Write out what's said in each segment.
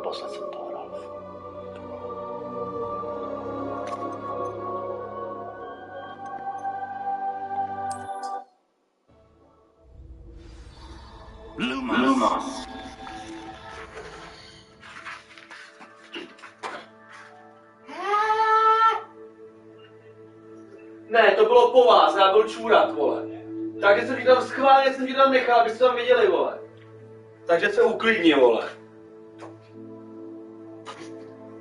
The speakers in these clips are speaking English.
naposled jsem to hrál. Lumos. Ne, to bylo po vás, já byl čůrat, vole. Takže jsem ti tam schválně nechal, abyste tam viděli, vole. Takže se uklidni, vole.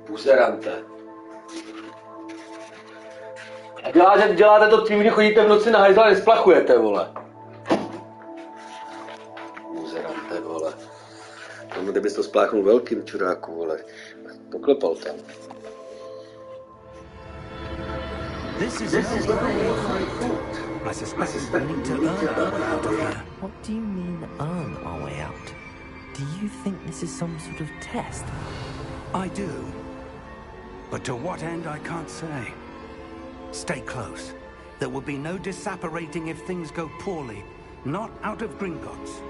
Buzerante. Děláte to tím, že chodíte v noci na hajzl a nesplachujete, vole. Buzerante, vole. Tomu kdybys to spláchnul velkým čuráku, vole. Poklepal tam. This is I suspect we need to earn out of her. What do you mean, earn our way out? Do you think this is some sort of test? I do. But to what end, I can't say. Stay close. There will be no disapparating if things go poorly. Not out of Gringotts.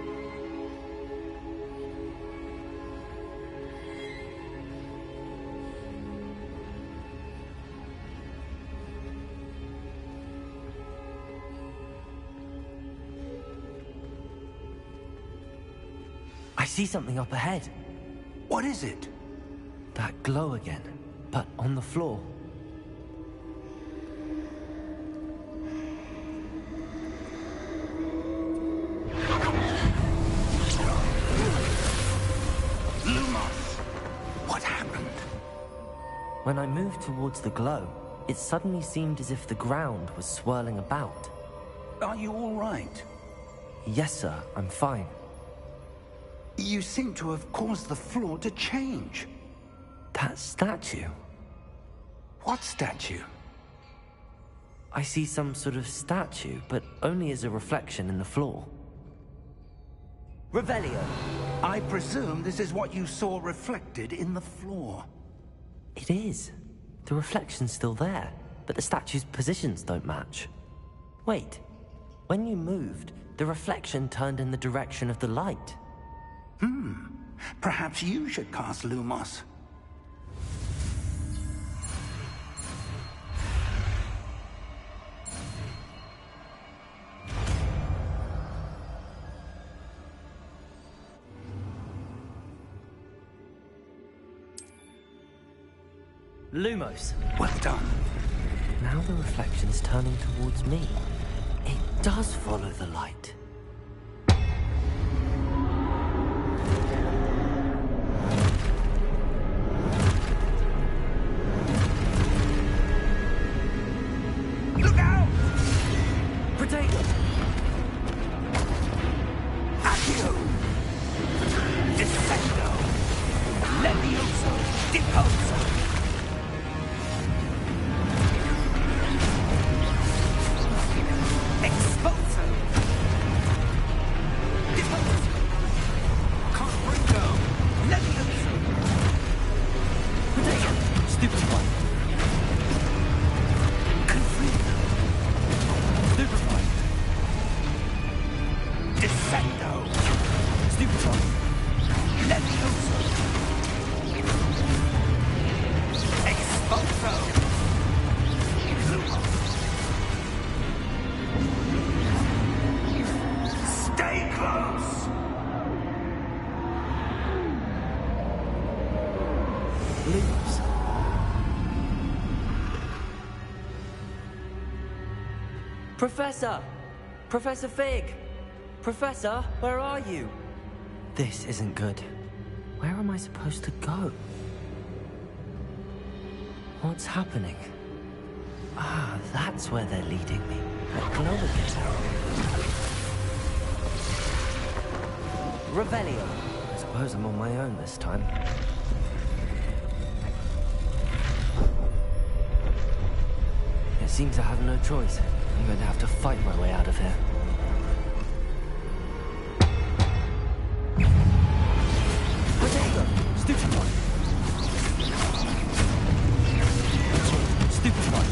I see something up ahead. What is it? That glow again, but on the floor. Lumos! What happened? When I moved towards the glow, it suddenly seemed as if the ground was swirling about. Are you all right? Yes, sir, I'm fine. You seem to have caused the floor to change. That statue? What statue? I see some sort of statue, but only as a reflection in the floor. Revelio. I presume this is what you saw reflected in the floor. It is. The reflection's still there, but the statue's positions don't match. Wait. When you moved, the reflection turned in the direction of the light. Perhaps you should cast Lumos. Lumos. Well done. Now the reflection's turning towards me. It does follow the light. Look out! Potato! Accio! Descendo! Levioso! Deposo! Exposo! Deposo! Confringo! Levioso! Potato! Stupid one. Confringo! Stupefy. Descendo! Stupefy. Levioso! Exposo! Lumos! Stay close! Lumos. Professor! Professor Fig! Professor, where are you? This isn't good. Where am I supposed to go? What's happening? Ah, that's where they're leading me. That glow again. Revelio. I suppose I'm on my own this time. It seems I have no choice. I'm going to have to fight my way out of here. Potato! Stupid one! Stupid one!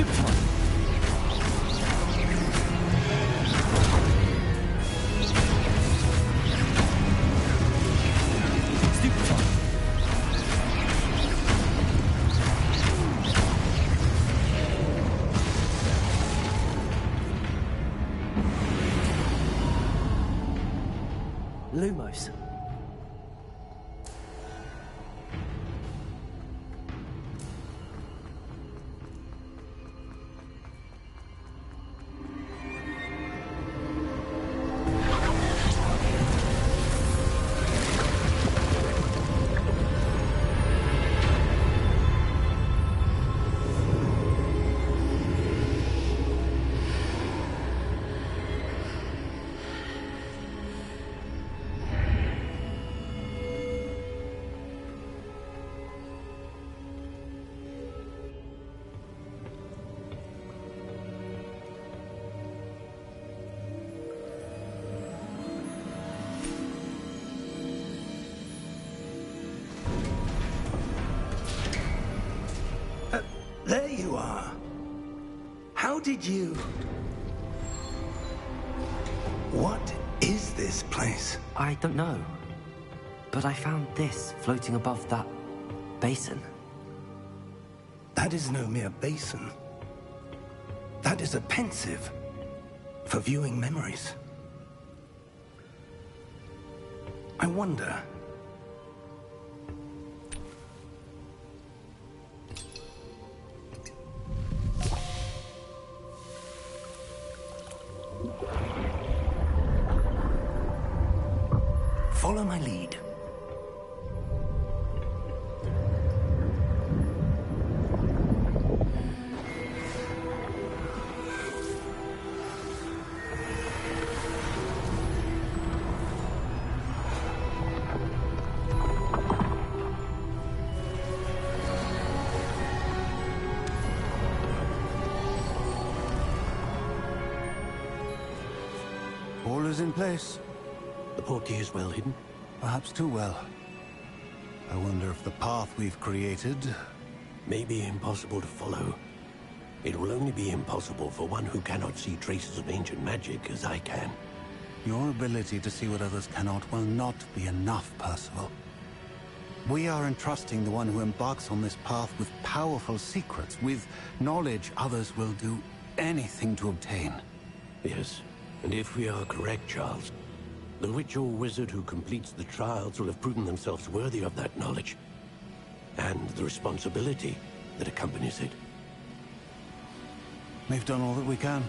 Stupefy! Stupefy! Lumos. There you are. How did you... What is this place? I don't know. But I found this floating above that basin. That is no mere basin. That is a pensive for viewing memories. I wonder... Follow my lead. All is in place. The portkey is well hidden. Perhaps too well. I wonder if the path we've created... May be impossible to follow. It will only be impossible for one who cannot see traces of ancient magic as I can. Your ability to see what others cannot will not be enough, Percival. We are entrusting the one who embarks on this path with powerful secrets, with knowledge others will do anything to obtain. Yes, and if we are correct, Charles, the witch or wizard who completes the trials will have proven themselves worthy of that knowledge, and the responsibility that accompanies it. We've done all that we can.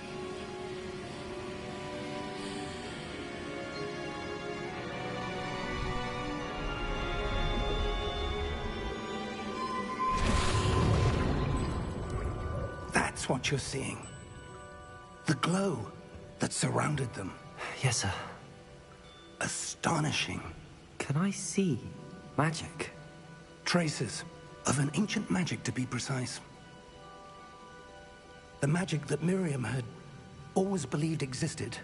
That's what you're seeing. The glow that surrounded them. Yes, sir. Astonishing. Can I see magic? Traces of an ancient magic, to be precise. The magic that Miriam had always believed existed,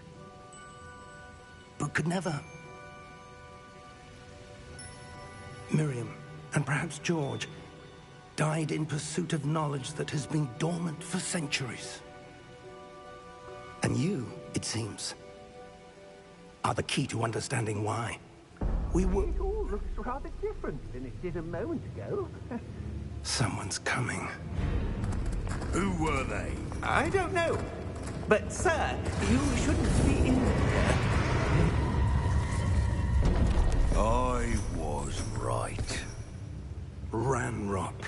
but could never. Miriam, and perhaps George, died in pursuit of knowledge that has been dormant for centuries. And you, it seems, are the key to understanding why. We were... It all looks rather different than it did a moment ago. Someone's coming. Who were they? I don't know. But, sir, you shouldn't be in here. I was right. Ranrock.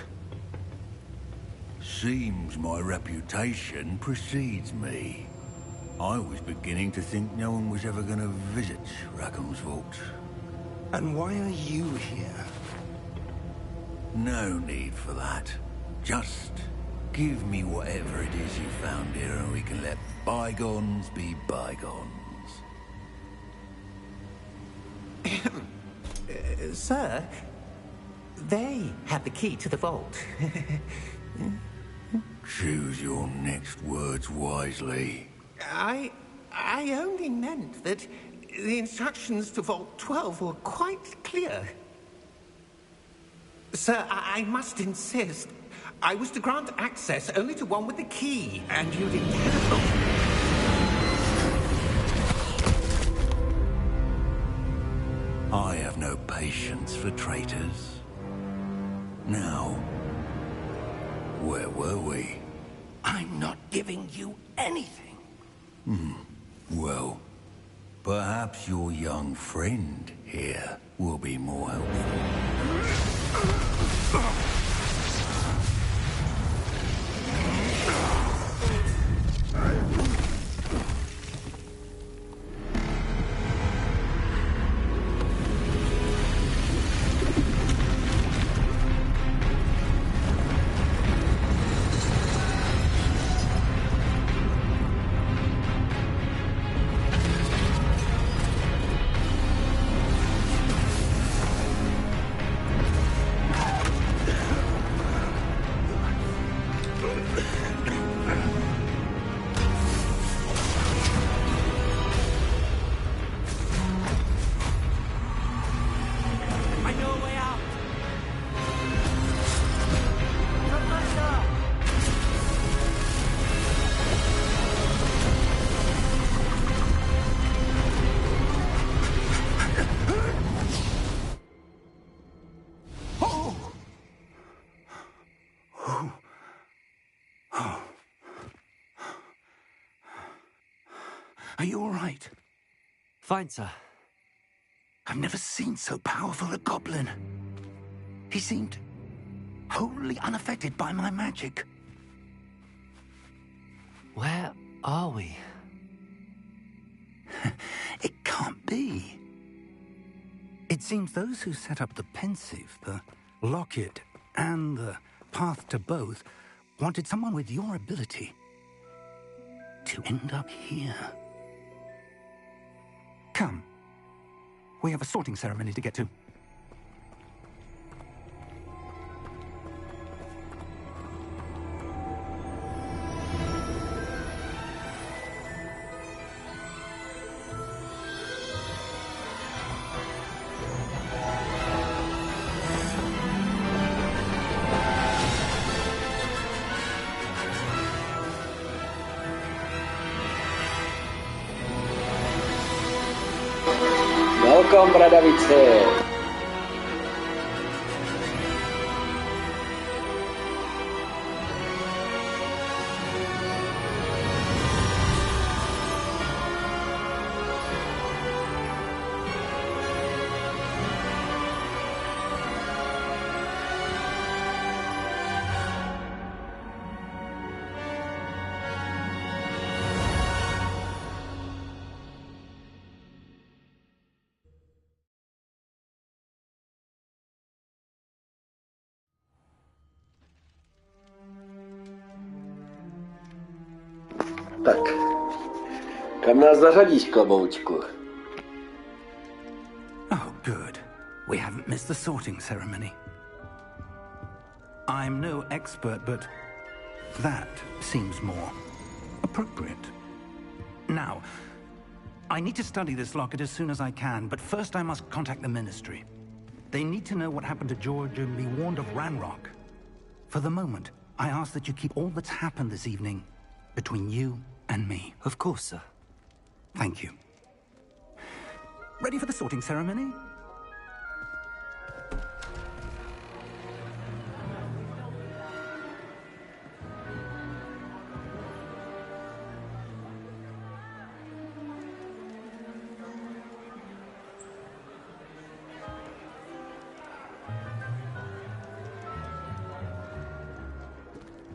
Seems my reputation precedes me. I was beginning to think no one was ever going to visit Rackham's vault. And why are you here? No need for that. Just give me whatever it is you found here and we can let bygones be bygones. Sir, they have the key to the vault. Choose your next words wisely. I only meant that the instructions to Vault 12 were quite clear. Sir, I must insist. I was to grant access only to one with the key, and you didn't have I have no patience for traitors. Now, where were we? I'm not giving you anything. Well, perhaps your young friend here will be more helpful. Are you all right? Fine, sir. I've never seen so powerful a goblin. He seemed wholly unaffected by my magic. Where are we? It can't be. It seems those who set up the Pensive, the Locket, and the Path to Both wanted someone with your ability to end up here. Come. We have a sorting ceremony to get to. Welcome, bradavice. Tak, kam nás zařadíš, kloboučku? Oh, good. We haven't missed the sorting ceremony. I'm no expert, but that seems more appropriate. Now, I need to study this locket as soon as I can, but first I must contact the Ministry. They need to know what happened to George and be warned of Ranrock. For the moment, I ask that you keep all that's happened this evening between you and me. Of course, sir. Thank you. Ready for the sorting ceremony?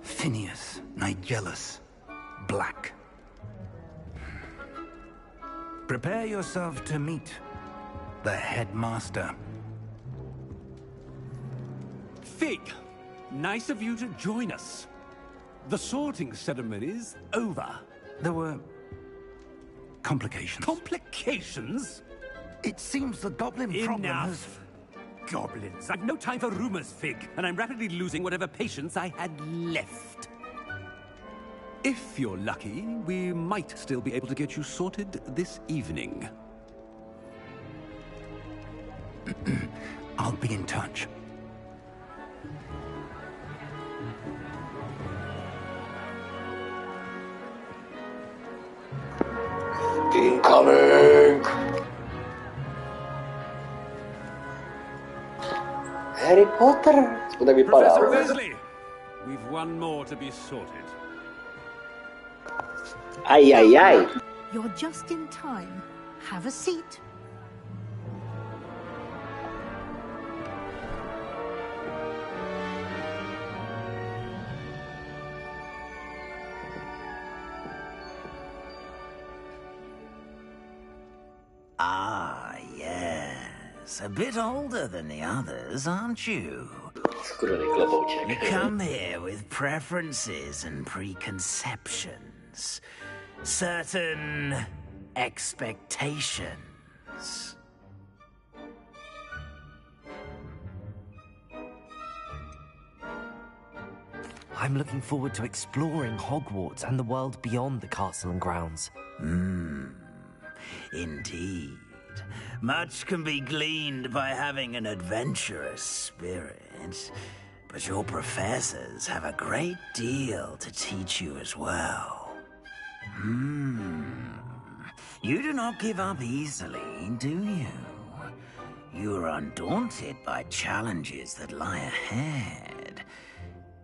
Phineas Nigellus Black. Prepare yourself to meet the headmaster. Fig, nice of you to join us. The sorting ceremony's over. There were complications. Complications? It seems the goblin problem has... Enough. Goblins. I've no time for rumors, Fig, and I'm rapidly losing whatever patience I had left. If you're lucky, we might still be able to get you sorted this evening. I'll be in touch. Incoming! Harry Potter! To tak vypadá. Professor Weasley, we've one more to be sorted. Aj, aj, aj. You're just in time. Have a seat. Ah, yes. A bit older than the others, aren't you? Skurvený klobouček. You come here with preferences and preconceptions. Certain expectations. I'm looking forward to exploring Hogwarts and the world beyond the castle and grounds. Indeed. Much can be gleaned by having an adventurous spirit, but your professors have a great deal to teach you as well. You do not give up easily, do you? You are undaunted by challenges that lie ahead,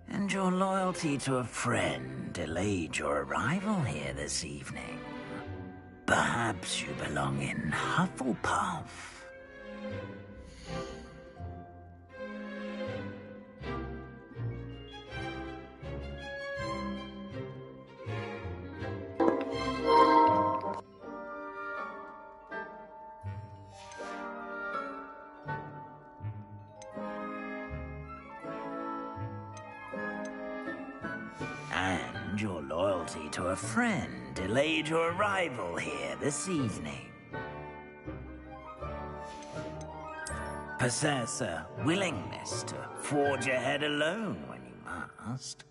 and your loyalty to a friend delayed your arrival here this evening. Perhaps you belong in Hufflepuff. And your loyalty to a friend delayed your arrival here this evening. Possess a willingness to forge ahead alone when you must.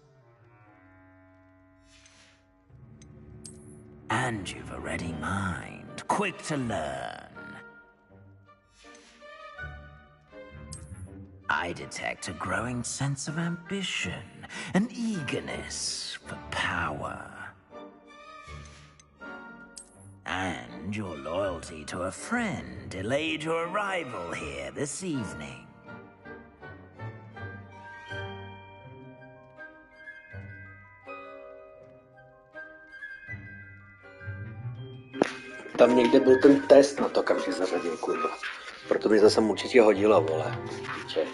And you've a ready mind, quick to learn. I detect a growing sense of ambition, an eagerness for power. And your loyalty to a friend delayed your arrival here this evening. Tam někde byl ten test na to, kam tě zařadil, kurva. Proto by zase určitě hodilo, vole. Píče.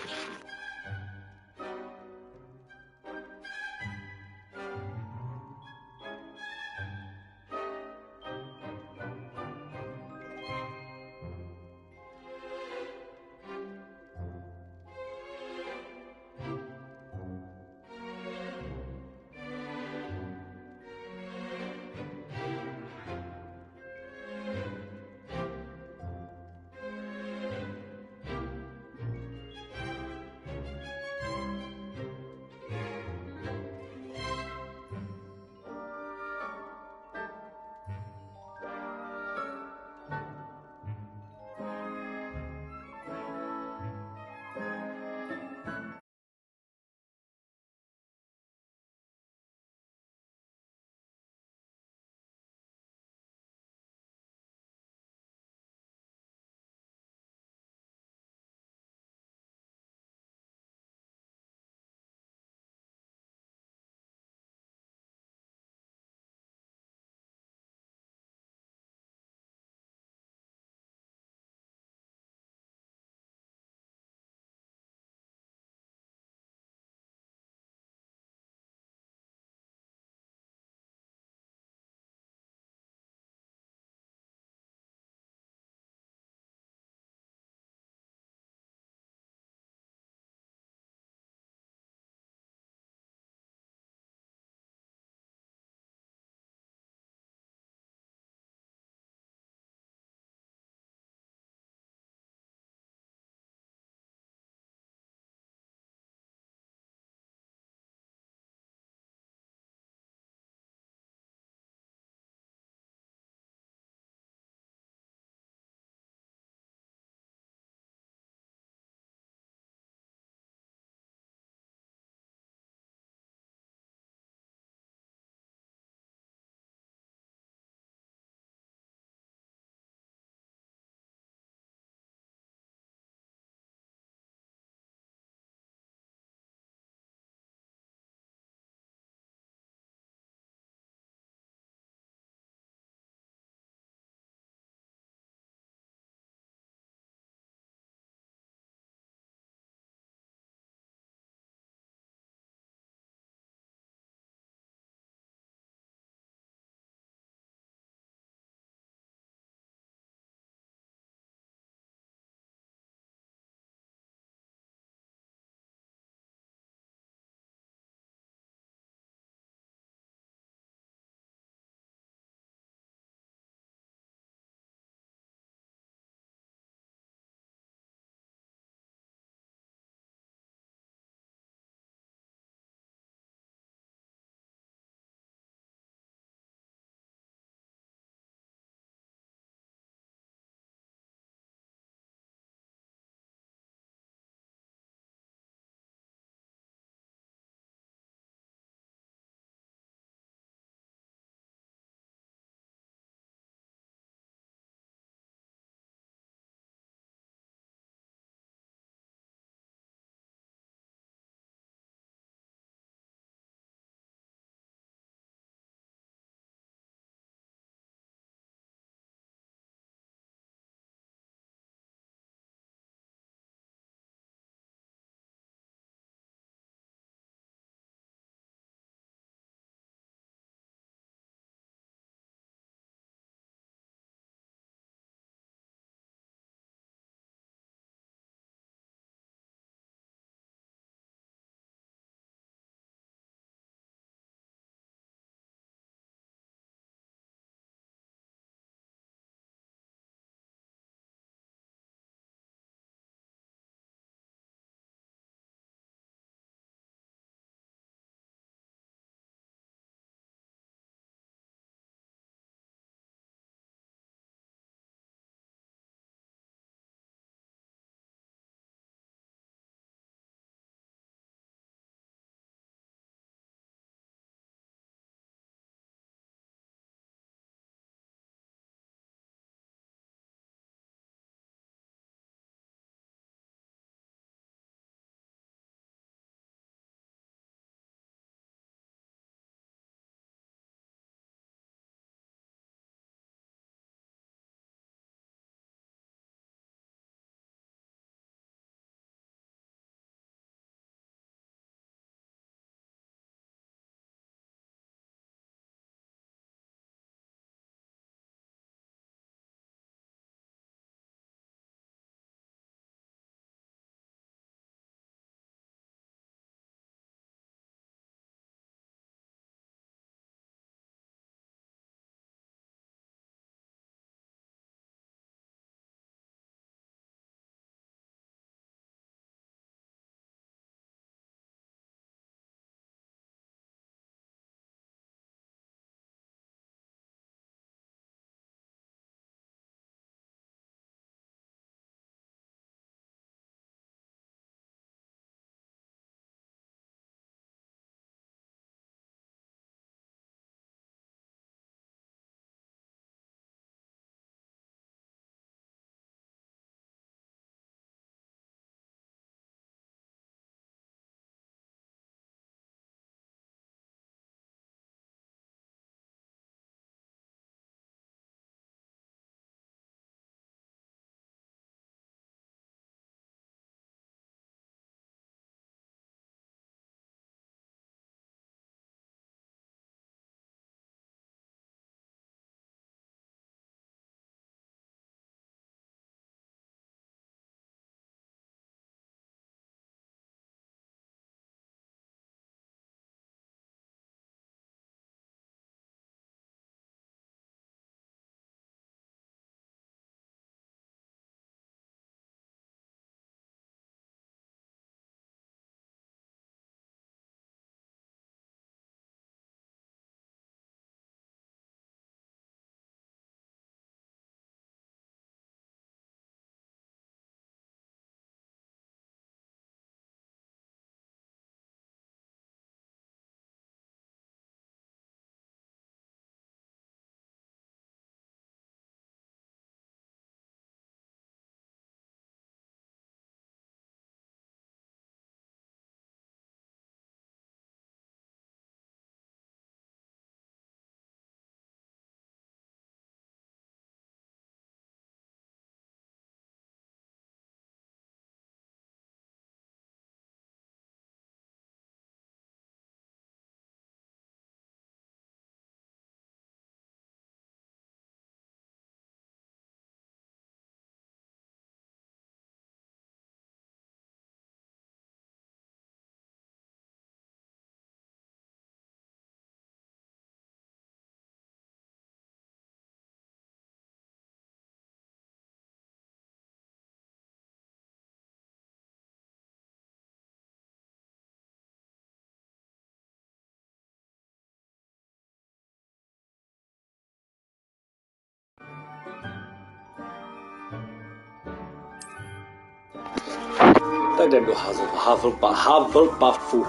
Tak jdem do Hufflepuffu.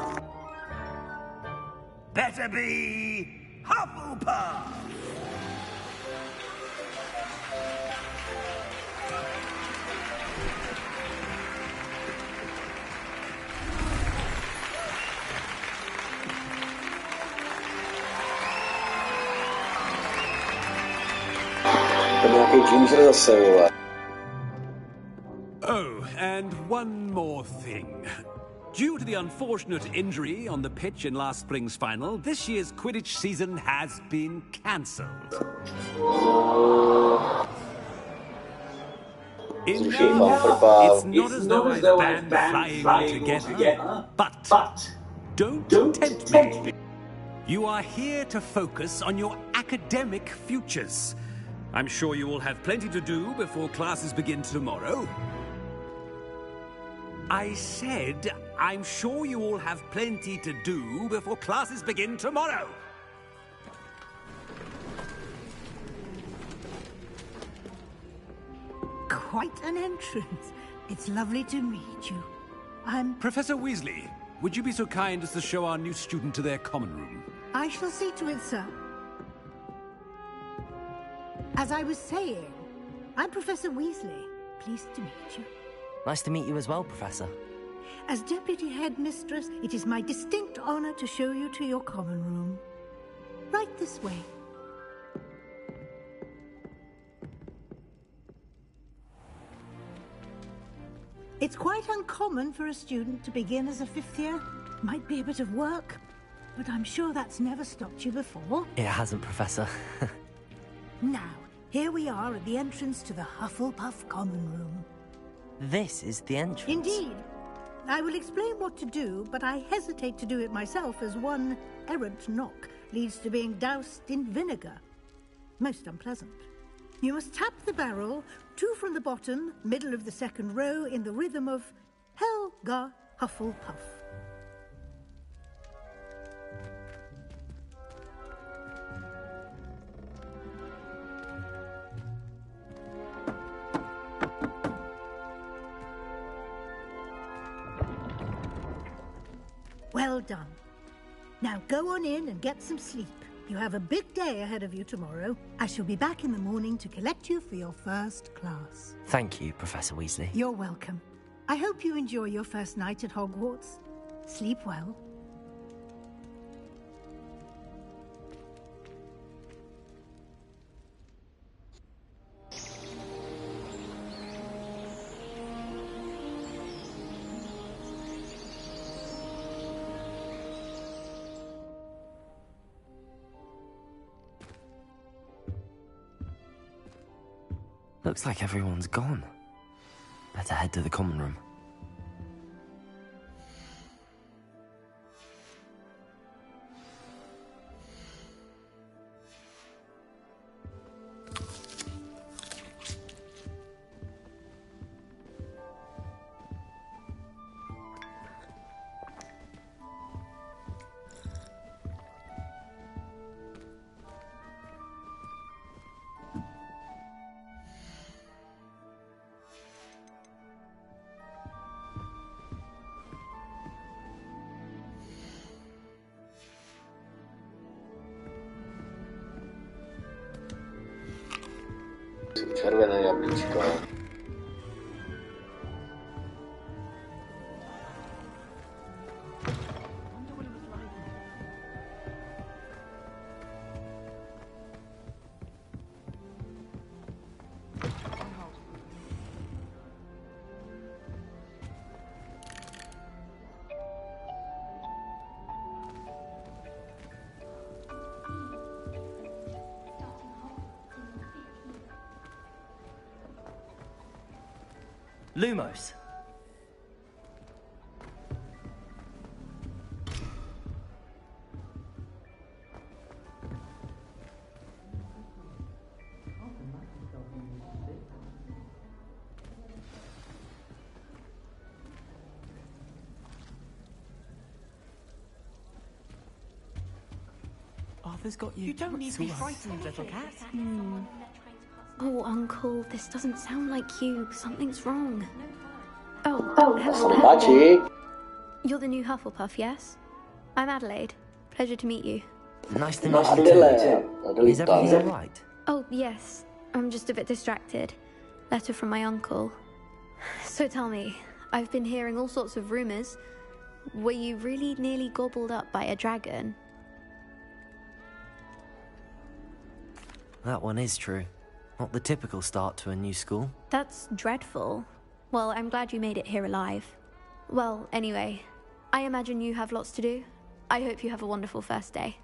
Better be Hufflepuff! To nějaký ginger zase, vole. Oh, and one more thing. Due to the unfortunate injury on the pitch in last spring's final, this year's Quidditch season has been cancelled. In now, it's not as though I've banned flying altogether, but don't tempt me. You are here to focus on your academic futures. I'm sure you will have plenty to do before classes begin tomorrow. I said, I'm sure you all have plenty to do before classes begin tomorrow. Quite an entrance. It's lovely to meet you. I'm... Professor Weasley, would you be so kind as to show our new student to their common room? I shall see to it, sir. As I was saying, I'm Professor Weasley. Pleased to meet you. Nice to meet you as well, Professor. As Deputy Headmistress, it is my distinct honor to show you to your common room. Right this way. It's quite uncommon for a student to begin as a fifth year. Might be a bit of work, but I'm sure that's never stopped you before. It hasn't, Professor. Now, here we are at the entrance to the Hufflepuff common room. This is the entrance. Indeed. I will explain what to do, but I hesitate to do it myself as one errant knock leads to being doused in vinegar. Most unpleasant. You must tap the barrel, 2 from the bottom, middle of the second row, in the rhythm of Helga Hufflepuff. Well done. Now go on in and get some sleep. You have a big day ahead of you tomorrow. I shall be back in the morning to collect you for your first class. Thank you, Professor Weasley. You're welcome. I hope you enjoy your first night at Hogwarts. Sleep well. Looks like everyone's gone. Better head to the common room. Červené jablíčko. Lumos. Arthur's got you. You don't need to be frightened, little cat. Oh, Uncle, this doesn't sound like you. Something's wrong. Hello, Pakcik. You're the new Hufflepuff, yes? I'm Adelaide. Pleasure to meet you. Nice to meet you Adelaide. too. Is everything alright? Oh, yes. I'm just a bit distracted. Letter from my uncle. So tell me, I've been hearing all sorts of rumours. Were you really nearly gobbled up by a dragon? That one is true. Not the typical start to a new school. That's dreadful. Well, I'm glad you made it here alive. Well, anyway, I imagine you have lots to do. I hope you have a wonderful first day.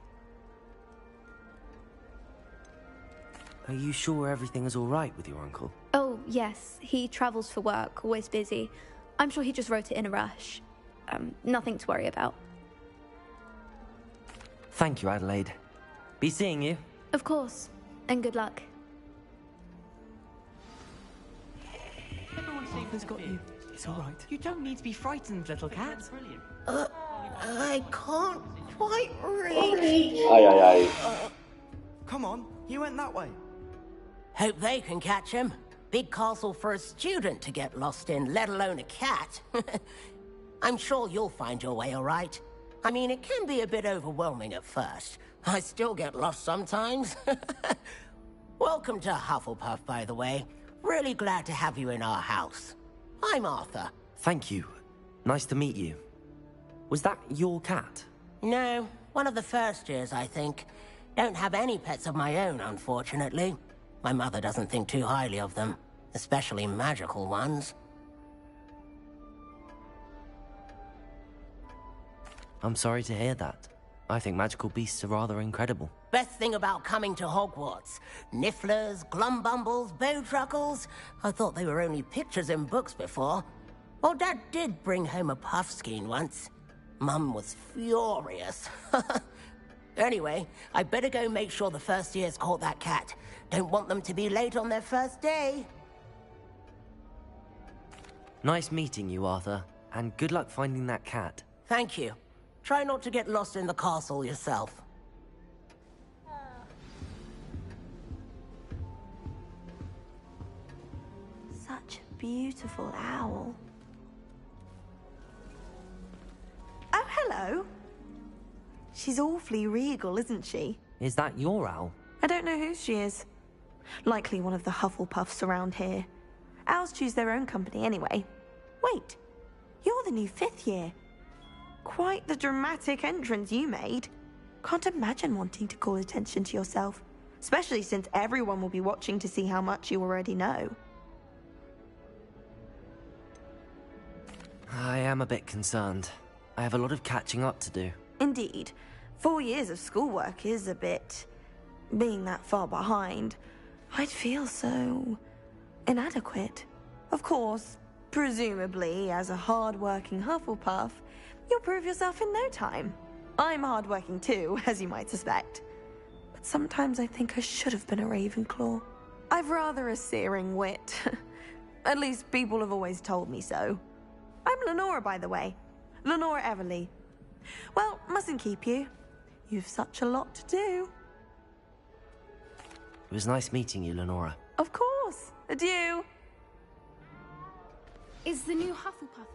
Are you sure everything is alright with your uncle? Oh, yes. He travels for work, always busy. I'm sure he just wrote it in a rush. Nothing to worry about. Thank you, Adelaide. Be seeing you. Of course. And good luck. Arthur's got you. It's all right. You don't need to be frightened, little cat. I can't quite reach. Ay. Come on, he went that way. Hope they can catch him. Big castle for a student to get lost in, let alone a cat. I'm sure you'll find your way all right. I mean, it can be a bit overwhelming at first. I still get lost sometimes. Welcome to Hufflepuff, by the way. Really glad to have you in our house. I'm Arthur. Thank you. Nice to meet you. Was that your cat? No, one of the first years, I think. Don't have any pets of my own, unfortunately. My mother doesn't think too highly of them, especially magical ones. I'm sorry to hear that. I think magical beasts are rather incredible. Best thing about coming to Hogwarts. Nifflers, Glumbumbles, Bowtruckles. I thought they were only pictures in books before. Well, Dad did bring home a Puffskein once. Mum was furious. Anyway, I better go make sure the first years caught that cat. Don't want them to be late on their first day. Nice meeting you, Arthur. And good luck finding that cat. Thank you. Try not to get lost in the castle yourself. Such a beautiful owl. Oh, hello. She's awfully regal, isn't she? Is that your owl? I don't know who she is. Likely one of the Hufflepuffs around here. Owls choose their own company anyway. Wait, you're the new 5th year. Quite the dramatic entrance you made. Can't imagine wanting to call attention to yourself, especially since everyone will be watching to see how much you already know. I am a bit concerned. I have a lot of catching up to do. Indeed. 4 years of schoolwork is a bit... being that far behind, I'd feel so... inadequate. Of course, presumably, as a hard-working Hufflepuff, you'll prove yourself in no time. I'm hard-working too, as you might suspect. But sometimes I think I should have been a Ravenclaw. I've rather a searing wit. At least people have always told me so. I'm Lenora, by the way. Lenora Everly. Well, mustn't keep you. You've such a lot to do. It was nice meeting you, Lenora. Of course. Adieu. Is the new Hufflepuff...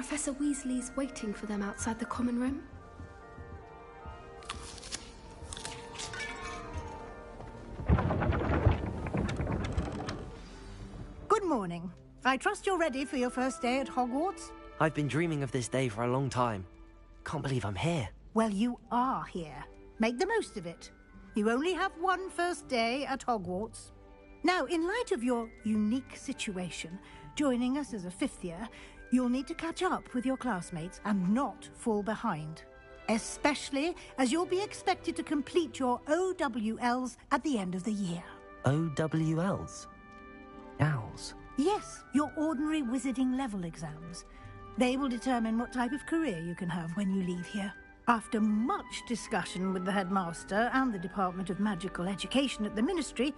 Professor Weasley's waiting for them outside the common room? Good morning. I trust you're ready for your first day at Hogwarts? I've been dreaming of this day for a long time. Can't believe I'm here. Well, you are here. Make the most of it. You only have one first day at Hogwarts. Now, in light of your unique situation, joining us as a fifth year, you'll need to catch up with your classmates and not fall behind. Especially as you'll be expected to complete your OWLs at the end of the year. OWLs? Owls? Yes, your ordinary wizarding level exams. They will determine what type of career you can have when you leave here. After much discussion with the headmaster and the Department of Magical Education at the Ministry,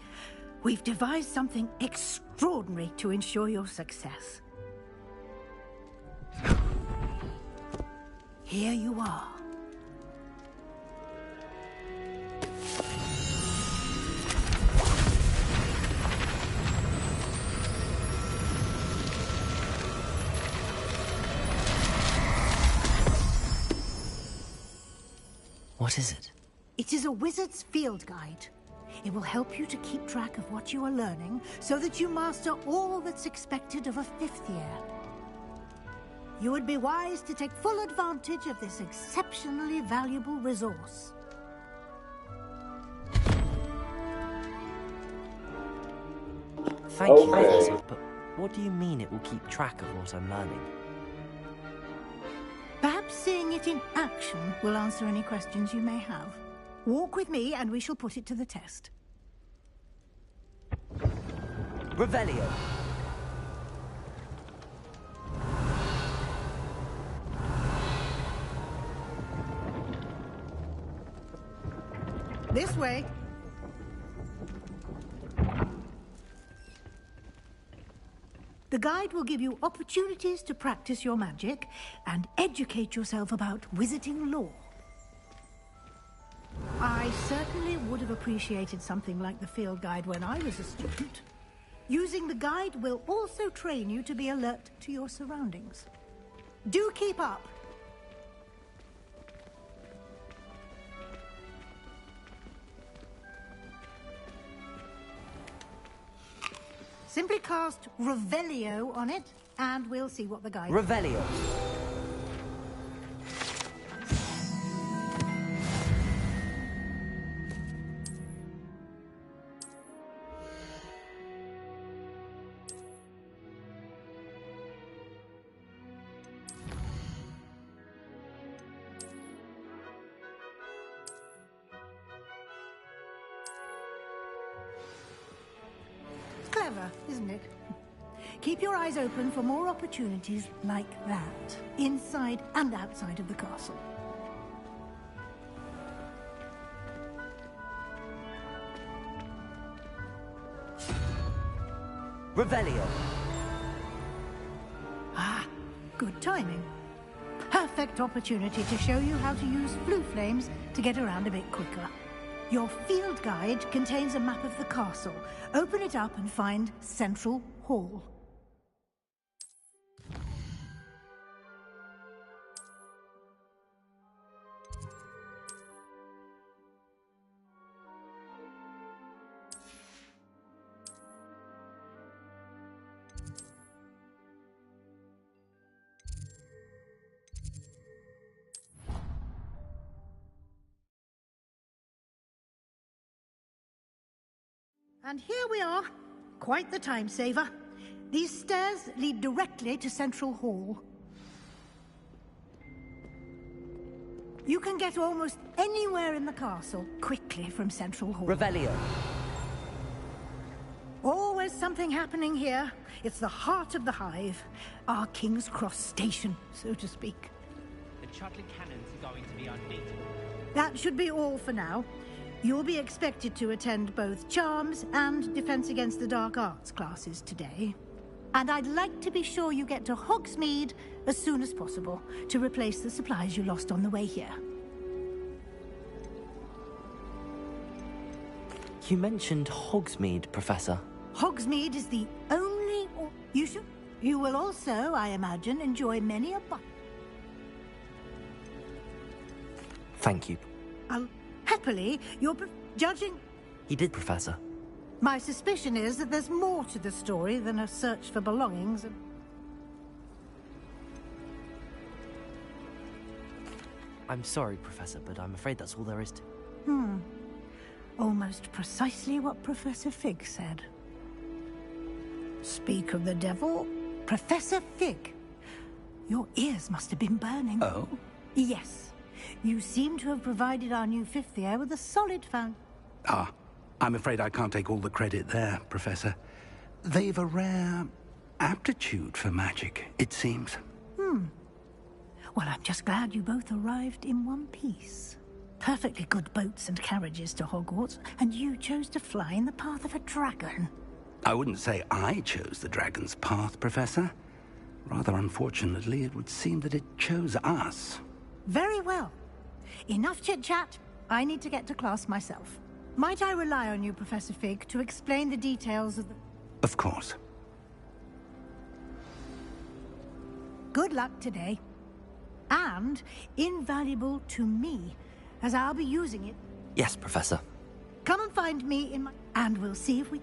we've devised something extraordinary to ensure your success. Here you are. What is it? It is a wizard's field guide. It will help you to keep track of what you are learning so that you master all that's expected of a fifth year. You would be wise to take full advantage of this exceptionally valuable resource. Thank you, Professor, but what do you mean it will keep track of what I'm learning? Perhaps seeing it in action will answer any questions you may have. Walk with me and we shall put it to the test. Revelio. This way. The guide will give you opportunities to practice your magic and educate yourself about wizarding lore. I certainly would have appreciated something like the field guide when I was a student. Using the guide will also train you to be alert to your surroundings. Do keep up! Simply cast Revelio on it, and we'll see what the guide... Revelio. Clever, isn't it? Keep your eyes open for more opportunities like that, inside and outside of the castle. Revelio. Ah, good timing. Perfect opportunity to show you how to use blue flames to get around a bit quicker. Your field guide contains a map of the castle. Open it up and find Central Hall. And here we are. Quite the time saver. These stairs lead directly to Central Hall. You can get almost anywhere in the castle quickly from Central Hall. Revelio. Always something happening here. It's the heart of the Hive. Our King's Cross station, so to speak. The Chudley cannons are going to be unbeatable. That should be all for now. You'll be expected to attend both Charms and Defense Against the Dark Arts classes today. And I'd like to be sure you get to Hogsmeade as soon as possible to replace the supplies you lost on the way here. You mentioned Hogsmeade, Professor. Hogsmeade is the only... You should... You will also, I imagine, enjoy many a Thank you. Happily, you're judging... He did, Professor. My suspicion is that there's more to the story than a search for belongings. I'm sorry, Professor, but I'm afraid that's all there is to... Almost precisely what Professor Fig said. Speak of the devil, Professor Fig. Your ears must have been burning. Oh? Yes. You seem to have provided our new fifth year with a solid foundation. Ah, I'm afraid I can't take all the credit there, Professor. They've a rare aptitude for magic, it seems. Well, I'm just glad you both arrived in one piece. Perfectly good boats and carriages to Hogwarts, and you chose to fly in the path of a dragon. I wouldn't say I chose the dragon's path, Professor. Rather unfortunately, it would seem that it chose us. Very well. Enough chit-chat. I need to get to class myself. Might I rely on you, Professor Fig, to explain the details of the... Of course. Good luck today. And invaluable to me, as I'll be using it. Yes, Professor. Come and find me in my... And we'll see if we...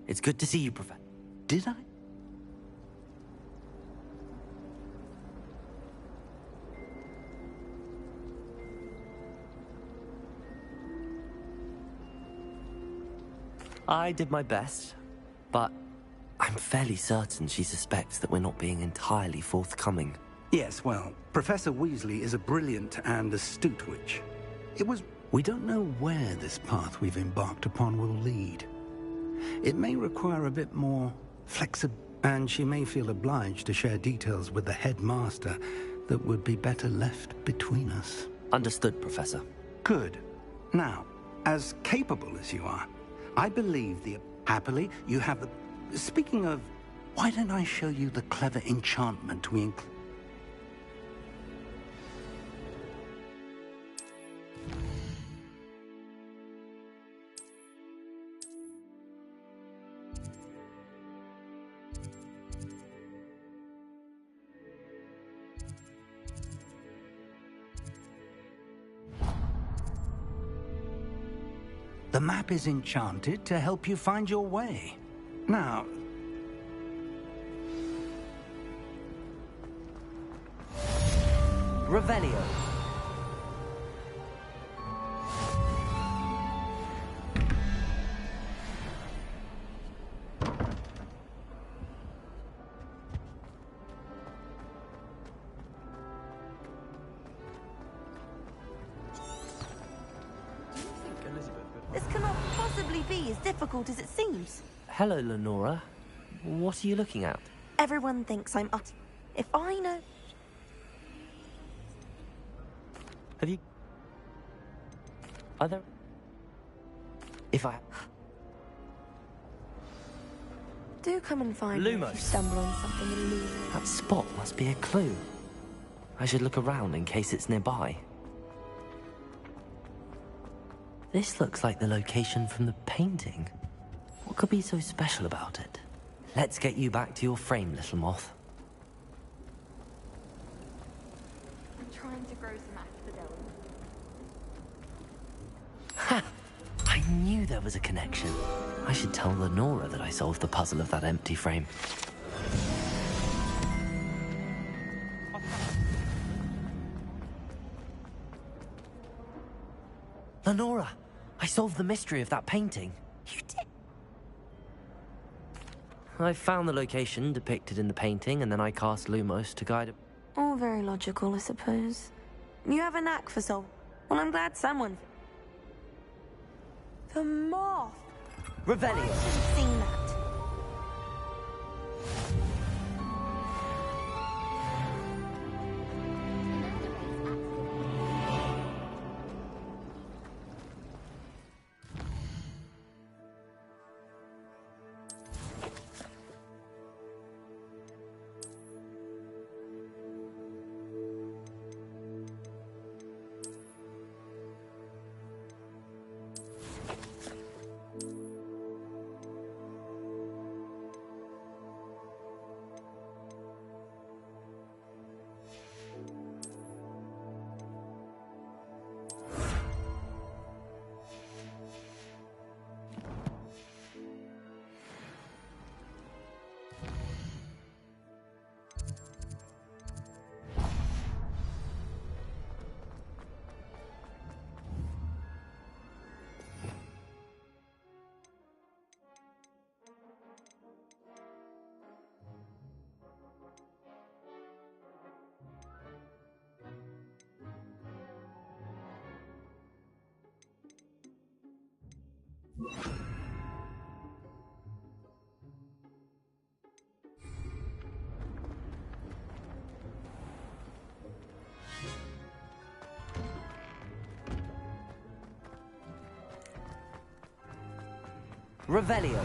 It's good to see you, Professor. Did I? I did my best, but I'm fairly certain she suspects that we're not being entirely forthcoming. Yes, well, Professor Weasley is a brilliant and astute witch. We don't know where this path we've embarked upon will lead. It may require a bit more flexibility, and she may feel obliged to share details with the headmaster that would be better left between us. Understood, Professor. Good. Now, as capable as you are, I believe happily, you have the... Speaking of, why don't I show you the clever enchantment we include? The map is enchanted to help you find your way. Now... Revelio. This cannot possibly be as difficult as it seems. Hello, Lenora. What are you looking at? Everyone thinks I'm ut. If I know... Have you... Are there... If I... Do come and find me if Lumos. you stumble on something illuminating. That spot must be a clue. I should look around in case it's nearby. This looks like the location from the painting. What could be so special about it? Let's get you back to your frame, little moth. I'm trying to grow some asphodel. Ha! I knew there was a connection. I should tell Lenora that I solved the puzzle of that empty frame. Lenora! I solved the mystery of that painting. You did? I found the location depicted in the painting, and then I cast Lumos to guide it. All very logical, I suppose. You have a knack for solving. Well, I'm glad someone... The moth! Revelio! I should have seen that. Revelio.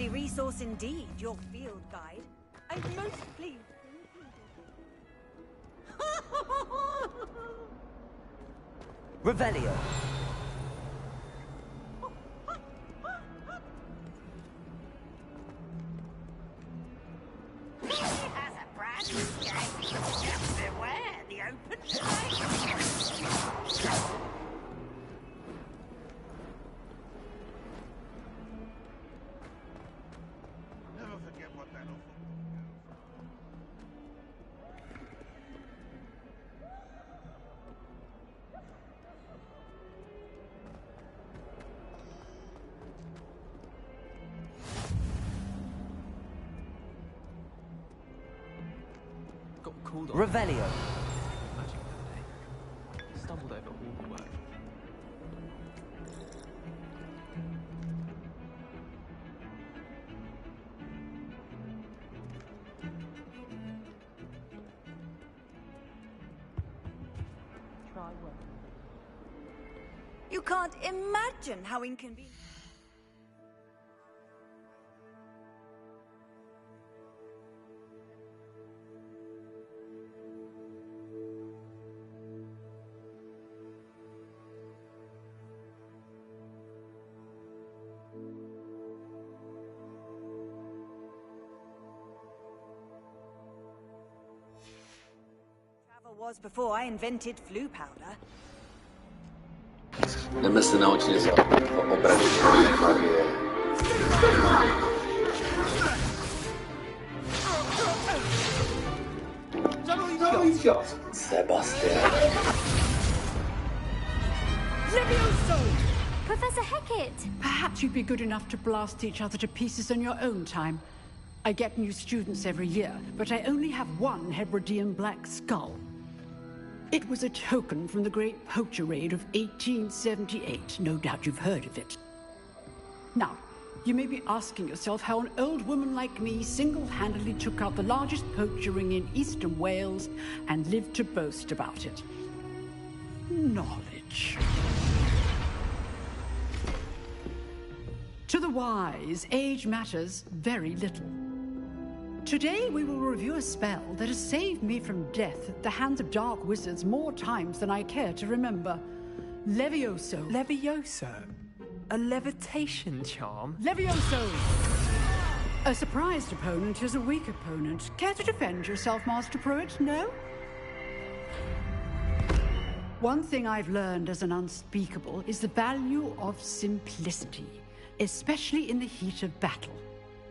handy resource indeed, your field guide. I'm most pleased. Revelio. He has a brand new game. Just beware the open flame. Never forget what that awful. Got called on. Revelio. Magic that day. Stumbled over all the work. Try well. You can't imagine how inconvenient. Was before I invented flu powder. Jdeme se naučit opravit magie. Sebastian. Levioso! Professor Hecat! Perhaps you'd be good enough to blast each other to pieces in your own time. I get new students every year, but I only have one Hebridean black skull. It was a token from the Great Poacher Raid of 1878. No doubt you've heard of it. Now, you may be asking yourself how an old woman like me single-handedly took out the largest poacher ring in eastern Wales and lived to boast about it. Knowledge. To the wise, age matters very little. Today we will review a spell that has saved me from death at the hands of dark wizards more times than I care to remember. Levioso. Levioso? A levitation charm? Levioso! A surprised opponent is a weak opponent. Care to defend yourself, Master Pruitt? No? One thing I've learned as an unspeakable is the value of simplicity, especially in the heat of battle.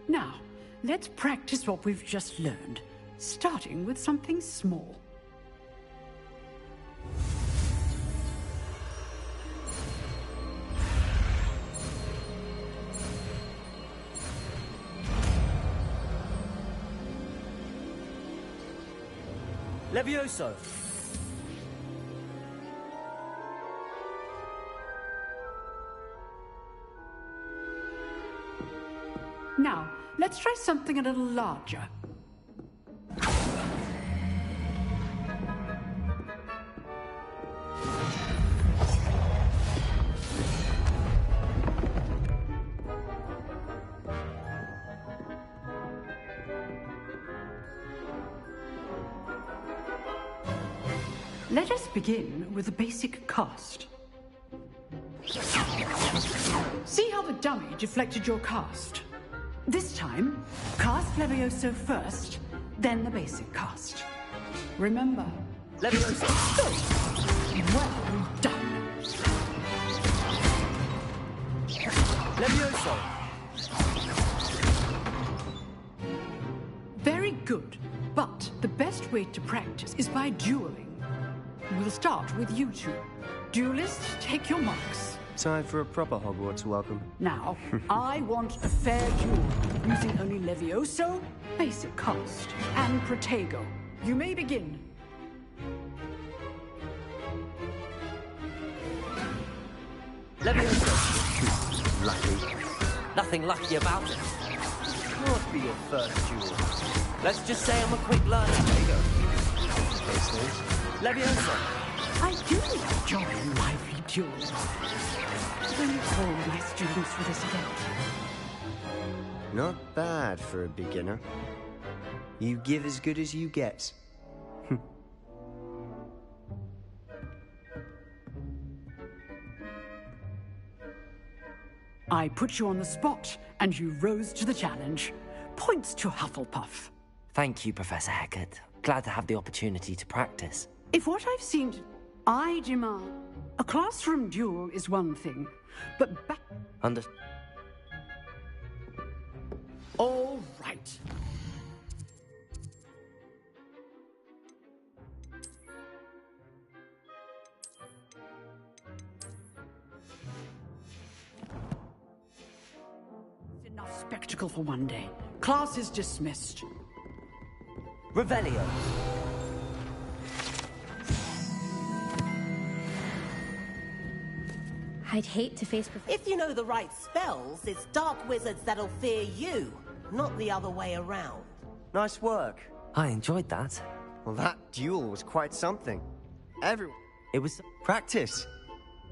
Now, let's practice what we've just learned, starting with something small. Levioso! Now, let's try something a little larger. Let us begin with a basic cast. See how the dummy deflected your cast? This time, cast Levioso first, then the basic cast. Remember, Levioso. Well done. Levioso. Very good, but the best way to practice is by dueling. We'll start with you two. Duelists, take your marks. Time for a proper Hogwarts welcome. Now, I want a fair duel, using only Levioso, basic cast, and Protego. You may begin. Levioso. Lucky. Nothing lucky about it. Can't be your first duel. Let's just say I'm a quick learner. There you go. Levioso. I do enjoy lively duels. Will you call my students for this event? Not bad for a beginner. You give as good as you get. I put you on the spot, and you rose to the challenge. Points to Hufflepuff. Thank you, Professor Hecat. Glad to have the opportunity to practice. If what I've seen, I demand. A classroom duel is one thing, but back. All right. Enough spectacle for one day. Class is dismissed. Revelio. I'd hate to face If you know the right spells, it's dark wizards that'll fear you, not the other way around. Nice work. I enjoyed that. Well, that duel was quite something. It was... Practice.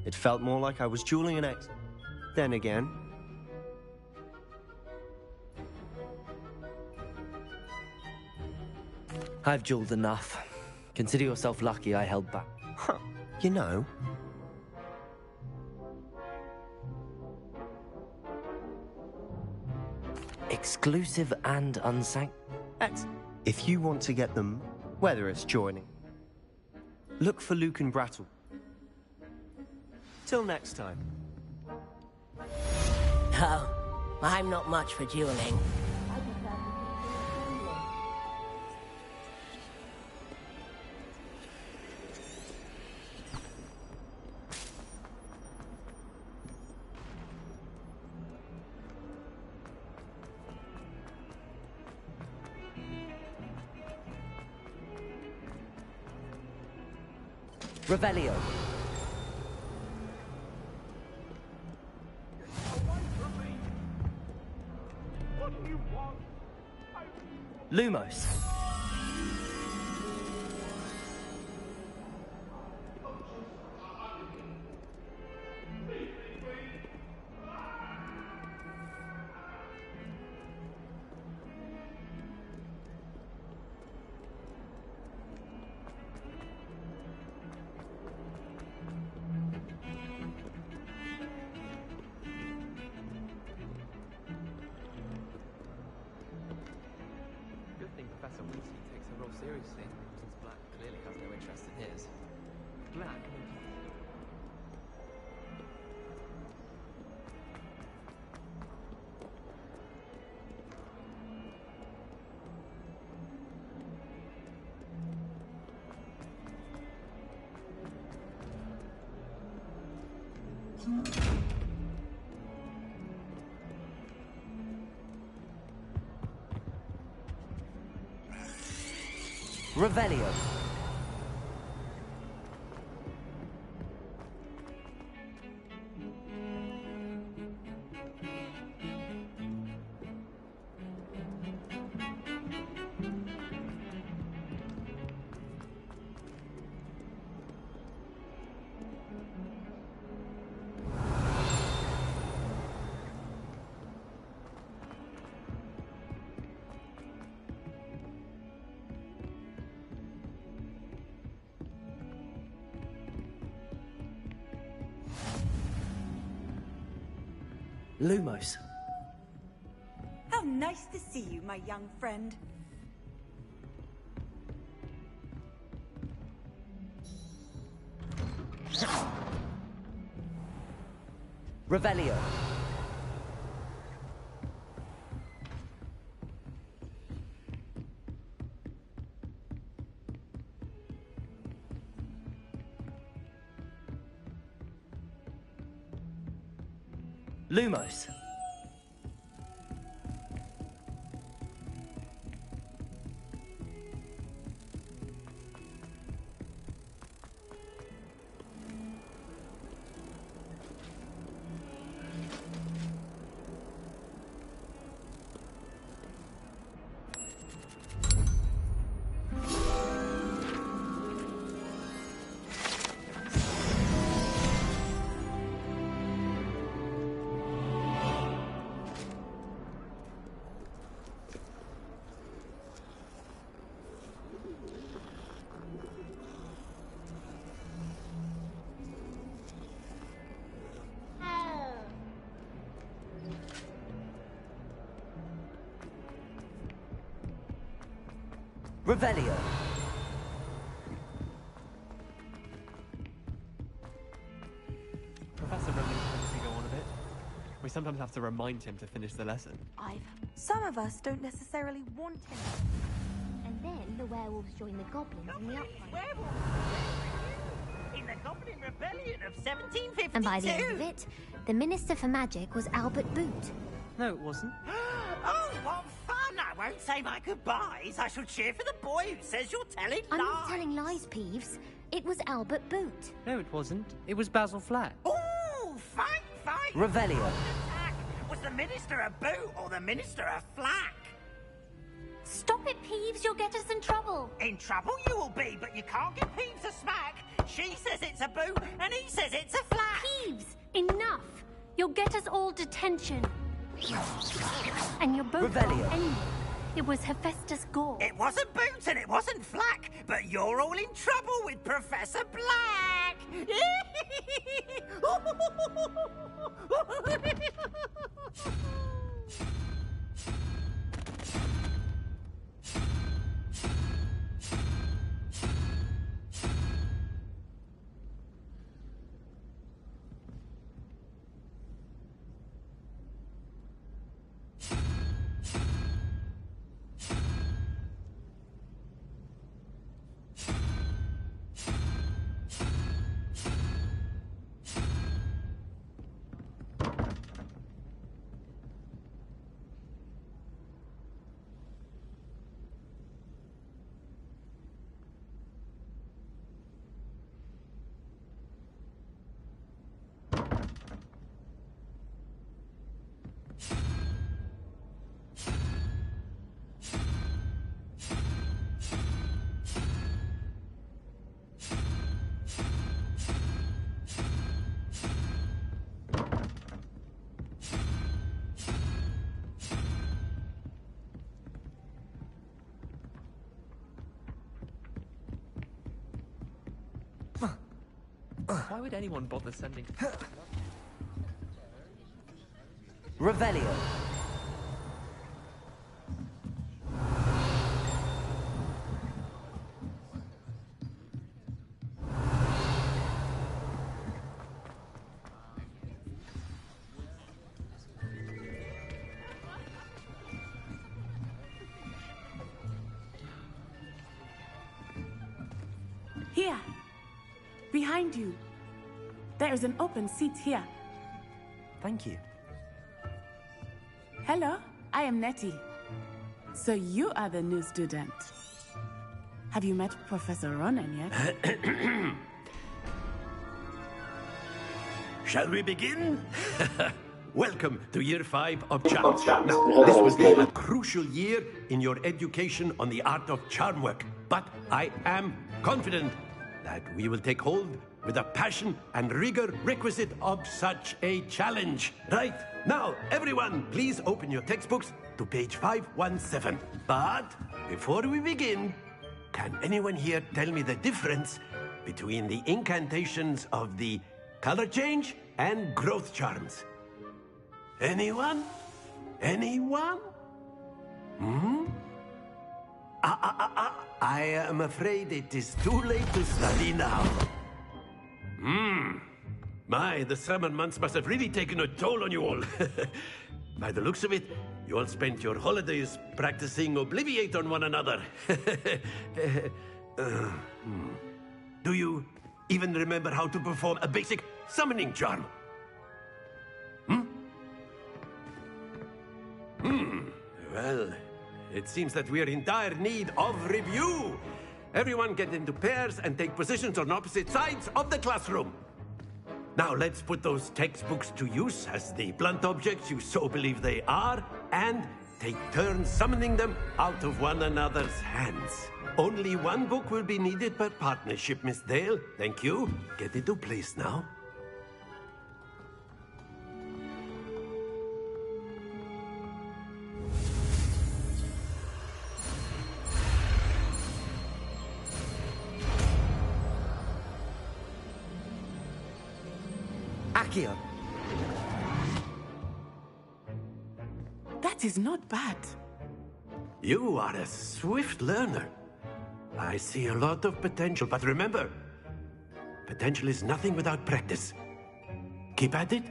It felt more like I was dueling an ex... Then again... I've dueled enough. Consider yourself lucky I held back. Huh. You know... Exclusive and unsanctioned. If you want to get them, whether it's joining, look for Luke and Brattle. Till next time. Oh, I'm not much for dueling. Revelio. Lumos. Professor Weasley takes her role seriously, since Black clearly has no interest in his. Black? Revelio. Lumos. How nice to see you, my young friend. Revelio. Lumos. Revelio. Professor Roman tends to go on a bit. We sometimes have to remind him to finish the lesson. Some of us don't necessarily want him. And then the werewolves join the goblins in the uprising. In the Goblin Rebellion of 1752. And by the end of it, the Minister for Magic was Albert Boot. No, it wasn't. Oh, what fun! I won't say my goodbyes. I shall cheer for the boy who says you're telling I'm lies. not telling lies, Peeves. It was Albert Boot. No, it wasn't. It was Basil Flat. Oh, fight! Revelio. Was the Minister a boot or the Minister a flack? Stop it, Peeves. You'll get us in trouble. In trouble you will be, but you can't give Peeves a smack. She says it's a boot, and he says it's a flack. Peeves, enough. You'll get us all detention. And you're both Revelio. wrong anyway. It was Hephaestus Gore. It wasn't boot and it wasn't flack, but you're all in trouble with Professor Black. Why would anyone bother sending... Revelio. Here. Behind you. There is an open seat here. Thank you. Hello, I am Nettie. So you are the new student. Have you met Professor Ronan yet? Shall we begin? Welcome to Year 5 of Charms. Now, this will be a crucial year in your education on the art of charm work. But I am confident that we will take hold with the passion and rigor requisite of such a challenge. Right, now, everyone, please open your textbooks to page 517. But before we begin, can anyone here tell me the difference between the incantations of the color change and growth charms? Anyone? Anyone? I am afraid it is too late to study now. My, the summer months must have really taken a toll on you all. By the looks of it, you all spent your holidays practicing Obliviate on one another. Do you even remember how to perform a basic summoning charm? Well, it seems that we are in dire need of review. Everyone get into pairs and take positions on opposite sides of the classroom. Now let's put those textbooks to use as the blunt objects you so believe they are, and take turns summoning them out of one another's hands. Only one book will be needed per partnership, Miss Dale. Thank you. Get into place now. Accio. That is not bad. You are a swift learner. I see a lot of potential, but remember, potential is nothing without practice. Keep at it.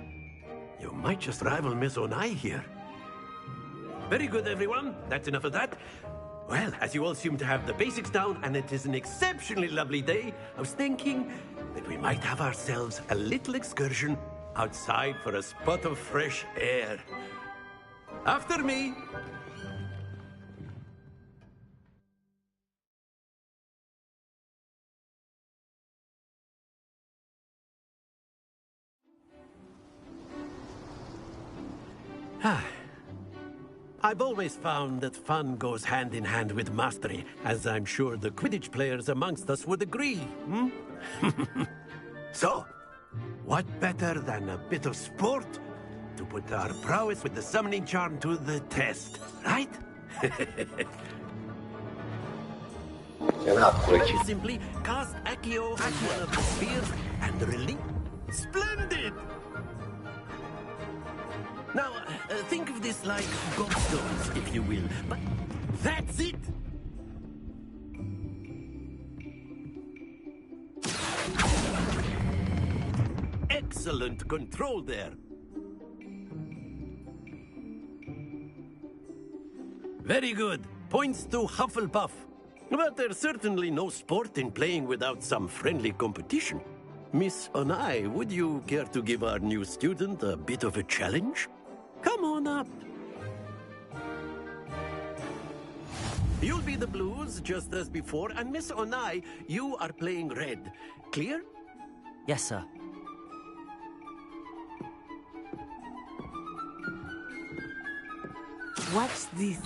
You might just rival Miss Onai here. Very good, everyone. That's enough of that. Well, as you all seem to have the basics down, and it is an exceptionally lovely day, I was thinking that we might have ourselves a little excursion outside for a spot of fresh air. After me. I've always found that fun goes hand in hand with mastery, as I'm sure the Quidditch players amongst us would agree, hmm? So, what better than a bit of sport to put our prowess with the summoning charm to the test, right? Simply cast Accio on one of the spheres and release. Splendid! Now, think of this like gobstones, if you will, but that's it! Excellent control there. Very good. Points to Hufflepuff. But there's certainly no sport in playing without some friendly competition. Miss Onai, would you care to give our new student a bit of a challenge? Come on up. You'll be the blues, just as before, and Miss Onai, you are playing red. Clear? Yes, sir. Watch this.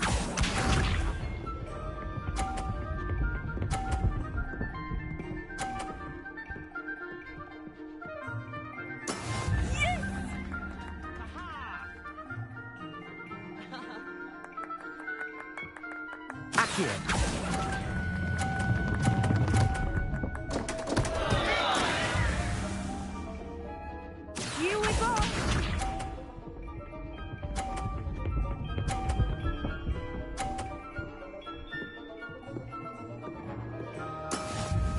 Here we go.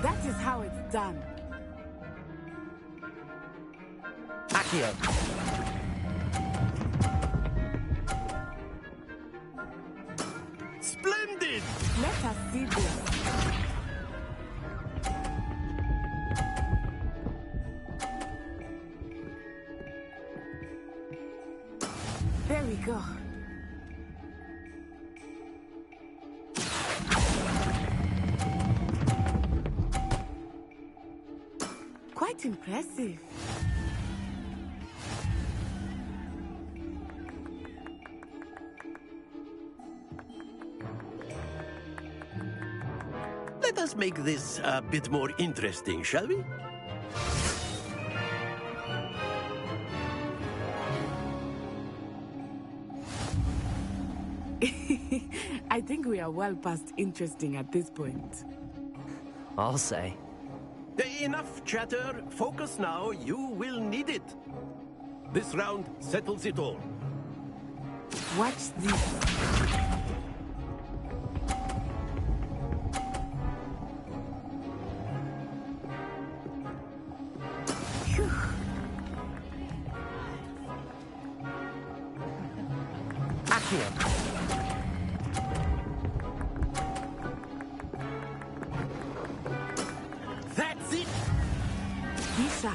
That is how it's done. Accio. Splendid! Let us see this. There we go. Quite impressive. Let us make this a bit more interesting, shall we? I think we are well past interesting at this point. I'll say. Enough chatter. Focus now. You will need it. This round settles it all. Watch this. That's it! Be sharp.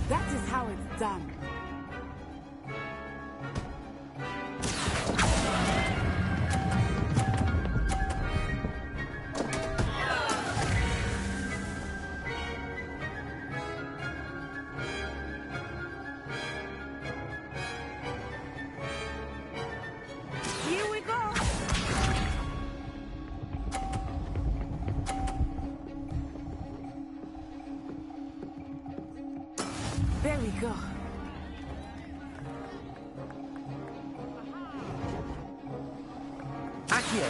That is how it's done. Here we go. There we go. Accio.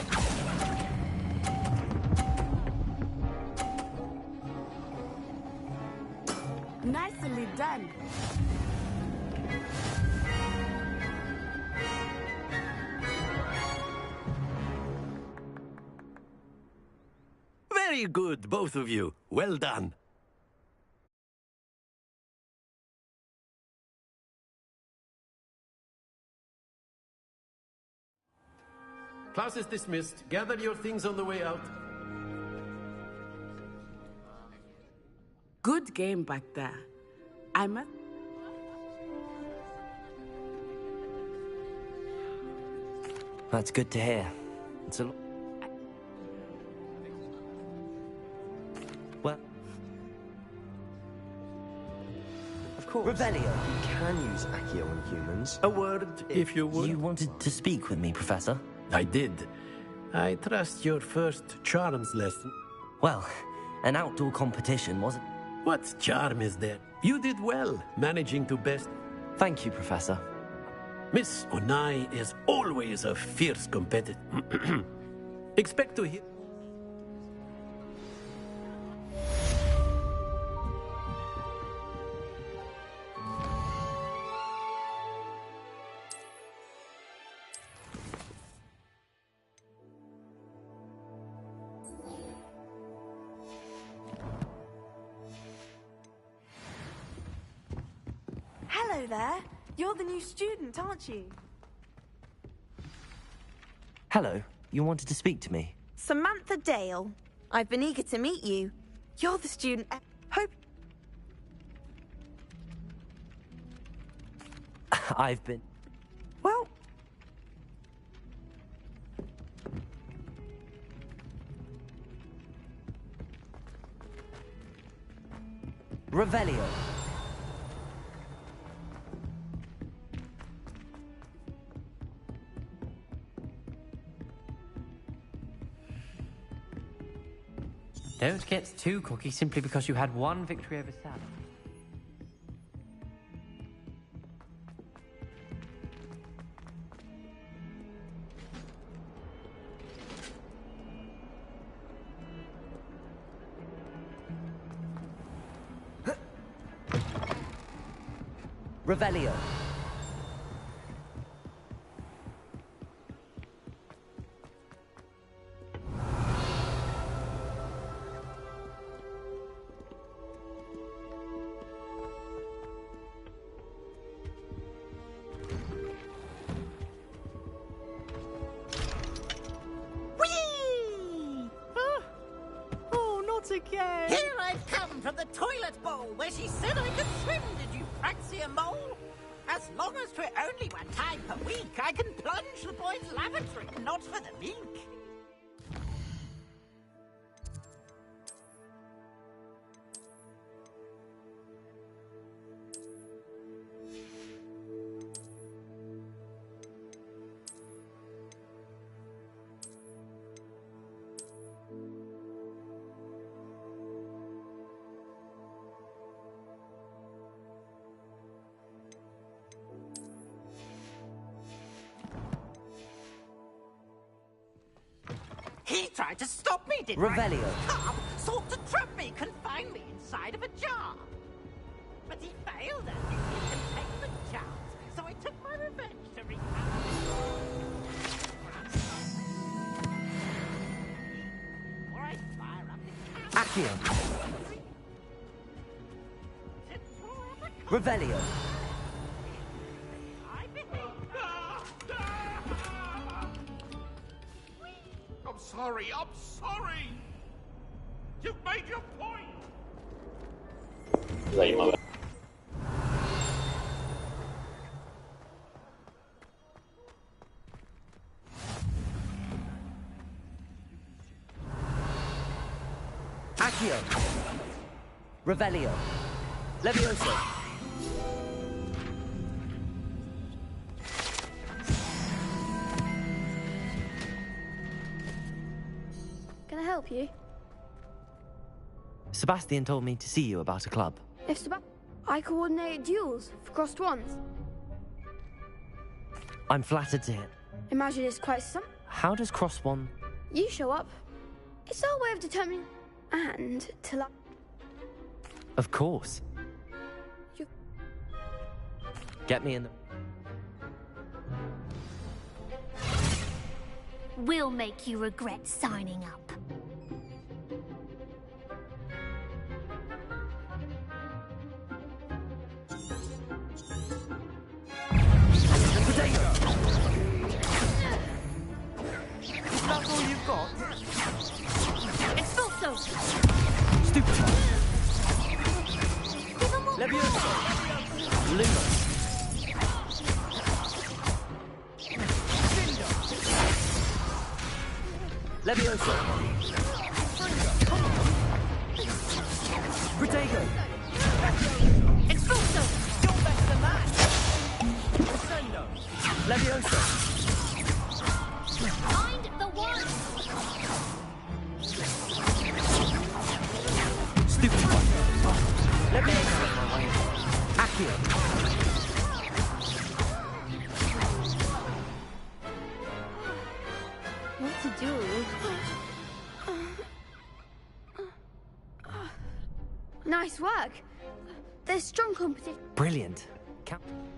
Nicely done. Very good, both of you. Well done. Class is dismissed. Gather your things on the way out. Good game back there. I must... That's good to hear. It's a... Well... Of course. Revelio. You can use Accio on humans. A word, if you would. You wanted to speak with me, Professor? I did. I trust your first charms lesson. Well, an outdoor competition, wasn't... What charm is there? You did well, managing to best... Thank you, Professor. Miss Onai is always a fierce competitor. Expect to hear... Hello there. You're the new student, aren't you? Hello. You wanted to speak to me? Samantha Dale. I've been eager to meet you. You're the student... Hope... I've been... Well... Revelio. Don't get too cocky simply because you had one victory over Sam. Revelio. Again. Here I've come from the toilet bowl where she said I could swim, did you Praxia mole? As long as 'twere only one time per week, I can plunge the boys' lavatory, not for the meek. He tried to stop me, didn't Revelio. Come, sought to trap me, confine me inside of a jar. But he failed at me in containment charms, so I took my revenge to wreak Or I fire up the Accio. Revelio. I'm sorry! You've made your point! Zajímavé. Accio. Revelio. Levioso. Can I help you? Sebastian told me to see you about a club. If I coordinate duels for crossed ones. I'm flattered to hear. Imagine it's quite some. How does cross one? You show up. It's our way of determining and to like. Of course. You... Get me in the... We'll make you regret signing up. Stupefy. Levioso. Lumos. Levioso. Protego. Expulso! You're better than that! Crescendo. Levioso. Find the one! Stupefy. Levioso. Accio. What to do? Nice work. There's strong competition. Brilliant.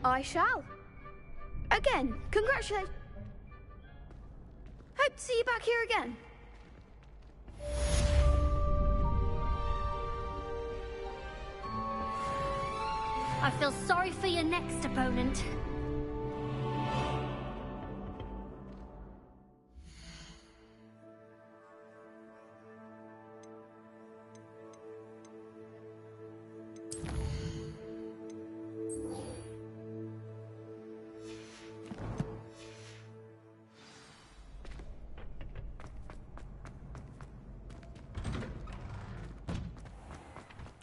I shall. Again, congratulations. Hope to see you back here again. I feel sorry for your next opponent.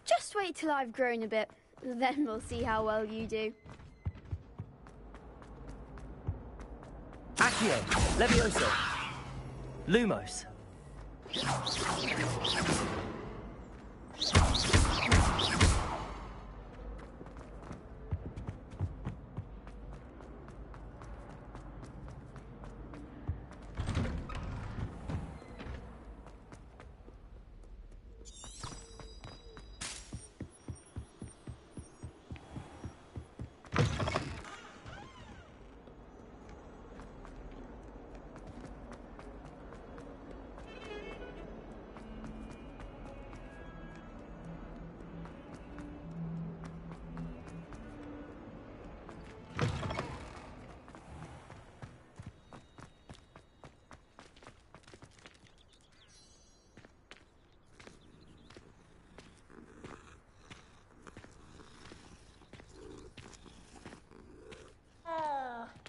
Just wait till I've grown a bit. Then we'll see how well you do. Accio. Levioso. Lumos.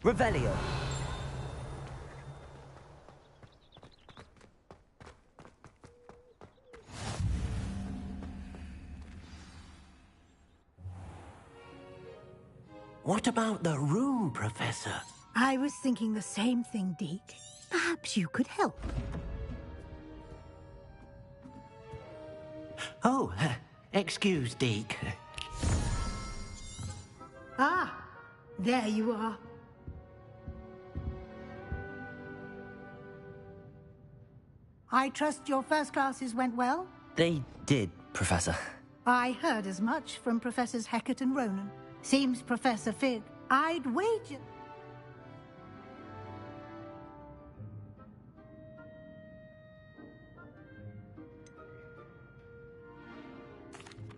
Revelio. What about the room, Professor? I was thinking the same thing, Deke. Perhaps you could help. Oh, excuse, Deke. Ah, there you are. I trust your first classes went well? They did, Professor. I heard as much from Professors Hecat and Ronan. Seems Professor Fig. I'd wager...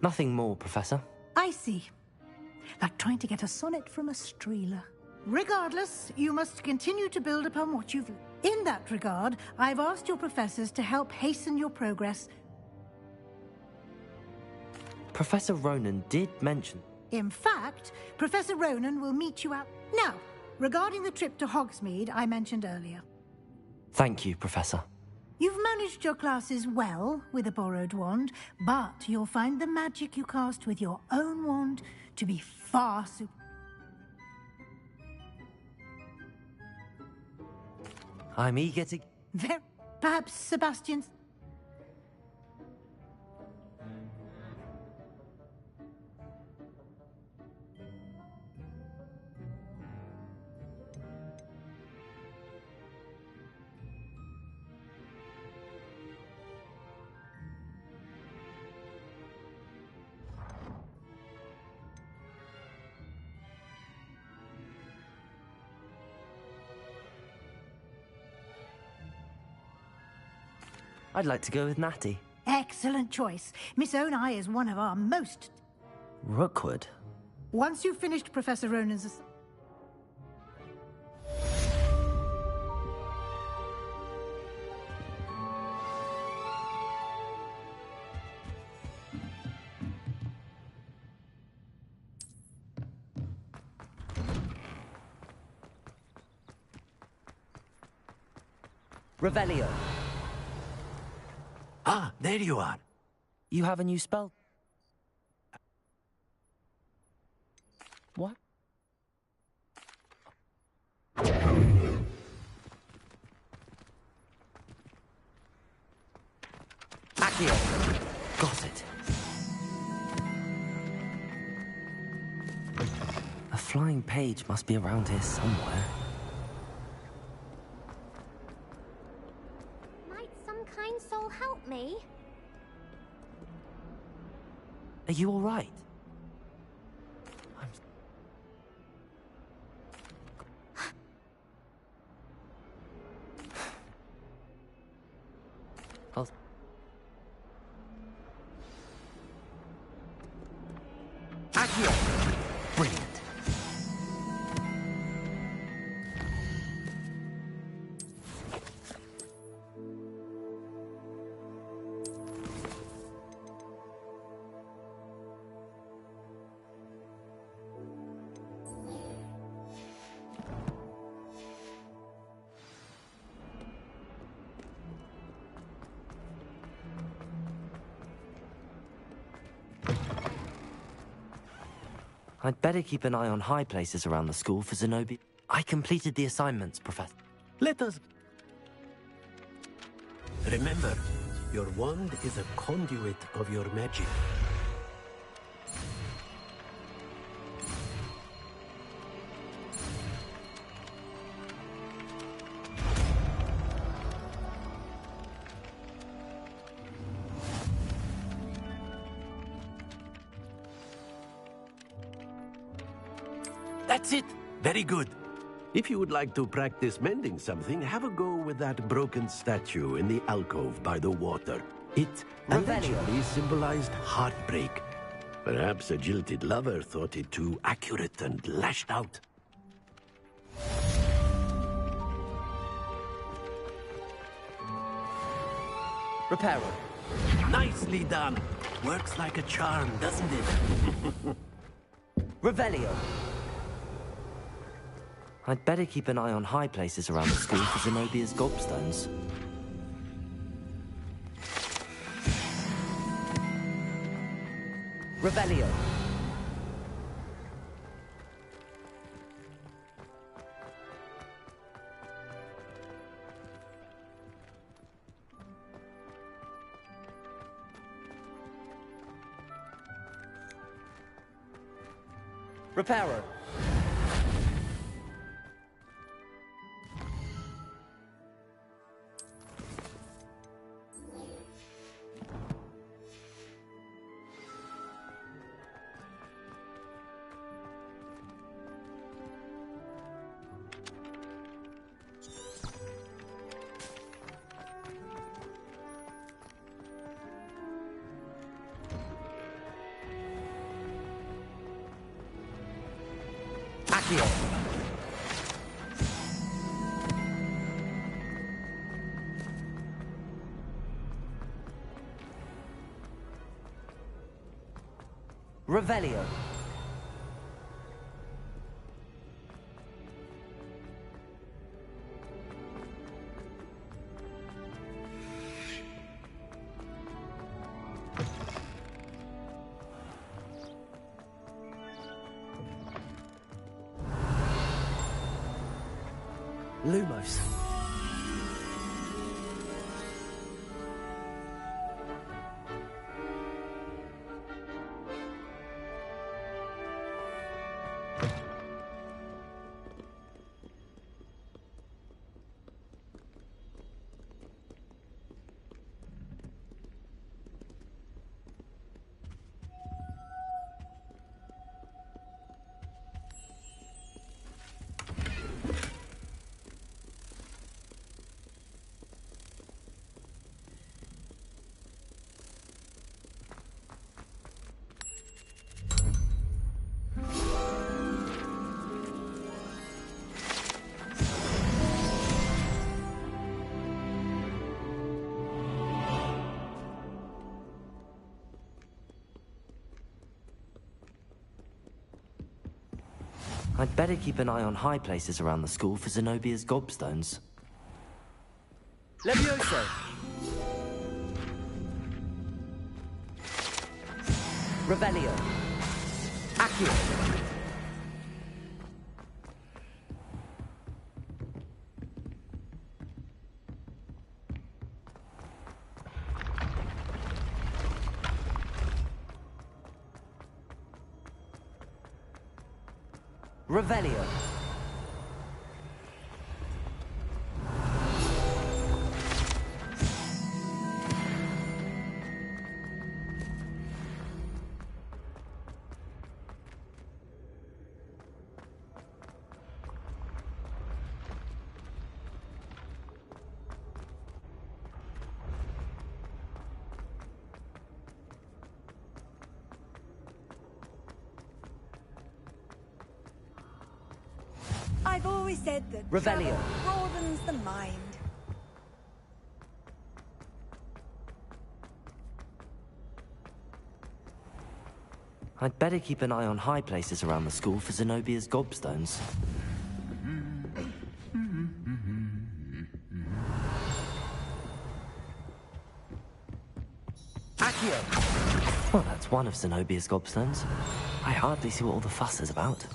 Nothing more, Professor. I see. Like trying to get a sonnet from a streeler. Regardless, you must continue to build upon what you've... In that regard, I've asked your professors to help hasten your progress. Professor Ronan did mention... In fact, Professor Ronan will meet you out... Now, regarding the trip to Hogsmeade I mentioned earlier. Thank you, Professor. You've managed your classes well with a borrowed wand, but you'll find the magic you cast with your own wand to be far superior. I'm eager to... There, perhaps Sebastian's... I'd like to go with Natty. Excellent choice. Miss Onai is one of our most... Rookwood? Once you've finished Professor Ronan's... Revelio. Ah, there you are. You have a new spell? What? Accio. Got it. A flying page must be around here somewhere. Might some kind soul help me? Are you all right? Accio! Brilliant. I'd better keep an eye on high places around the school for Zenobia. I completed the assignments, Professor. Let us... Remember, your wand is a conduit of your magic. That's it! Very good. If you would like to practice mending something, have a go with that broken statue in the alcove by the water. It allegedly symbolized heartbreak. Perhaps a jilted lover thought it too accurate and lashed out. Reparo. Nicely done. Works like a charm, doesn't it? Revelio. I'd better keep an eye on high places around the school for Zenobia's gobstones. Revelio. Reparo. Accio. Revelio. Lumos. I'd better keep an eye on high places around the school for Zenobia's gobstones. Levioso! Revelio! Accio! Revelio! I've always said that Revelio. travel broadens the mind. I'd better keep an eye on high places around the school for Zenobia's gobstones. Accio! Well, that's one of Zenobia's gobstones. I hardly see what all the fuss is about.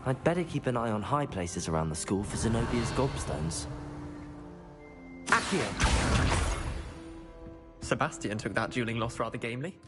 I'd better keep an eye on high places around the school for Zenobia's gobstones. Accio! Sebastian took that dueling loss rather gamely.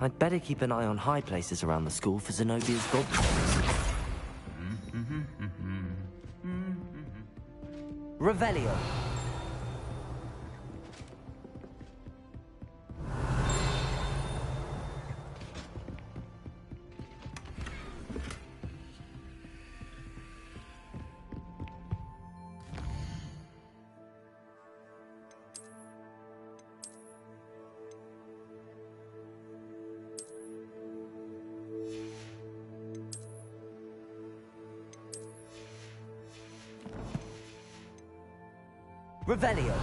I'd better keep an eye on high places around the school for Zenobia's gobstones. Revelio! Revelio!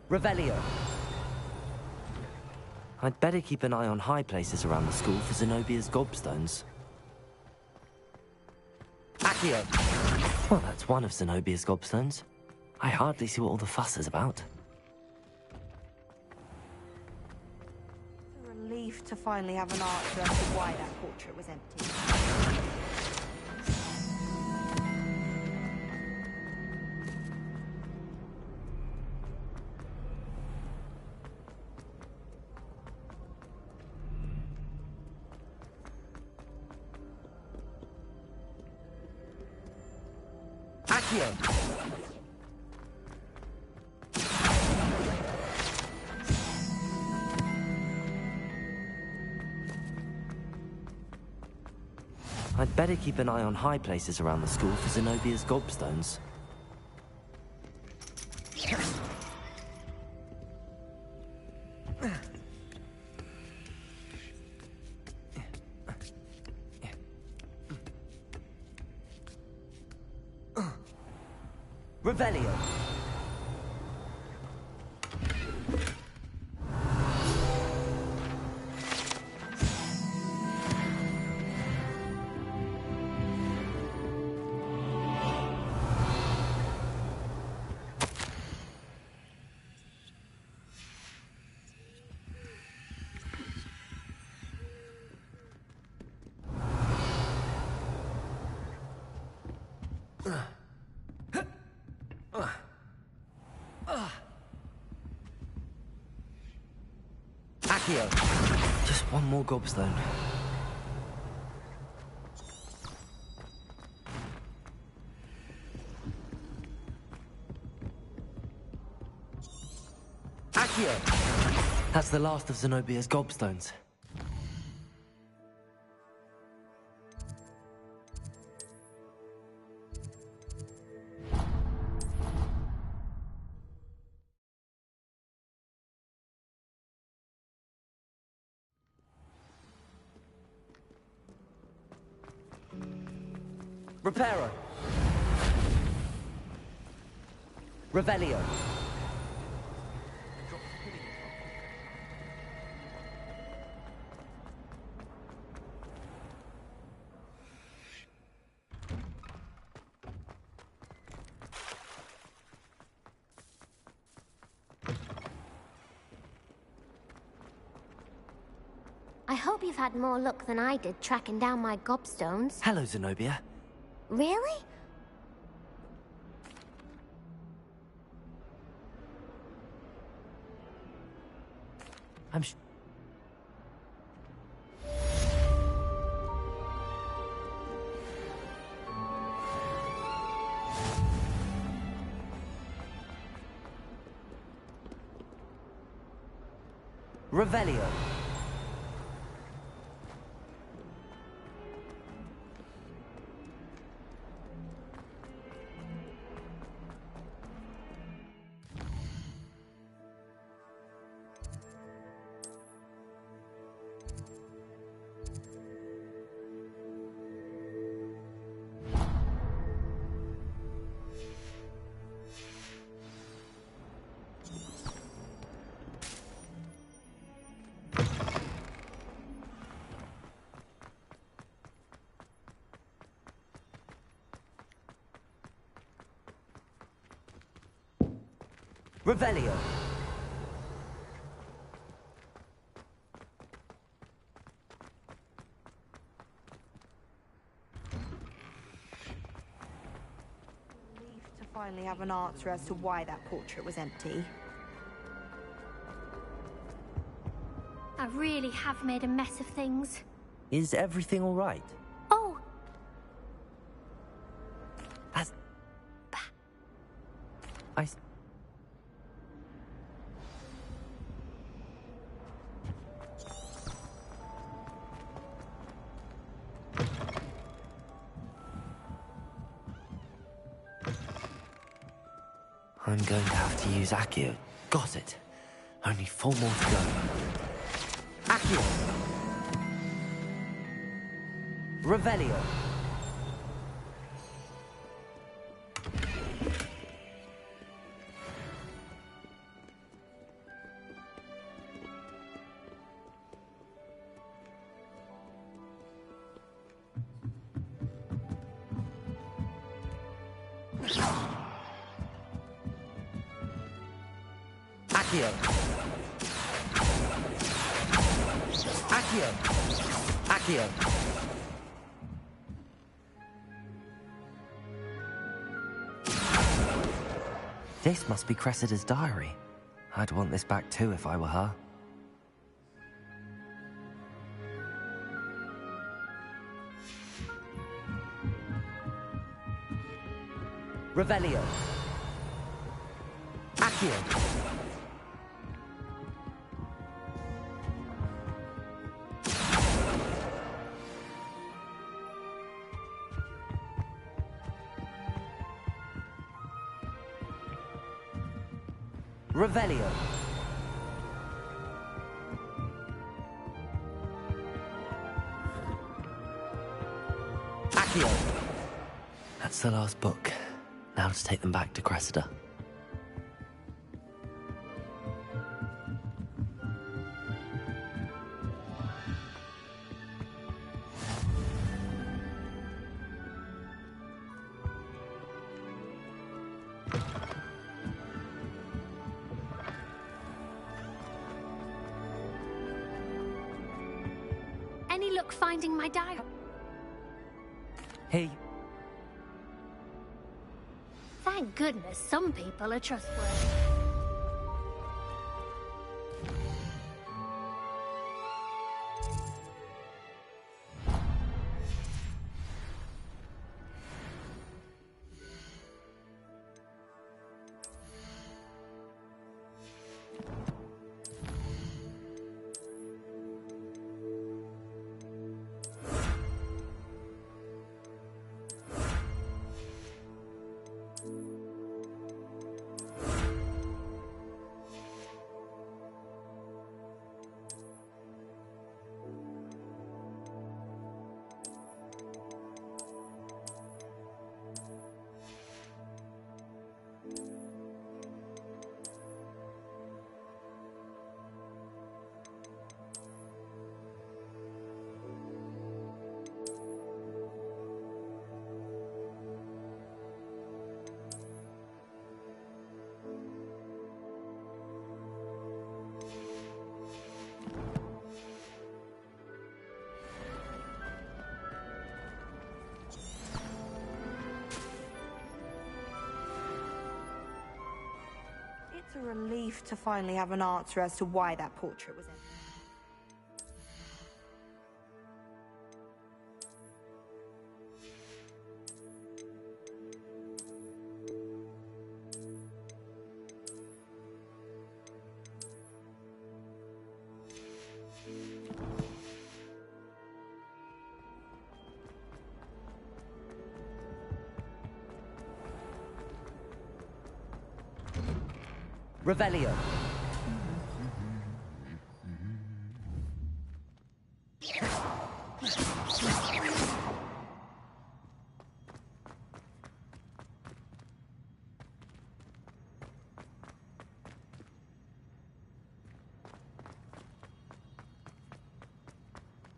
Revelio. I'd better keep an eye on high places around the school for Zenobia's gobstones. Accio! Well, that's one of Zenobia's gobstones. I hardly see what all the fuss is about. It's a relief to finally have an answer as to why that portrait was empty. I'd better keep an eye on high places around the school for Zenobia's gobstones. Revelio. Just one more gobstone. Accio! That's the last of Zenobia's gobstones. Reparo. Revelio. I hope you've had more luck than I did tracking down my gobstones. Hello, Zenobia. Really? I'm Revelio. Revelio. To finally have an answer as to why that portrait was empty. I really have made a mess of things. Is everything all right? Oh! I'm going to have to use Accio. Got it. Only 4 more to go. Accio! Revelio. Accio. Accio. Accio. This must be Cressida's diary. I'd want this back too if I were her. Revelio. Accio. Revelio. Accio. That's the last book. Now to take them back to Cressida. Any luck finding my diary? Hey. Thank goodness some people are trustworthy. It's a relief to finally have an answer as to why that portrait was in. Revelio.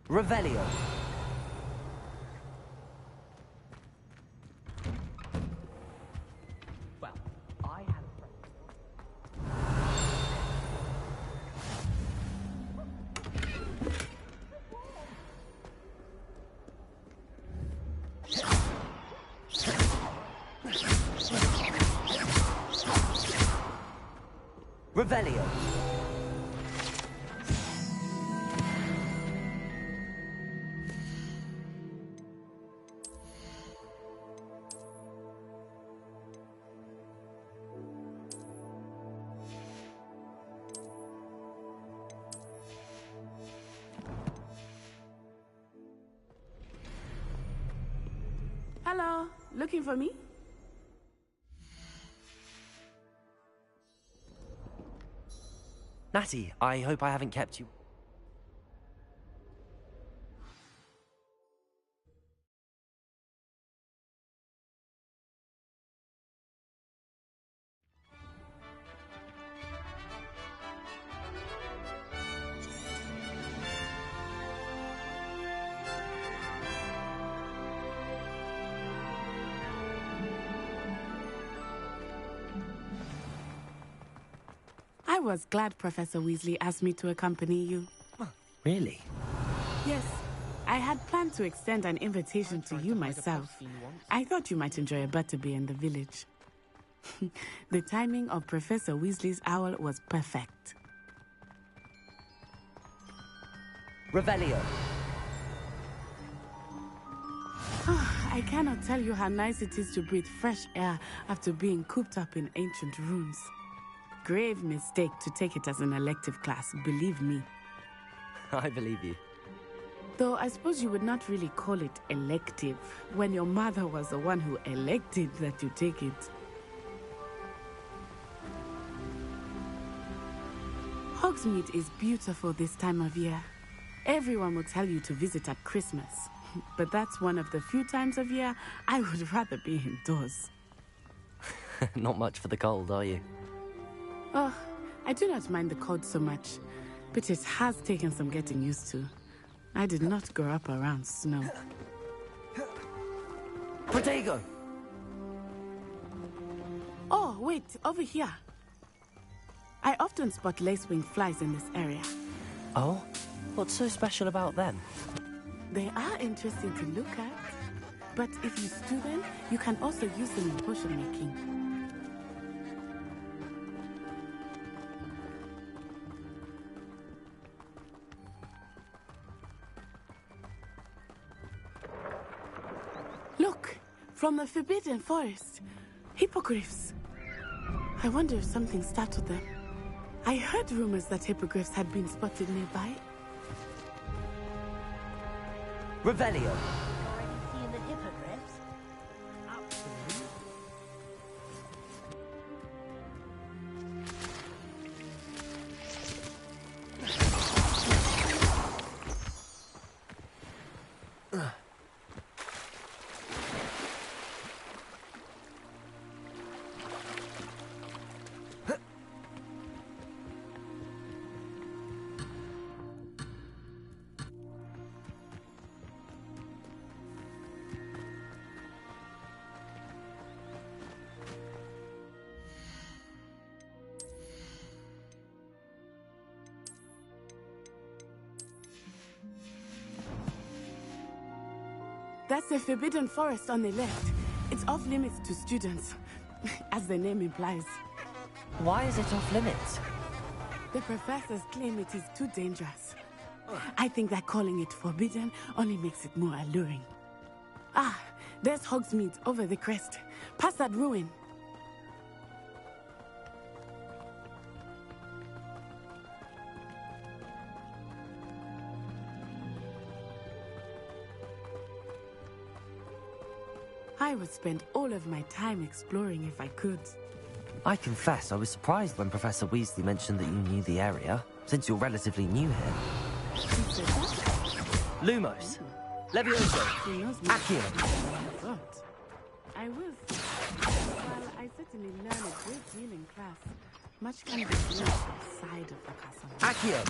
Revelio. Well, I had a Revelio. Hello, looking for me? Natty, I hope I haven't kept you. was glad Professor Weasley asked me to accompany you. Really? Yes, I had planned to extend an invitation to you myself. I thought you might enjoy a butterbeer in the village. The timing of Professor Weasley's owl was perfect. Revelio. I cannot tell you how nice it is to breathe fresh air after being cooped up in ancient rooms. Grave mistake to take it as an elective class, believe me. I believe you. Though I suppose you would not really call it elective when your mother was the one who elected that you take it. Hogsmeade is beautiful this time of year. Everyone will tell you to visit at Christmas, but that's one of the few times of year I would rather be indoors. Not much for the cold, are you? Oh, I do not mind the cold so much, but it has taken some getting used to. I did not grow up around snow. Protego! Oh, wait, over here. I often spot lacewing flies in this area. Oh? What's so special about them? They are interesting to look at, but if you stew them, you can also use them in potion making. Look, from the Forbidden Forest, hippogriffs. I wonder if something startled them. I heard rumors that hippogriffs had been spotted nearby. Revelio. Already seen the hippogriffs? Absolutely. That's the Forbidden Forest on the left. It's off limits to students, as the name implies. Why is it off limits? The professors claim it is too dangerous. I think that calling it forbidden only makes it more alluring. Ah, there's Hogsmeade over the crest. Past that ruin. I would spend all of my time exploring if I could. I confess I was surprised when Professor Weasley mentioned that you knew the area, since you're relatively new here. Lumos. Levioso. Accio. I will. While I certainly learn a great deal in class, much can be learned outside of the castle. Accio.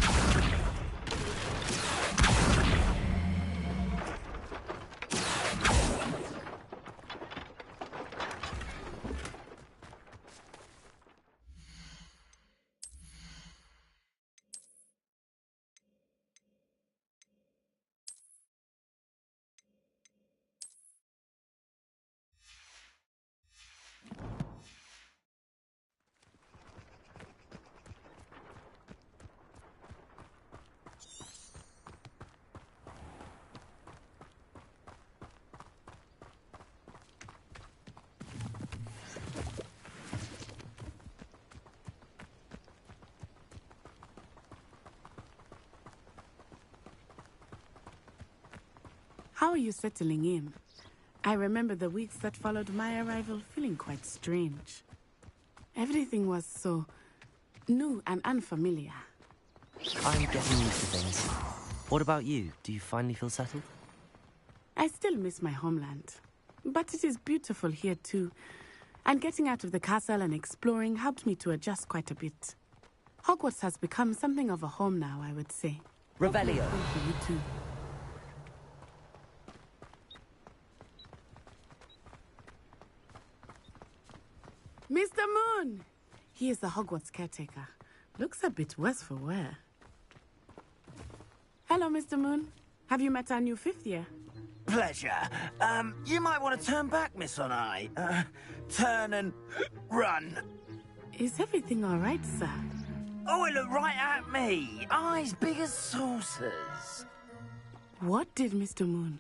How are you settling in? I remember the weeks that followed my arrival feeling quite strange. Everything was so new and unfamiliar. I'm getting used to things. What about you? Do you finally feel settled? I still miss my homeland, but it is beautiful here too. And getting out of the castle and exploring helped me to adjust quite a bit. Hogwarts has become something of a home now, I would say. Revelio. For you too. Mr. Moon! He is the Hogwarts caretaker. Looks a bit worse for wear. Hello, Mr. Moon. Have you met our new fifth year? Pleasure. You might want to turn back, Miss Onai. Turn and run. Is everything all right, sir? Oh, it looked right at me. Eyes big as saucers. What did Mr. Moon?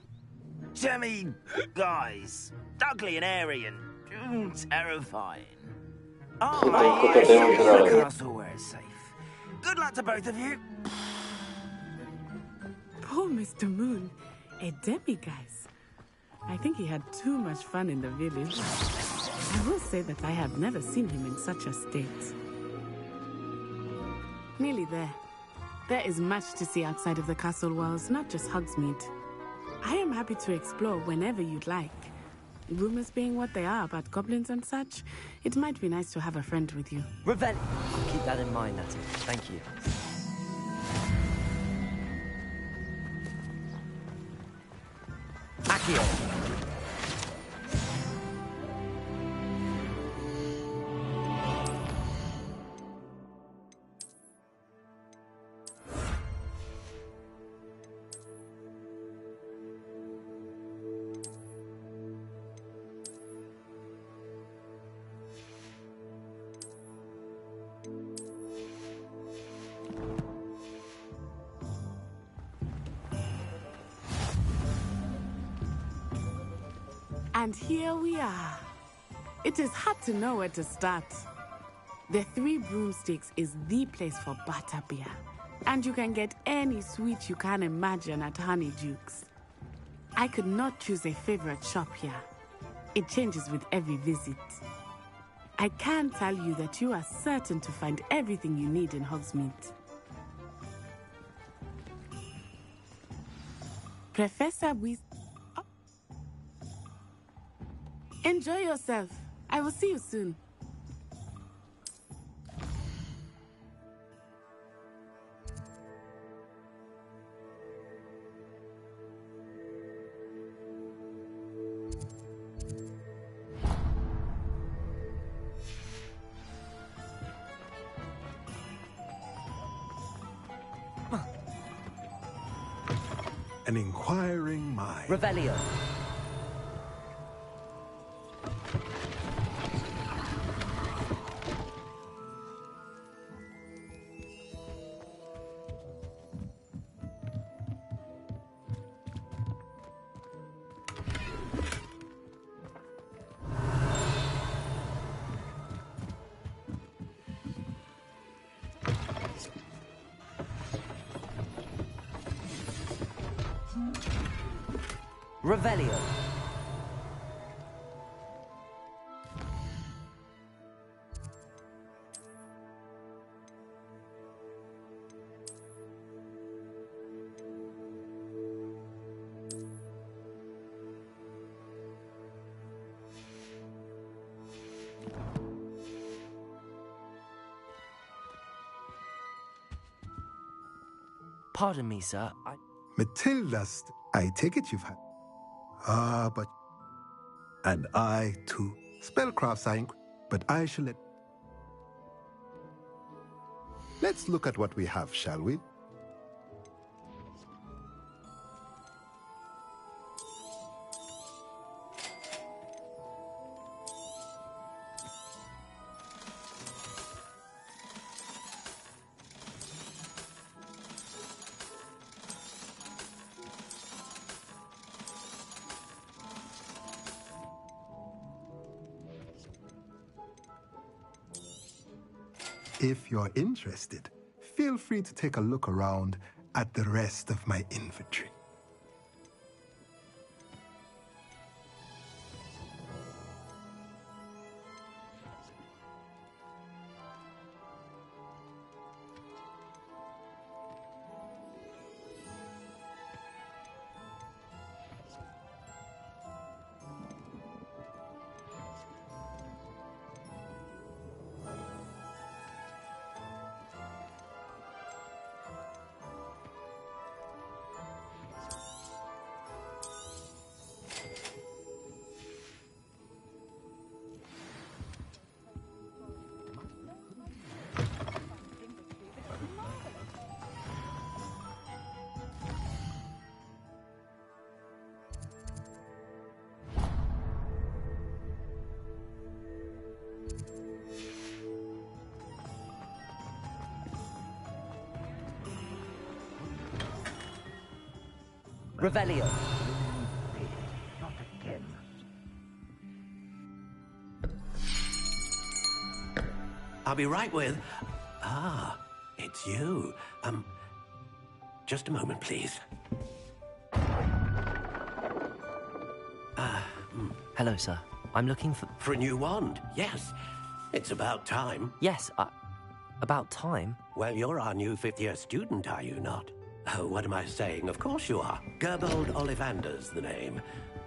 I mean, guys, ugly and airy and terrifying. Oh, the castle where it's safe. Good luck to both of you. Poor Mr. Moon. A demiguise. I think he had too much fun in the village. I will say that I have never seen him in such a state. Nearly there. There is much to see outside of the castle walls, not just Hogsmeade. I am happy to explore whenever you'd like. Rumors being what they are about goblins and such, it might be nice to have a friend with you. Revelli! I'll keep that in mind, Natty. Thank you. Accio! And here we are. It is hard to know where to start. The Three Broomsticks is the place for butterbeer. And you can get any sweet you can imagine at Honeydukes. I could not choose a favorite shop here. It changes with every visit. I can tell you that you are certain to find everything you need in Hogsmeade. Professor Enjoy yourself. I will see you soon. An inquiring mind. Revelio. Revelio. Pardon me, sir. Matilda's, I take it you've had. But... And I, too. Spellcrafts are but I shall let... Let's look at what we have, shall we? If you're interested, feel free to take a look around at the rest of my inventory. Revelio. Not again. I'll be right with... Ah, it's you. Just a moment, please. Hello, sir. I'm looking for... For a new wand, yes. It's about time. Yes, about time? Well, you're our new fifth-year student, are you not? Oh, what am I saying? Of course you are. Gerbold Ollivander's the name.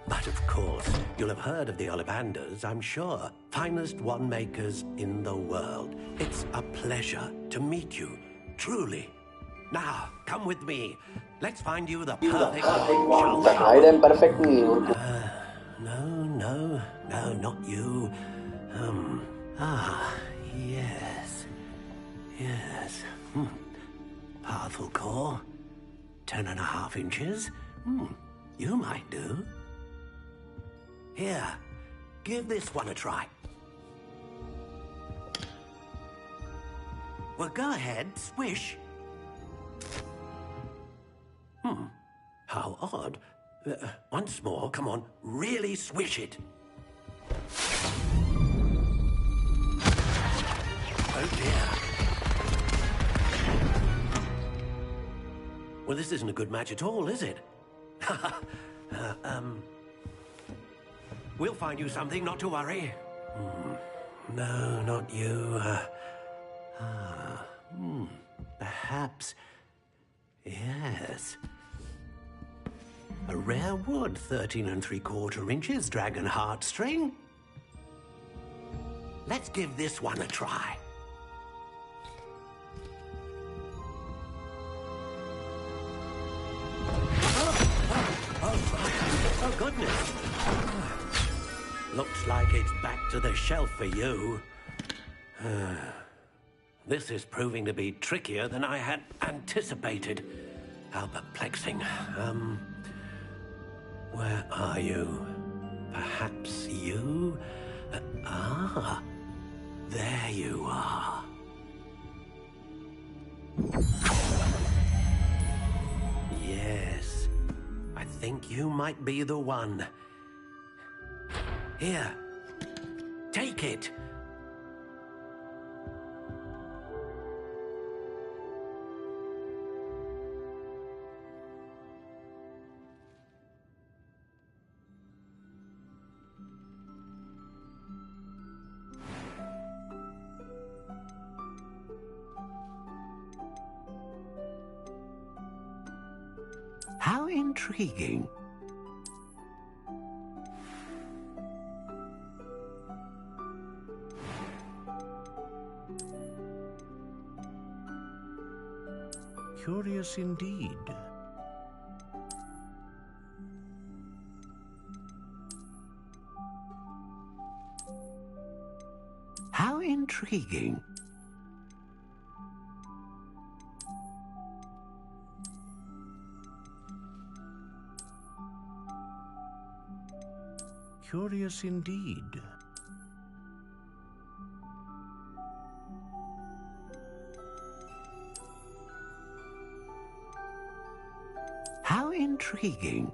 But of course, you'll have heard of the Ollivanders, I'm sure. Finest wand makers in the world. It's a pleasure to meet you, truly. Now, come with me. Let's find you the perfect wand, shall we? Dan perfect nih menurutku. No, not you. Yes. Powerful core. 10.5 inches. You might do. Here, give this one a try. Well, go ahead, swish. How odd. Once more, come on, really swish it. Oh dear. Well, this isn't a good match at all, is it? We'll find you something, not to worry. No, not you. Perhaps... Yes. A rare wood, 13 3/4 inches, dragon heartstring. Let's give this one a try. Oh, goodness. Looks like it's back to the shelf for you. This is proving to be trickier than I had anticipated. How perplexing. Where are you? Perhaps you? There you are. Yes, I think you might be the one. Here, take it. How intriguing. Curious indeed. How intriguing. Curious indeed. How intriguing.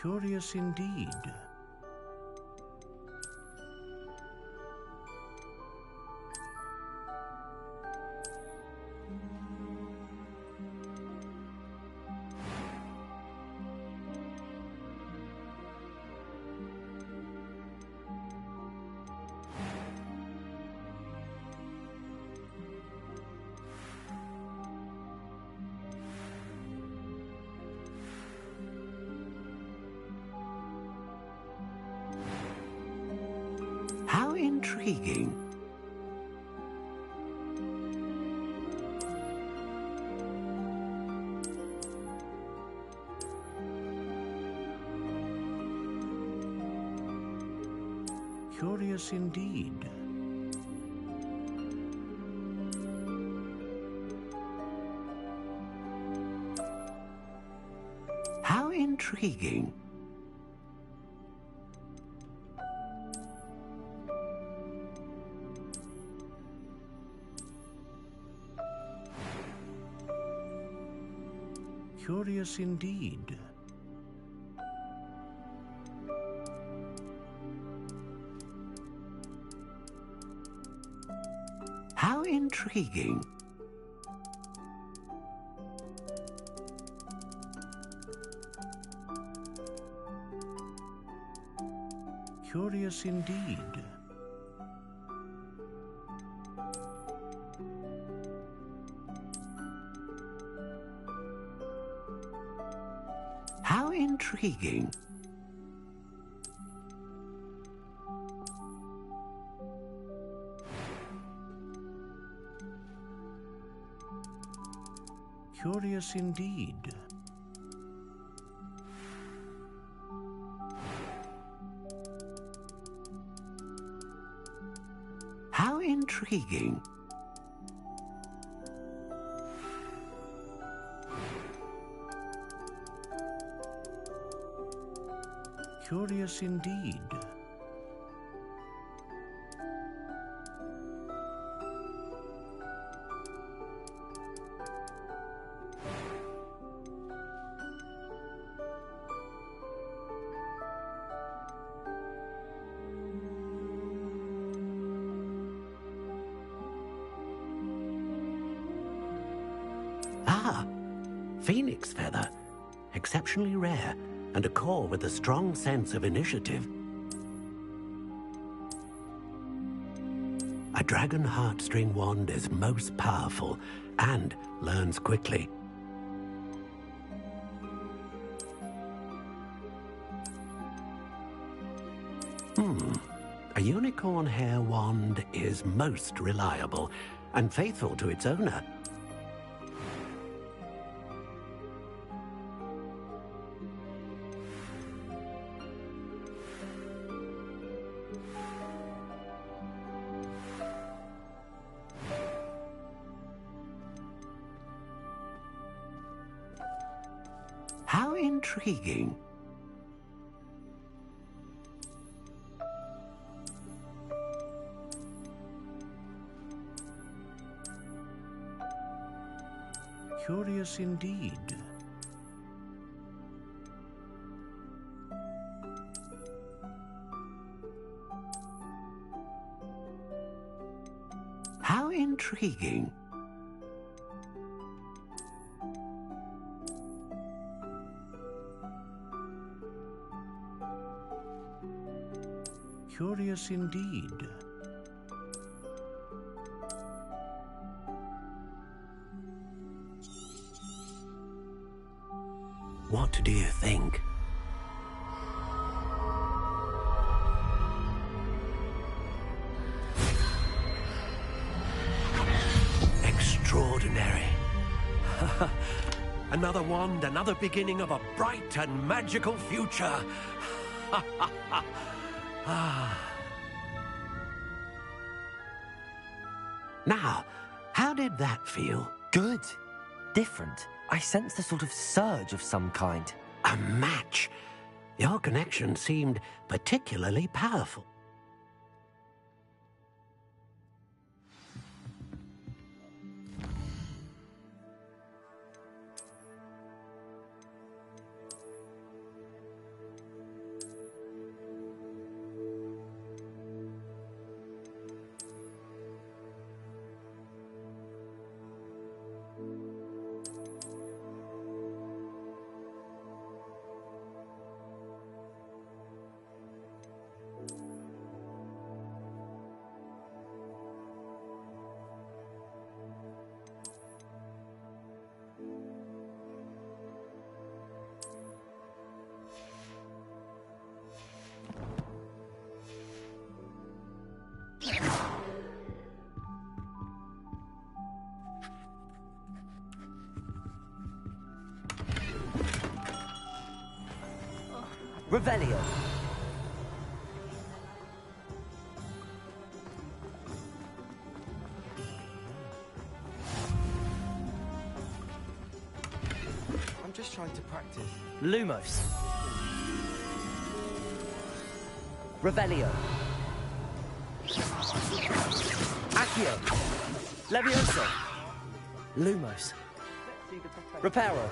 Curious indeed. How intriguing. Curious indeed. How intriguing. Curious indeed. How intriguing. Curious indeed. How intriguing. Curious indeed. How intriguing. Curious indeed. Ah, phoenix feather. Exceptionally rare, and a core with a strong sense of initiative. A dragon heartstring wand is most powerful and learns quickly. A unicorn hair wand is most reliable and faithful to its owner. How intriguing. Curious indeed. How intriguing. Curious indeed. What do you think? Extraordinary. Another wand, another beginning of a bright and magical future. Now, how did that feel? Good. Different. I sensed a sort of surge of some kind. A match. Your connection seemed particularly powerful. Revelio. I'm just trying to practice. Lumos. Revelio. Accio. Levioso. Lumos. Reparo.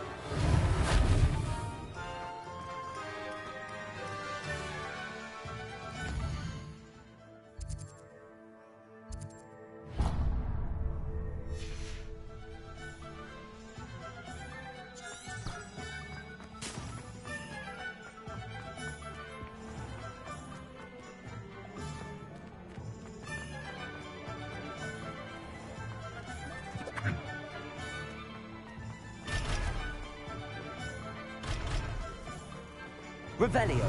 Revelio.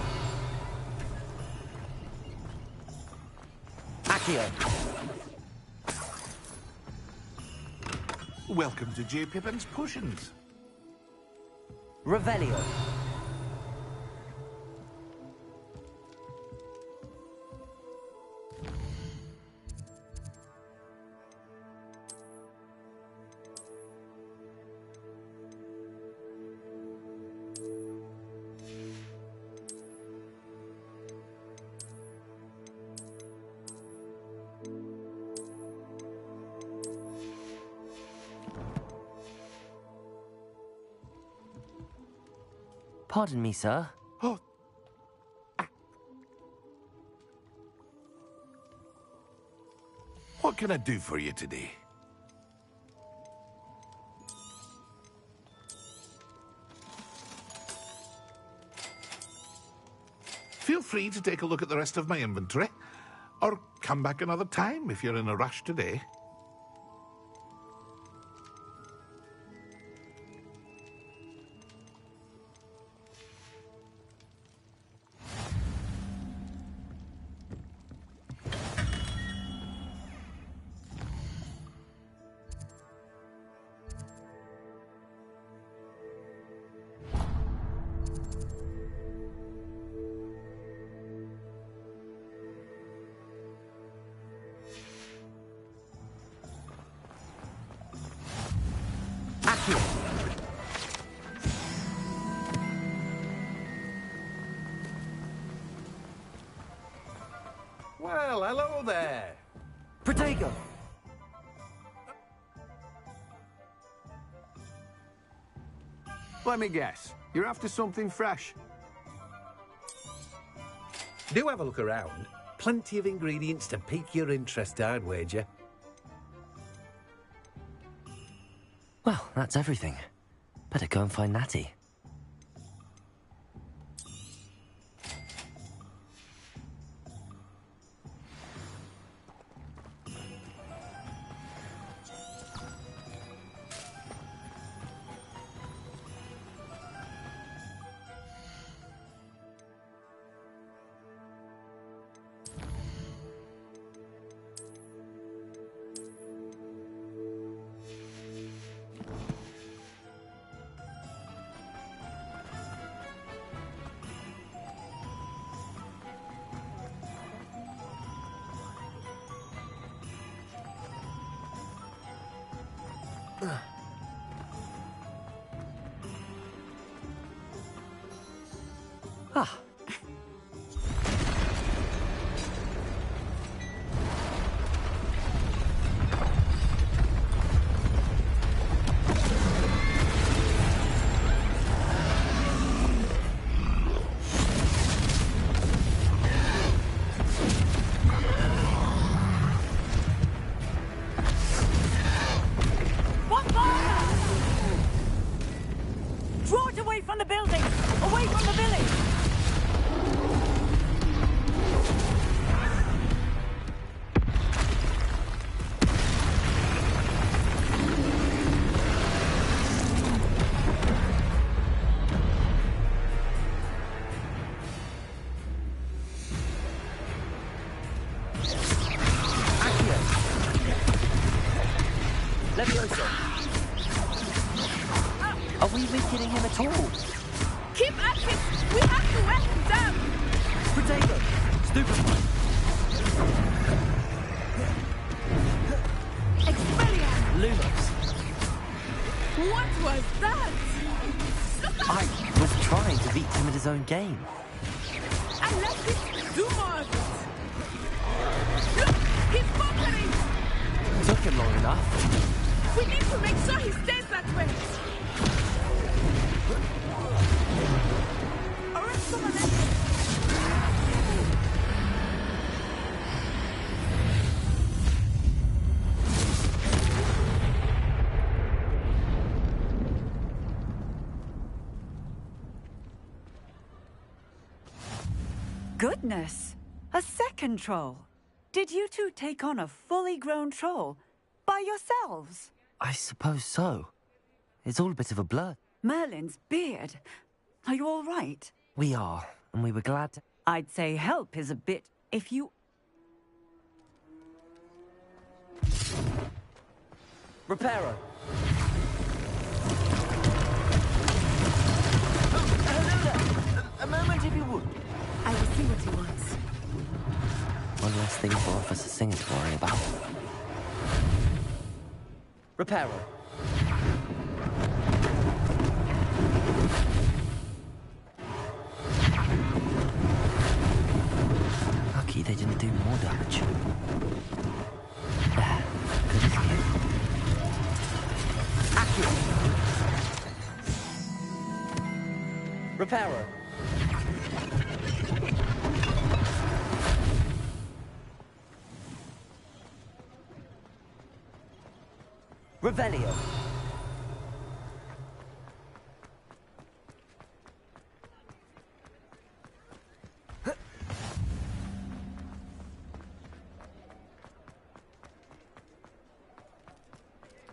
Accio. Welcome to J. Pippin's Potions. Revelio. Pardon me, sir. Oh. What can I do for you today? Feel free to take a look at the rest of my inventory, or come back another time if you're in a rush today. Well, hello there. Protego. Let me guess. You're after something fresh. Do have a look around. Plenty of ingredients to pique your interest, I'd wager. Well, that's everything. Better go and find Natty. Ah. What fire? Draw it away from the building! Away from the village! Levioso. Are we weakening him at all? Keep at it! We have to wear him down! Protego. Stupefy. Expelliarm! Lumos. What was that? I was trying to beat him at his own game. And let him do more of it! Look! He's bunkering! Took him long enough. We need to make sure he stays that way! Arrest someone else! Goodness! A second troll! Did you two take on a fully grown troll by yourselves? I suppose so. It's all a bit of a blur. Merlin's beard. Are you all right? We are. and we were glad to... I'd say help is a bit... If you... Reparo! A moment, if you would. I will see what he wants. One less thing for Officer Singer to worry about. Reparo. Lucky they didn't do more damage. There. Good as new. Accurate. Reparo. Revelio.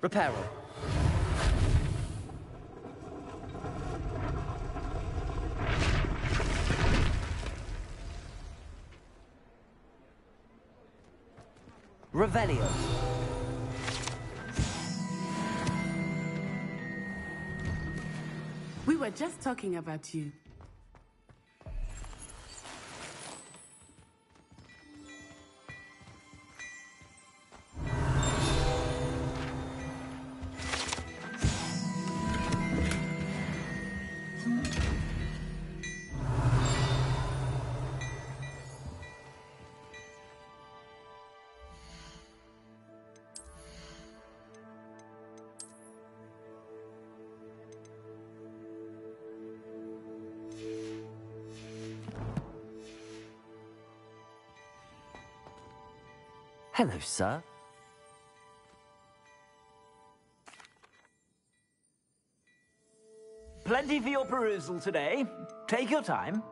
Reparo. Revelio. We were just talking about you. Hello, sir. Plenty for your perusal today. Take your time.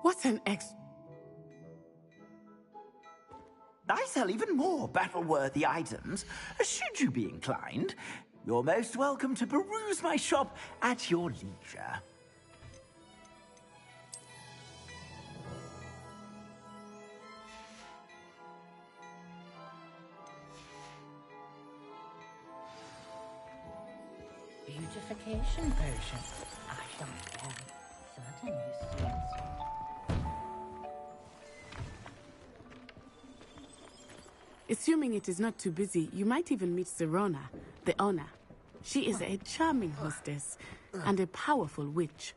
What an I sell even more battle-worthy items. Should you be inclined, you're most welcome to peruse my shop at your leisure. Beautification potion. I shall certainly soon. Assuming it is not too busy, you might even meet Sirona, the owner. She is a charming hostess and a powerful witch.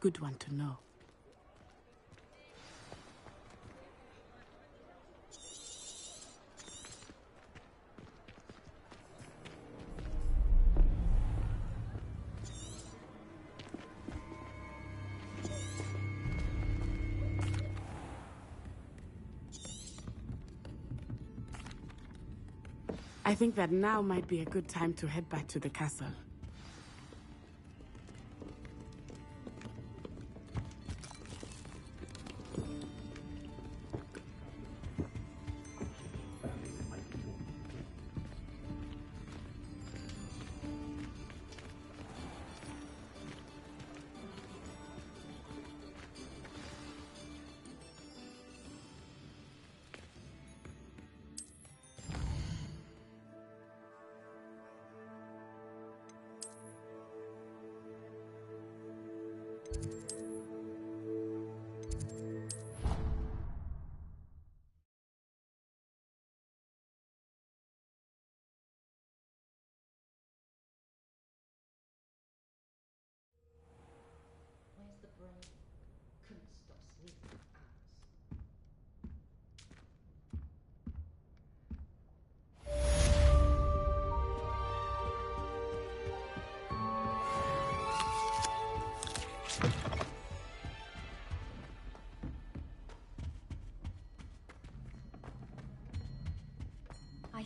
Good one to know. I think that now might be a good time to head back to the castle.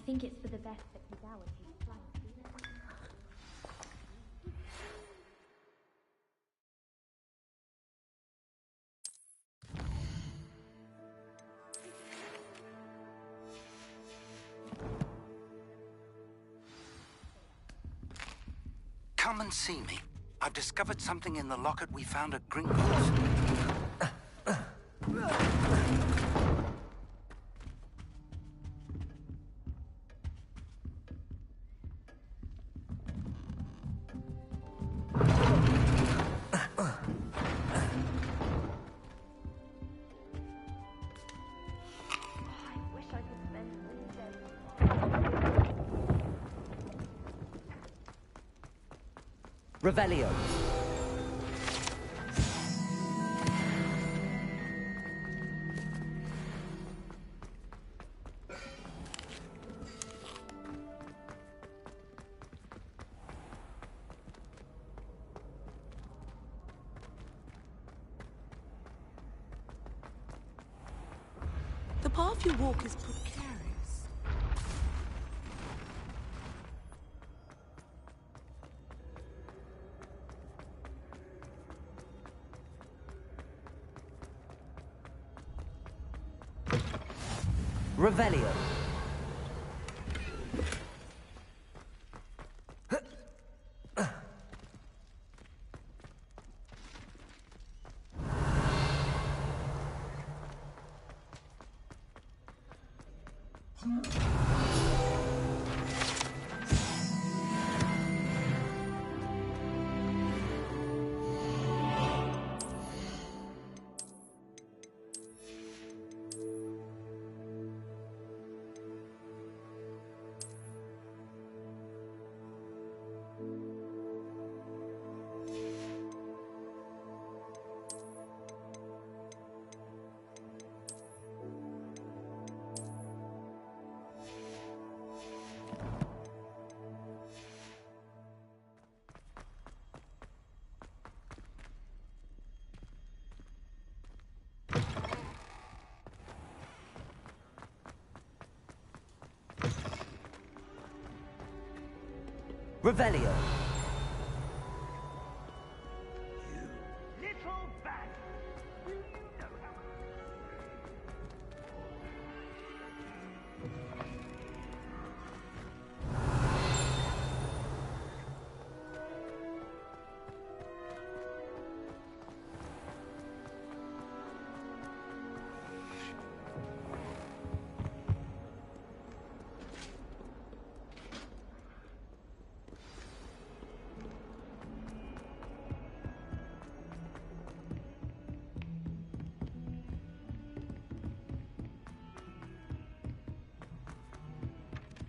think it's for the best that his hour takes flight. Come and see me. I've discovered something in the locket we found at Gringotts. Revelio. The path you walk is precarious. Revelio. Revelio. Little bat. Do you know how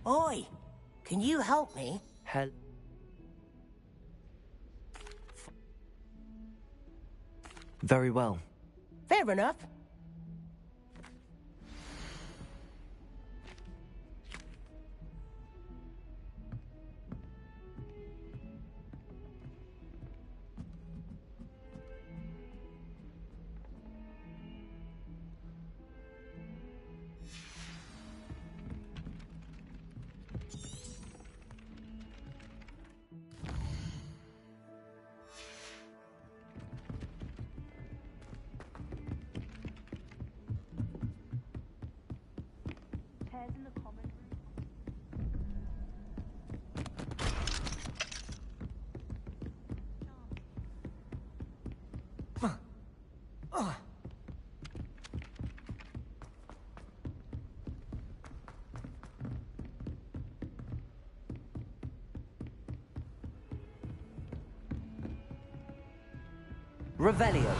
Oi! Can you help me? Hell. Very well. Fair enough. In the common Revelio.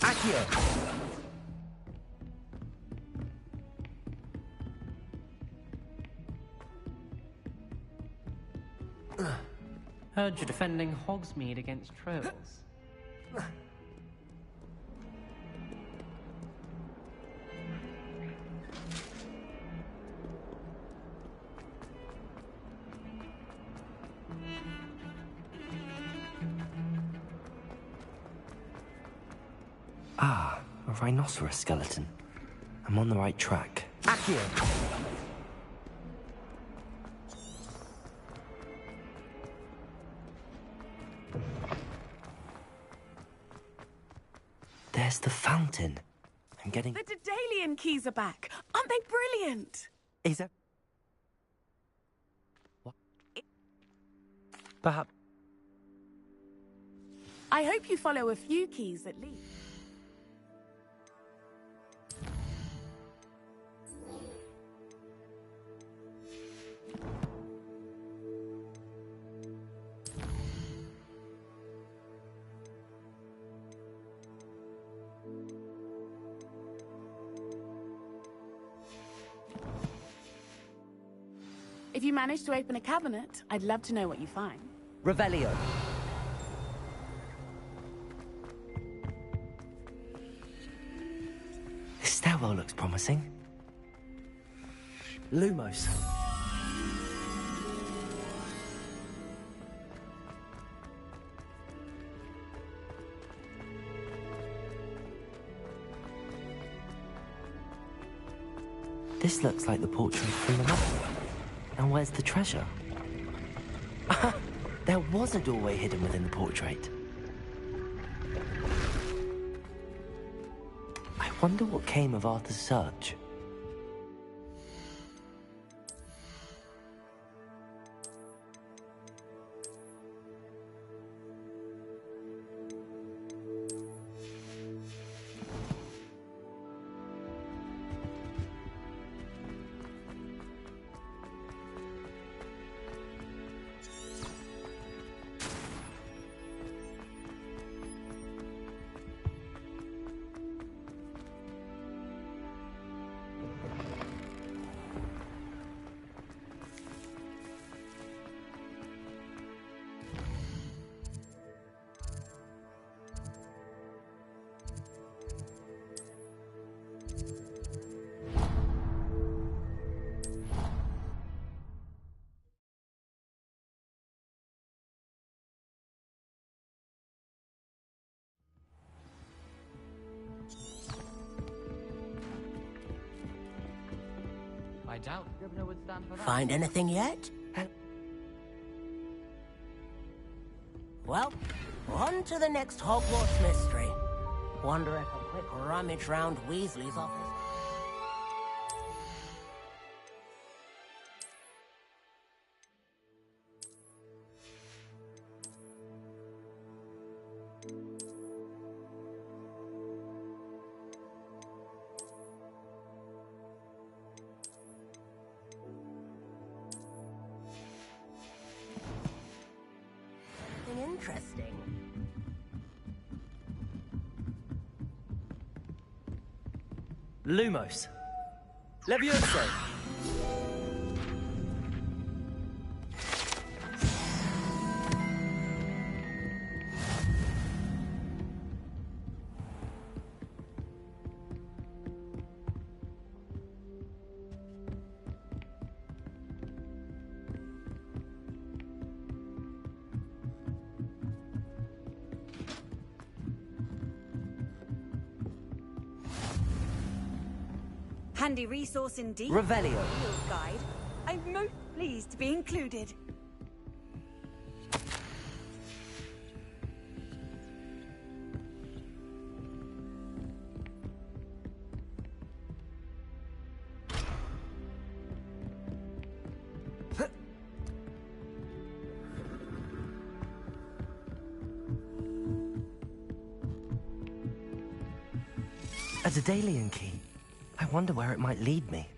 Accio. Heard you're defending Hogsmeade against trolls. Ah, a rhinoceros skeleton. I'm on the right track. Accio. There's the fountain. I'm getting... The Daedalian keys are back. Aren't they brilliant? Is that... What? Perhaps... I hope you follow a few keys at least. If you manage to open a cabinet, I'd love to know what you find. Revelio. This stairwell looks promising. Lumos. This looks like the portrait from the novel. And where's the treasure? There was a doorway hidden within the portrait. I wonder what came of Arthur's search. I doubt the governor would stand for that. Find anything yet? Well, on to the next Hogwarts mystery. Wonder if a quick rummage round Weasley's office. Interesting. Lumos. Levioso. Handy resource indeed. Revelio. Field guide. I'm most pleased to be included. A Daedalian key. I wonder where it might lead me.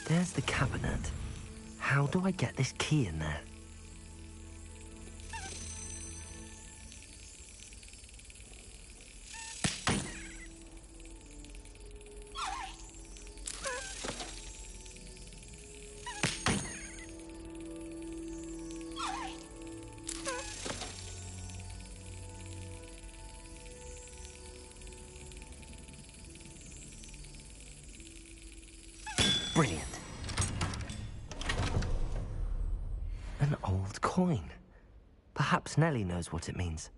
There's the cabinet. How do I get this key in there? Brilliant. An old coin. Perhaps Nellie knows what it means.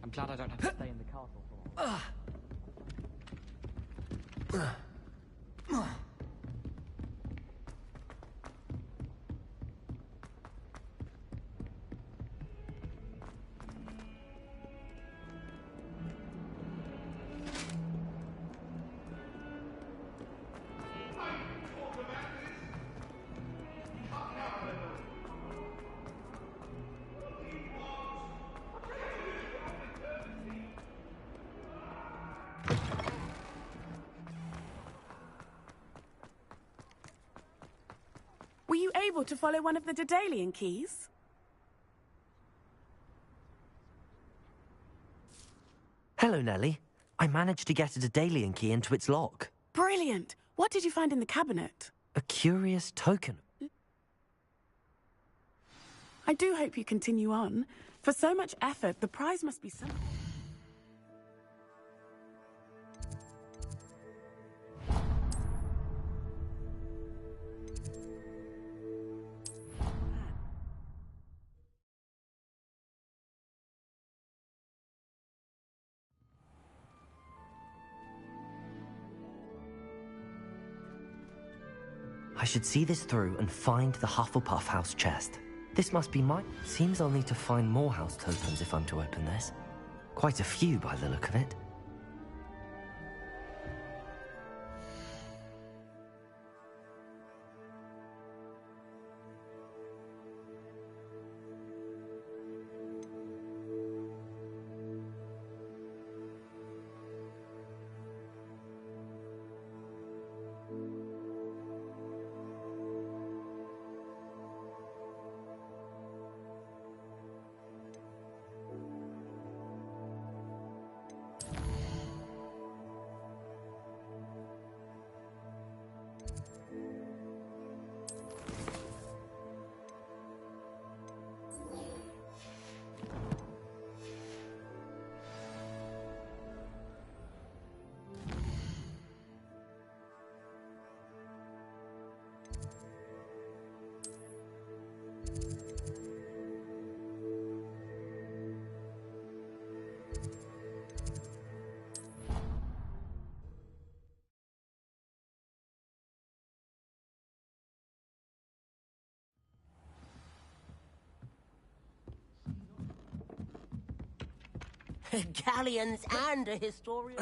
I'm glad I don't have to stay in the castle for long. Were you able to follow one of the Daedalian keys? Hello, Nellie. I managed to get a Daedalian key into its lock. Brilliant! What did you find in the cabinet? A curious token. I do hope you continue on. For so much effort, the prize must be some... I should see this through and find the Hufflepuff house chest. This must be mine. Seems I'll need to find more house tokens if I'm to open this. Quite a few by the look of it. Galleons and a historian.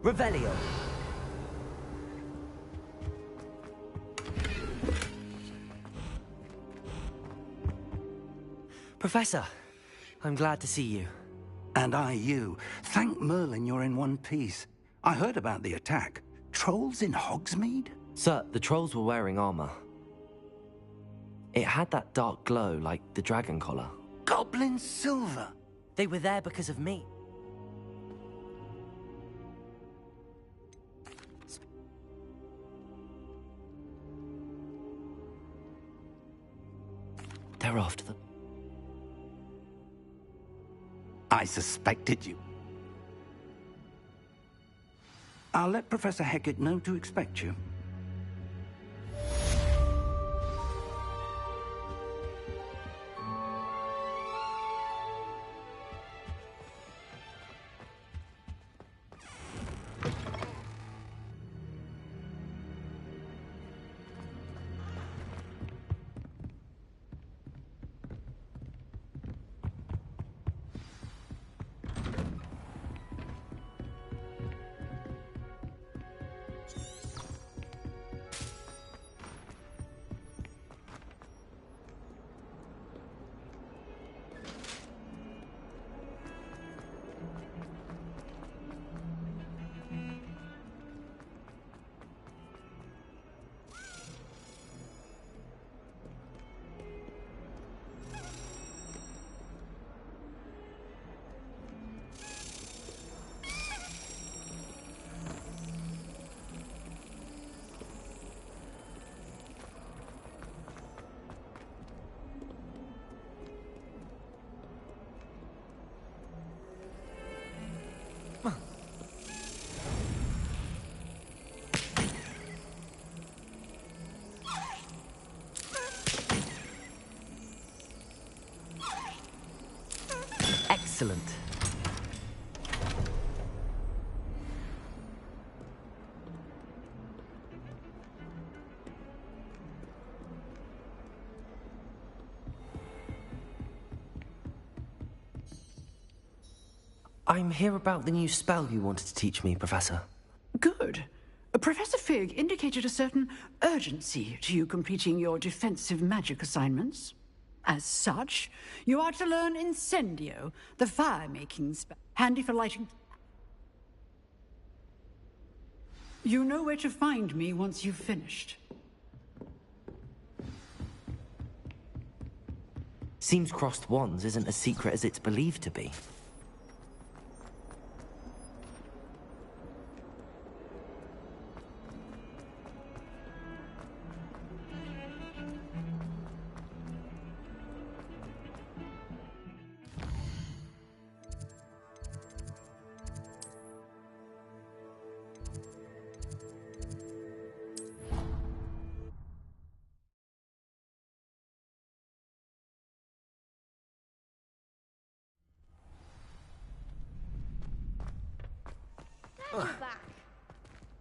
Revelio. Professor, I'm glad to see you. And I you. Thank Merlin you're in one piece. I heard about the attack. Trolls in Hogsmeade? Sir, the trolls were wearing armor. It had that dark glow like the dragon collar. Goblin silver? They were there because of me. They're after them. I suspected you. I'll let Professor Hecat know to expect you. Excellent. I'm here about the new spell you wanted to teach me, Professor. Good. Professor Fig indicated a certain urgency to you completing your defensive magic assignments. As such, you are to learn Incendio, the fire-making spell, handy for lighting. You know where to find me once you've finished. Seems crossed wands isn't as secret as it's believed to be.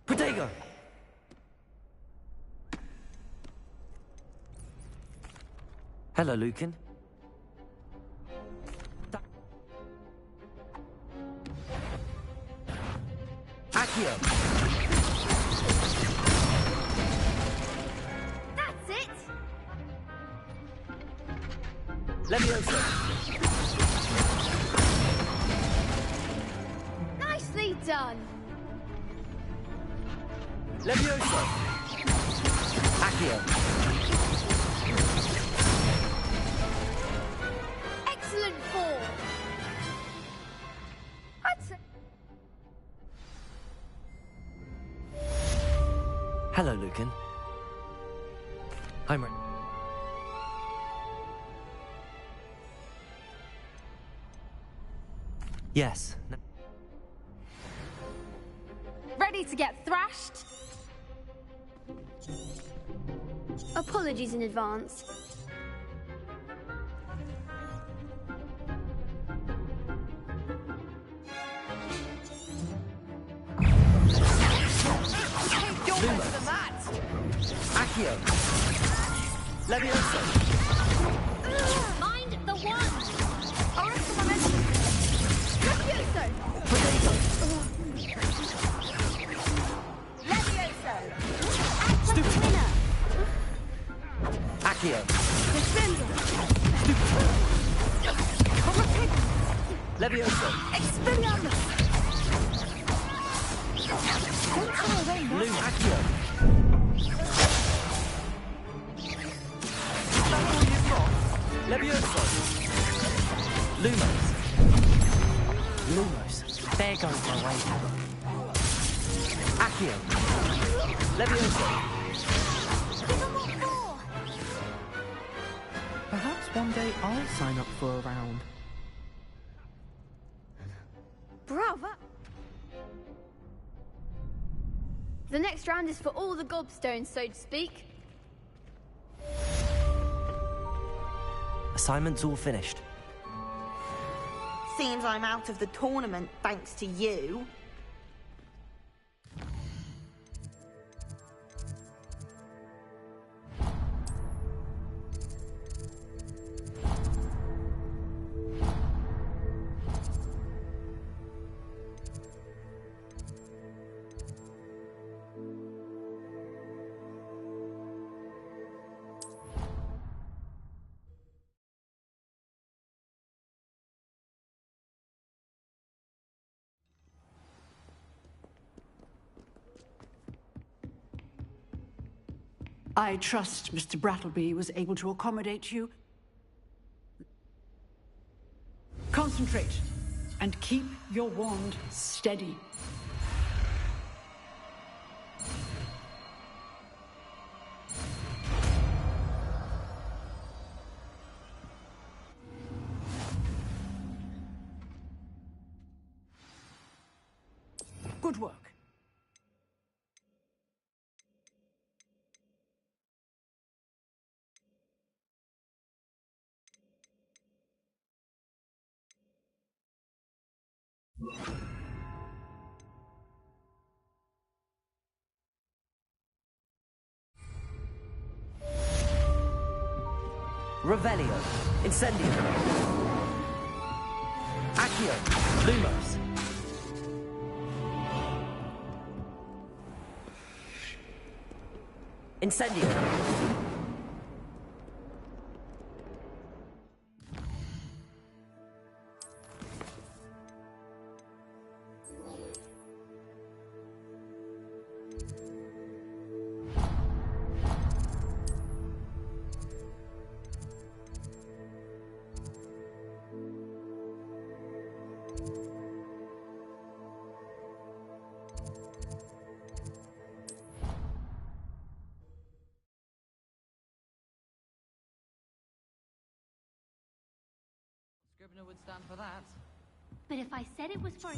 Protego! Hello, Lucan. Accio! That's it! Leviosa! Nicely done! Leviosa! Accio! Excellent form! Hello, Lucan. I'm ready. Yes. Ready to get thrashed? Apologies in advance. Accio! Leviosa! Mind the wand! Arrest the momentum! Levioso! Protego! Levioso! Stupid winner! Accio! Defender! Levioso! Expelliarmus! Loom Accio! Is that all you've got? Levioso! Lumos! Lumos. There goes my way. Accio! Levioso! Perhaps one day I'll sign up for a round. Bravo! The next round is for all the gobstones, so to speak. Assignment's all finished. Seems I'm out of the tournament thanks to you. I trust Mr. Brattleby was able to accommodate you. Concentrate and keep your wand steady. Good work. Revelio. Incendio. Accio. Lumos. Incendio. Scrivener would stand for that. But if I said it was for...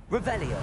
Revelio.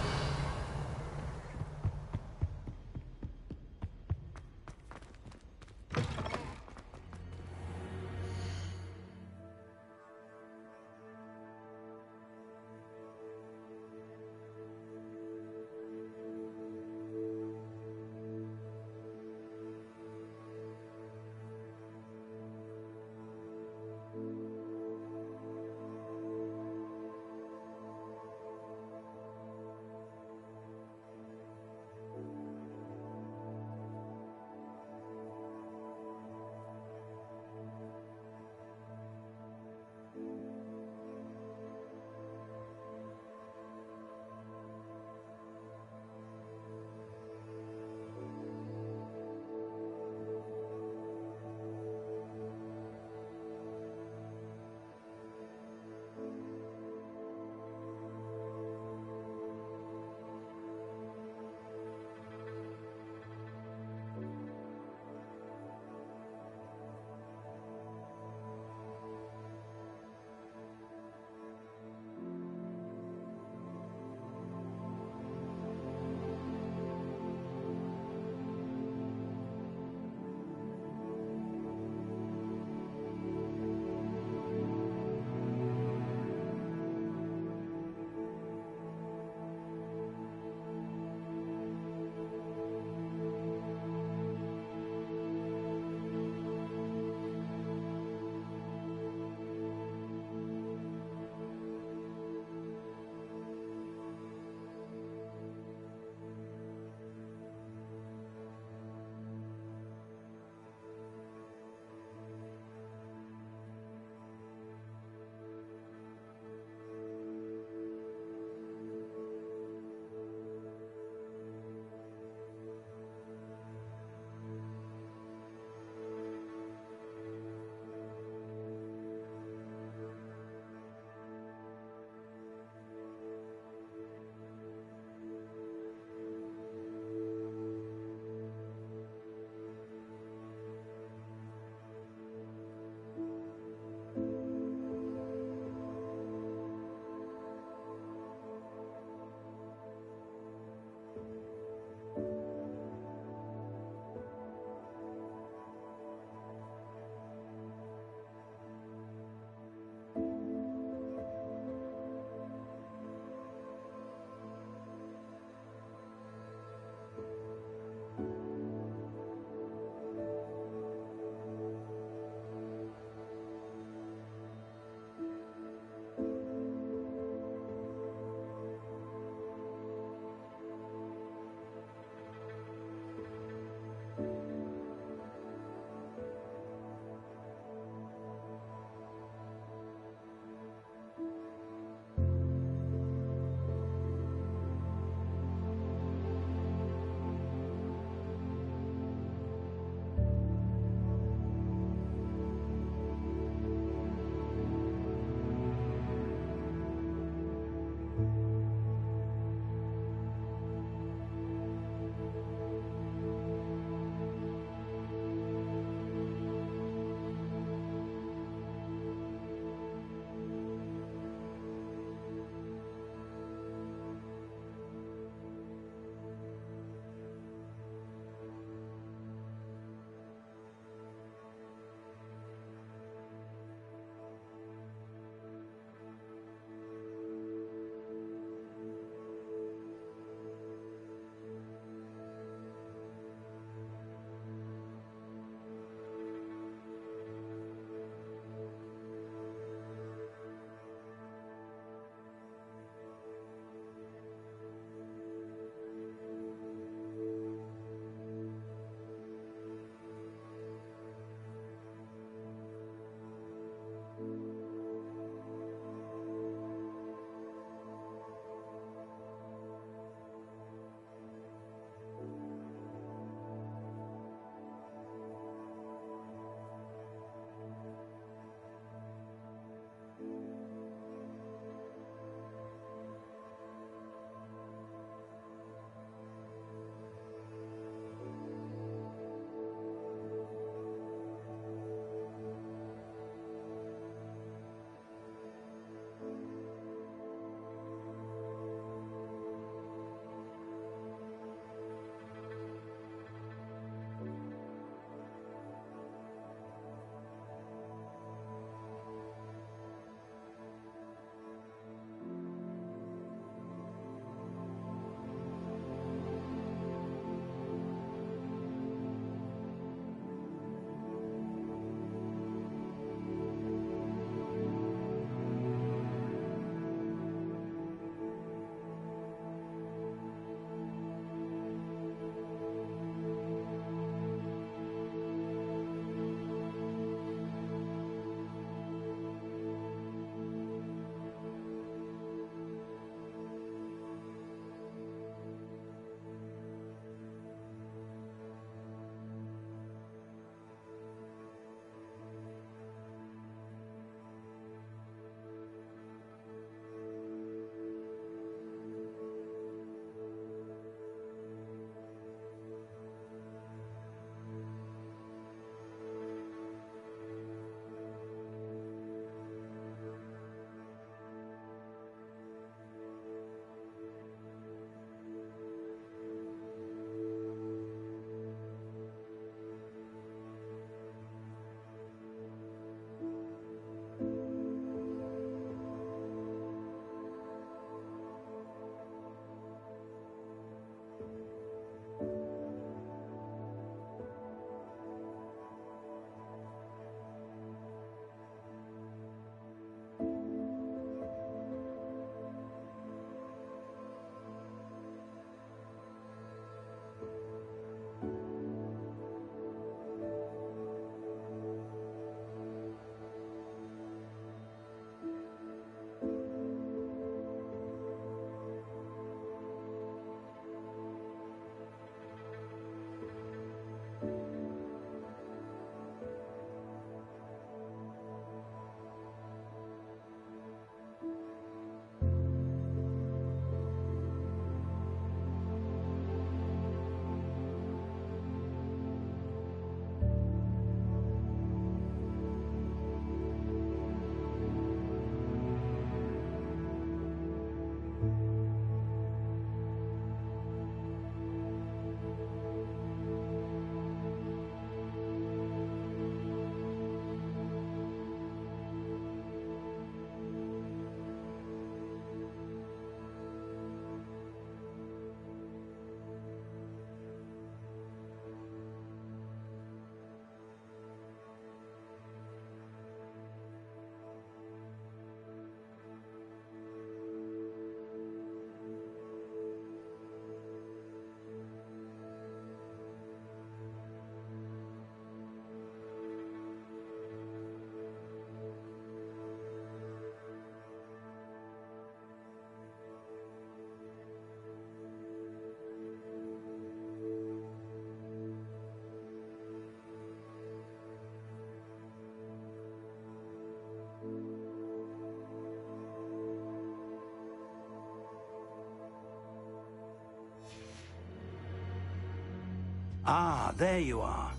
Ah, there you are.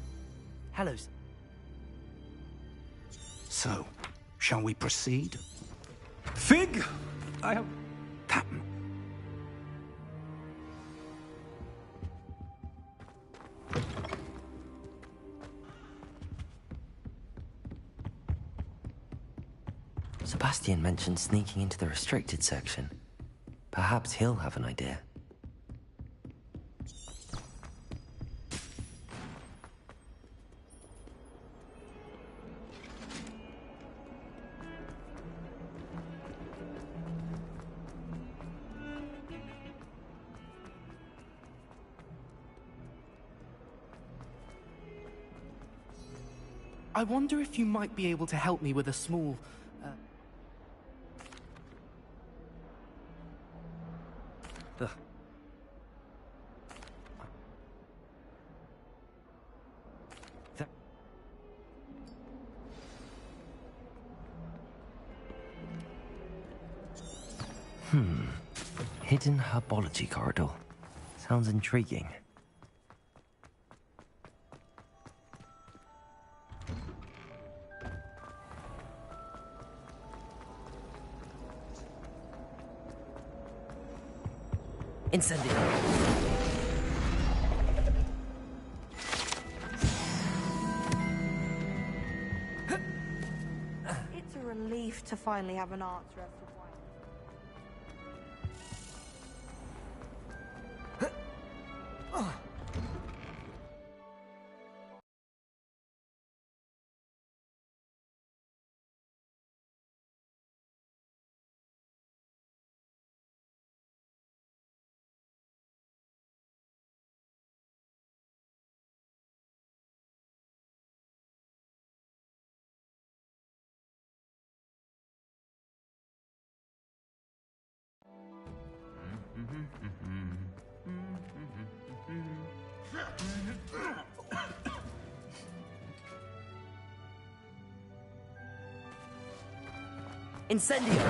Hello. So, shall we proceed? Fig! I have... Captain. Sebastian mentioned sneaking into the restricted section. Perhaps he'll have an idea. I wonder if you might be able to help me with a small... Hidden herbology corridor. Sounds intriguing. Incendio. It's a relief to finally have an answer as to why. Incendio!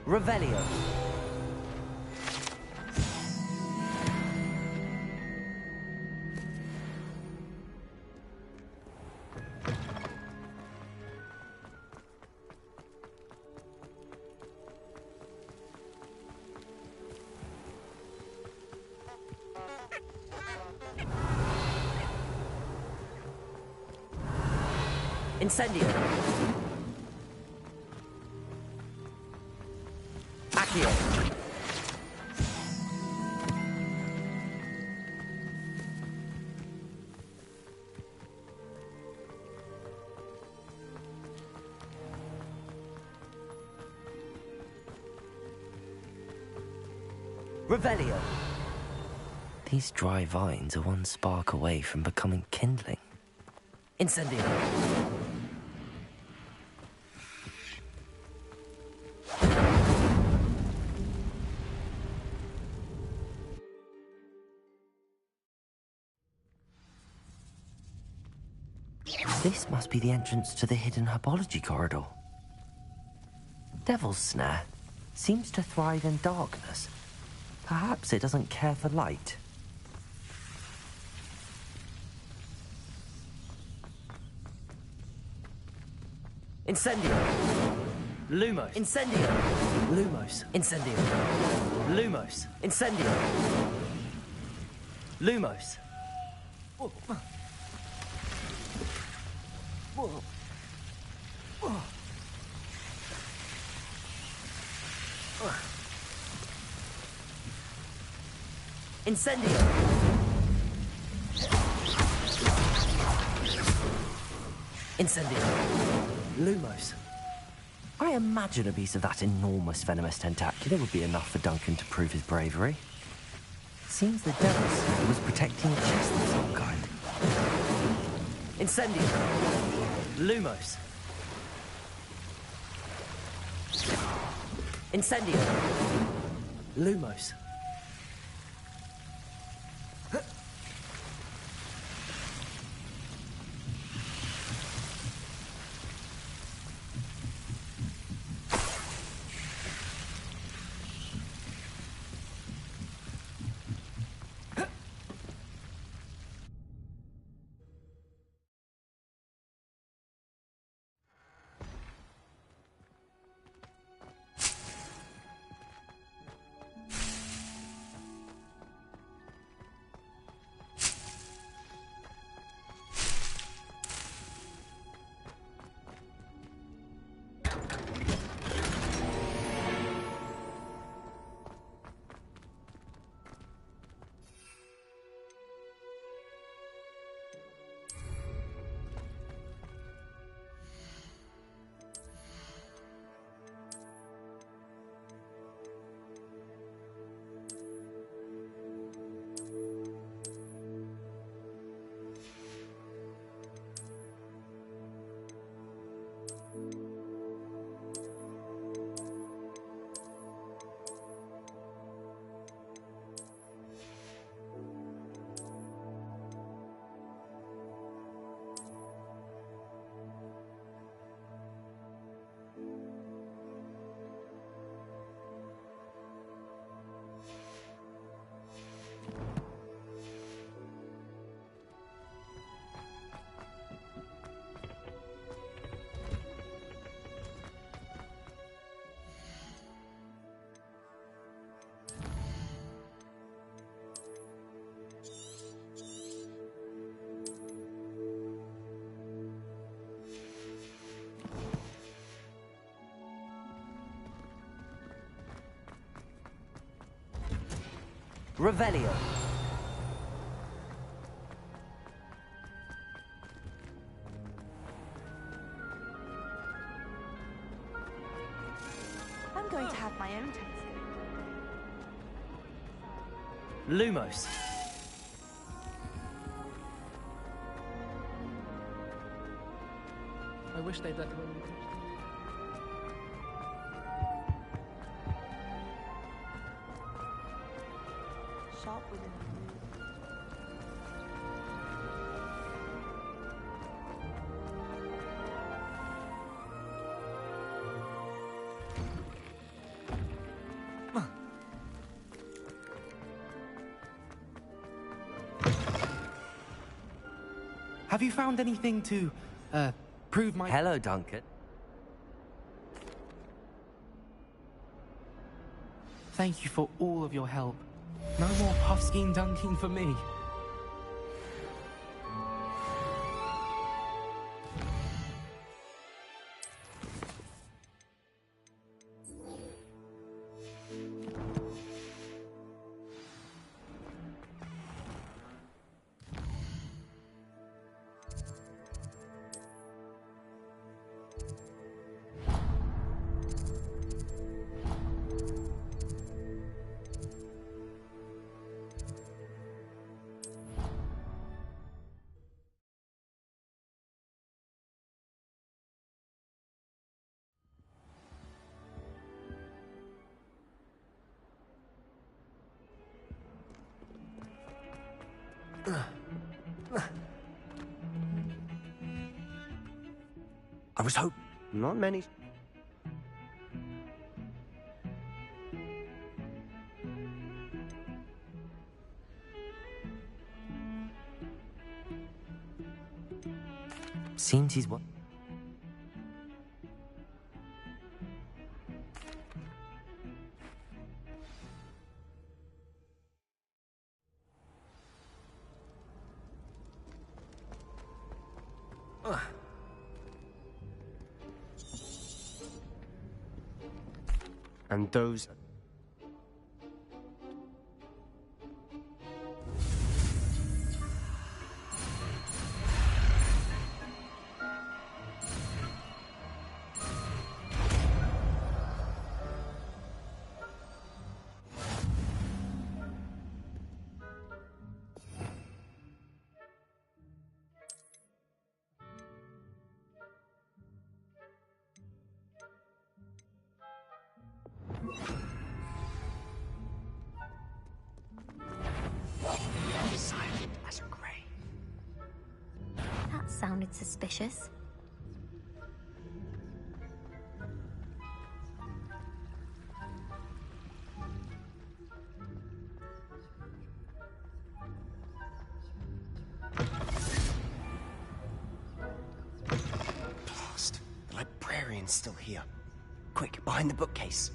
Revelio. Incendio. Accio. Revelio. These dry vines are one spark away from becoming kindling. Incendio. This must be the entrance to the hidden herbology corridor. Devil's Snare seems to thrive in darkness. Perhaps it doesn't care for light. Incendio. Lumos. Incendio. Lumos. Incendio. Lumos. Incendio. Lumos. Incendio. Incendio. Lumos. I imagine a piece of that enormous venomous tentacular would be enough for Duncan to prove his bravery. Seems the Devil's was protecting a chest of some kind. Incendio. Lumos. Incendio. Lumos. Revelio. I'm going to have my own telescope. Lumos. I wish they'd let the women touch them. Sharp within a move. Have you found anything to, prove my... Hello, Duncan. Thank you for all of your help. No more puffskein dunking for me. I was hoping. Not many. Seems he's what? And those... Silent as a grave. That sounded suspicious. Blast. The librarian's still here. Quick, behind the bookcase.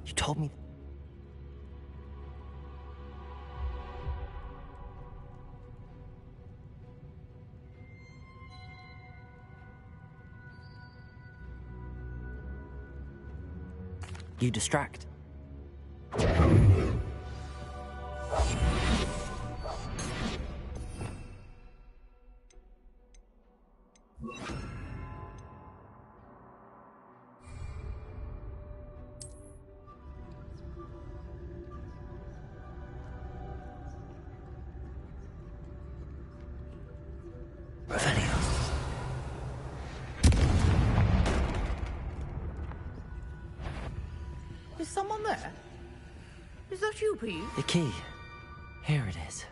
You told me... You distract. Is someone there? Is that you, Pete? The key. Here it is.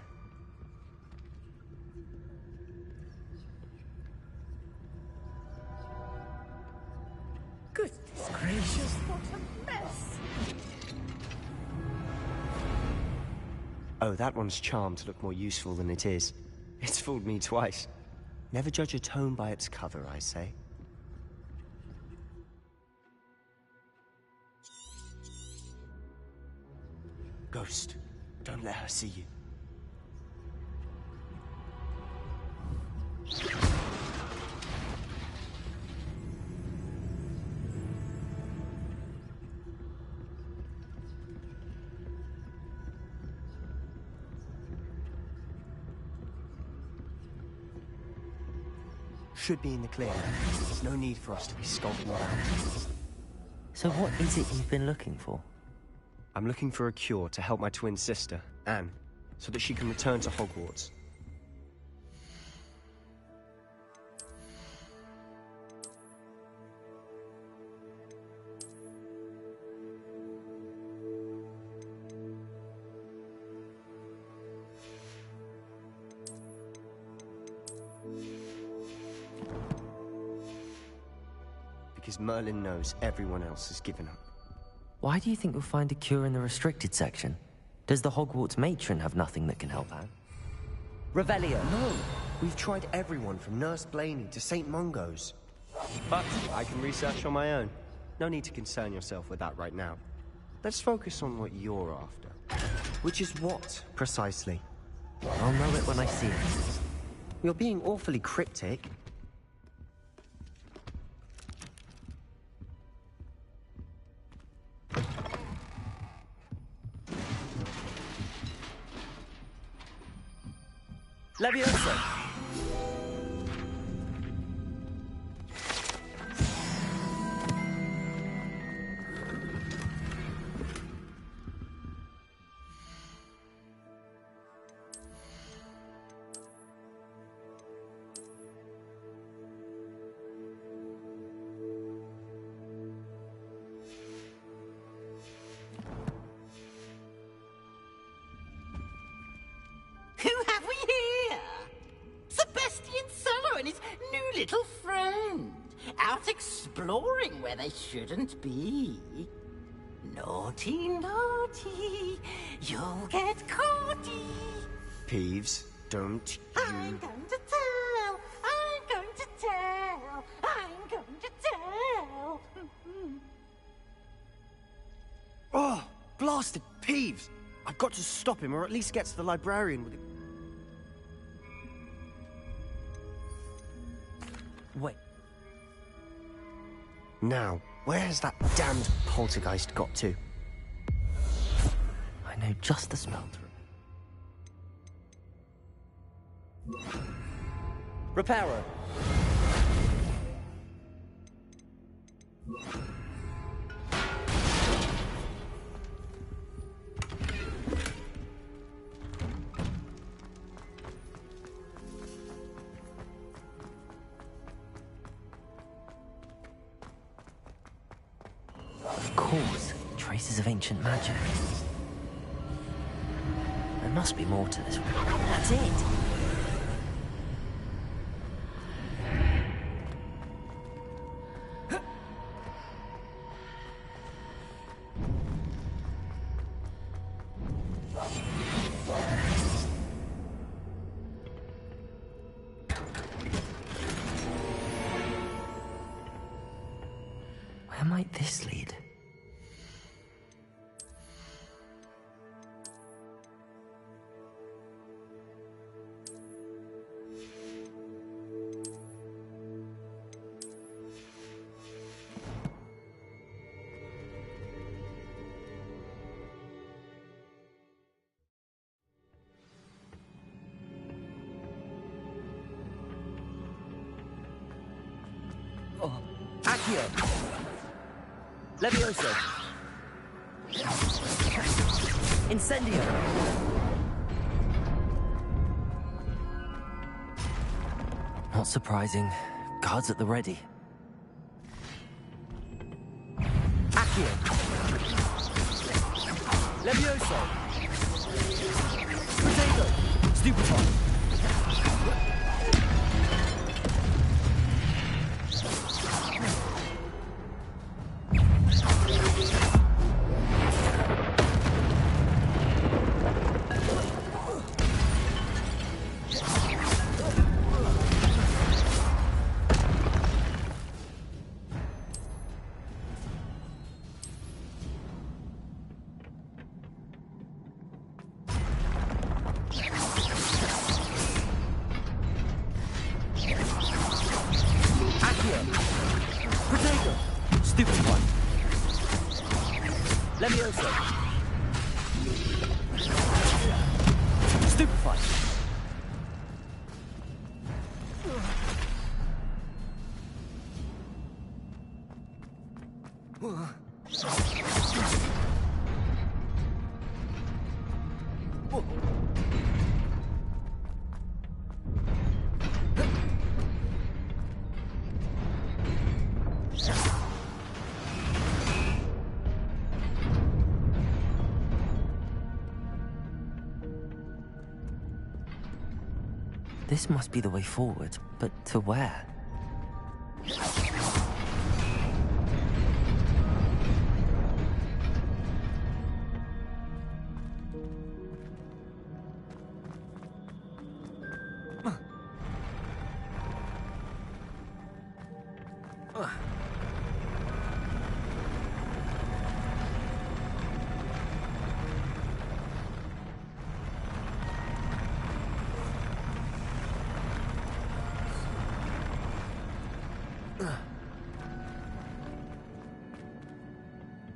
Goodness gracious, what a mess! Oh, that one's charmed to look more useful than it is. It's fooled me twice. Never judge a tome by its cover, I say. Ghost, don't let her see you. should be in the clear. There's no need for us to be skulking around. So what is it you've been looking for? I'm looking for a cure to help my twin sister, Anne, so that she can return to Hogwarts. Because Merlin knows everyone else has given up. Why do you think you'll find a cure in the restricted section? Does the Hogwarts matron have nothing that can help Anne? Revelio! No! We've tried everyone from Nurse Blaney to St. Mungo's. But I can research on my own. No need to concern yourself with that right now. Let's focus on what you're after. Which is what, precisely? I'll know it when I see it. You're being awfully cryptic. Leviosa! Who have we here? Sebastian Cello and his new little friend. Out exploring where they shouldn't be. Naughty, naughty. You'll get caughty. Peeves, don't I'm going to tell. I'm going to tell. I'm going to tell. Oh, blasted Peeves! I've got to stop him, or at least get to the librarian with it. Wait. Now, where has that damned poltergeist got to? I know just the spell to Reparo! Of course, traces of ancient magic. There must be more to this. That's it! Where might this lead? Oh, Accio! Levioso! Incendio! Not surprising. Guards at the ready. Accio! Levioso! Potato! Stupefy! Levioso! Stupefy! This must be the way forward, but to where?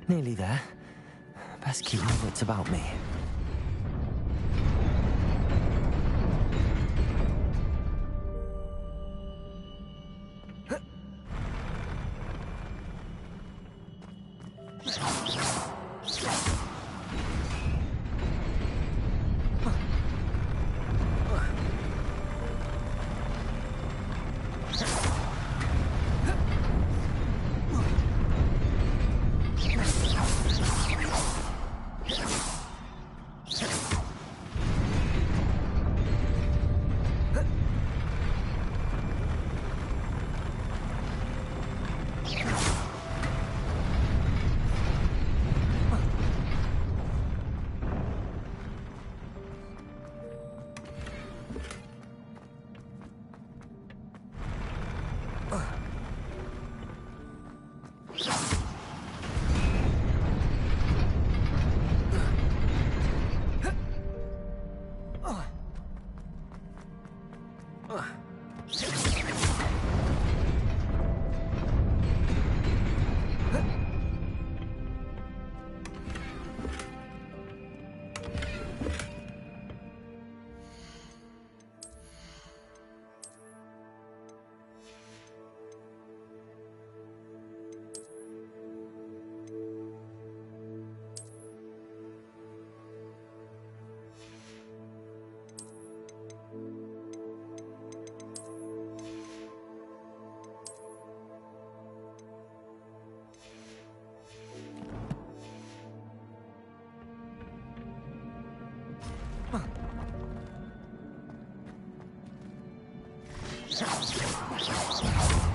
Nearly there. Best keep my wits about me.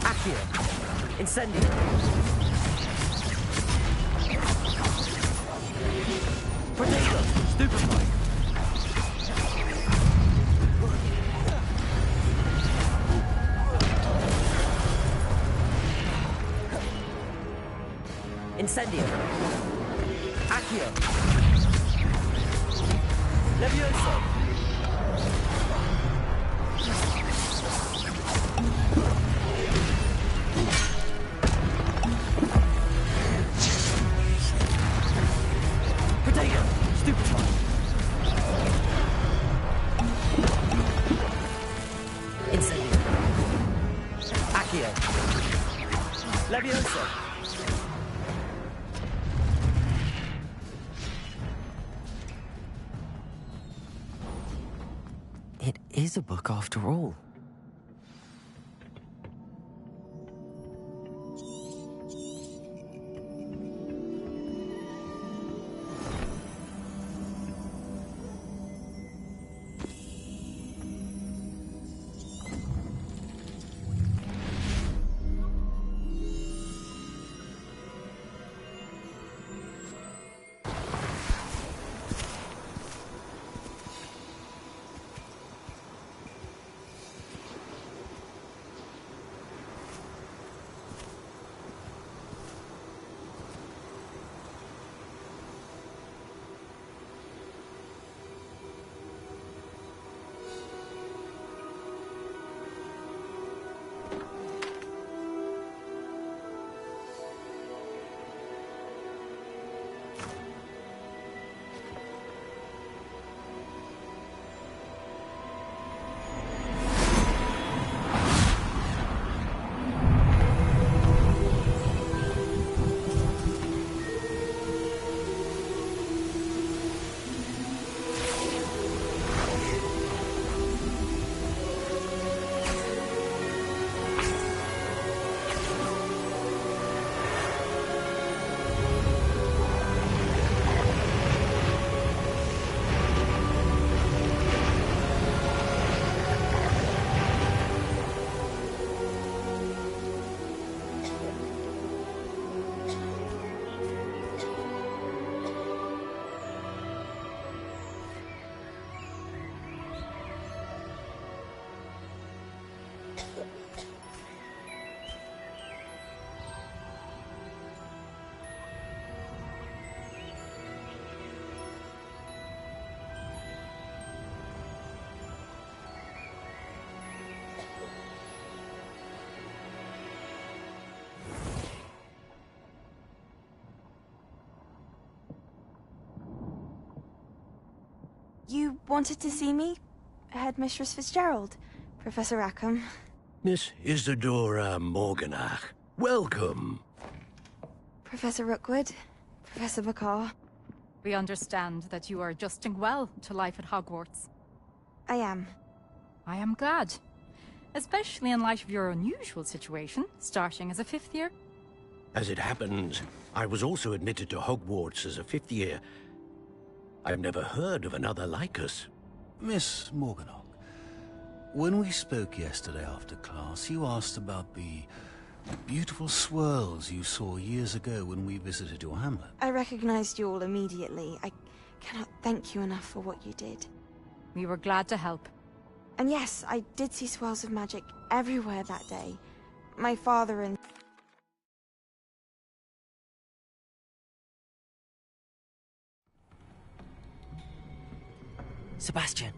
Accio! Incendio! Potato! Stupefy! Incendio! Accio! Levioso! Levioso! It is a book after all. You wanted to see me? Headmistress Fitzgerald, Professor Rackham. Miss Isadora Morganach, welcome. Professor Rookwood, Professor Bakar. We understand that you are adjusting well to life at Hogwarts. I am. I am glad. Especially in light of your unusual situation, starting as a 5th year. As it happens, I was also admitted to Hogwarts as a 5th year. I've never heard of another like us. Miss Morganach, when we spoke yesterday after class, you asked about the beautiful swirls you saw years ago when we visited your hamlet. I recognized you all immediately. I cannot thank you enough for what you did. We were glad to help. And yes, I did see swirls of magic everywhere that day. My father and... Sebastian.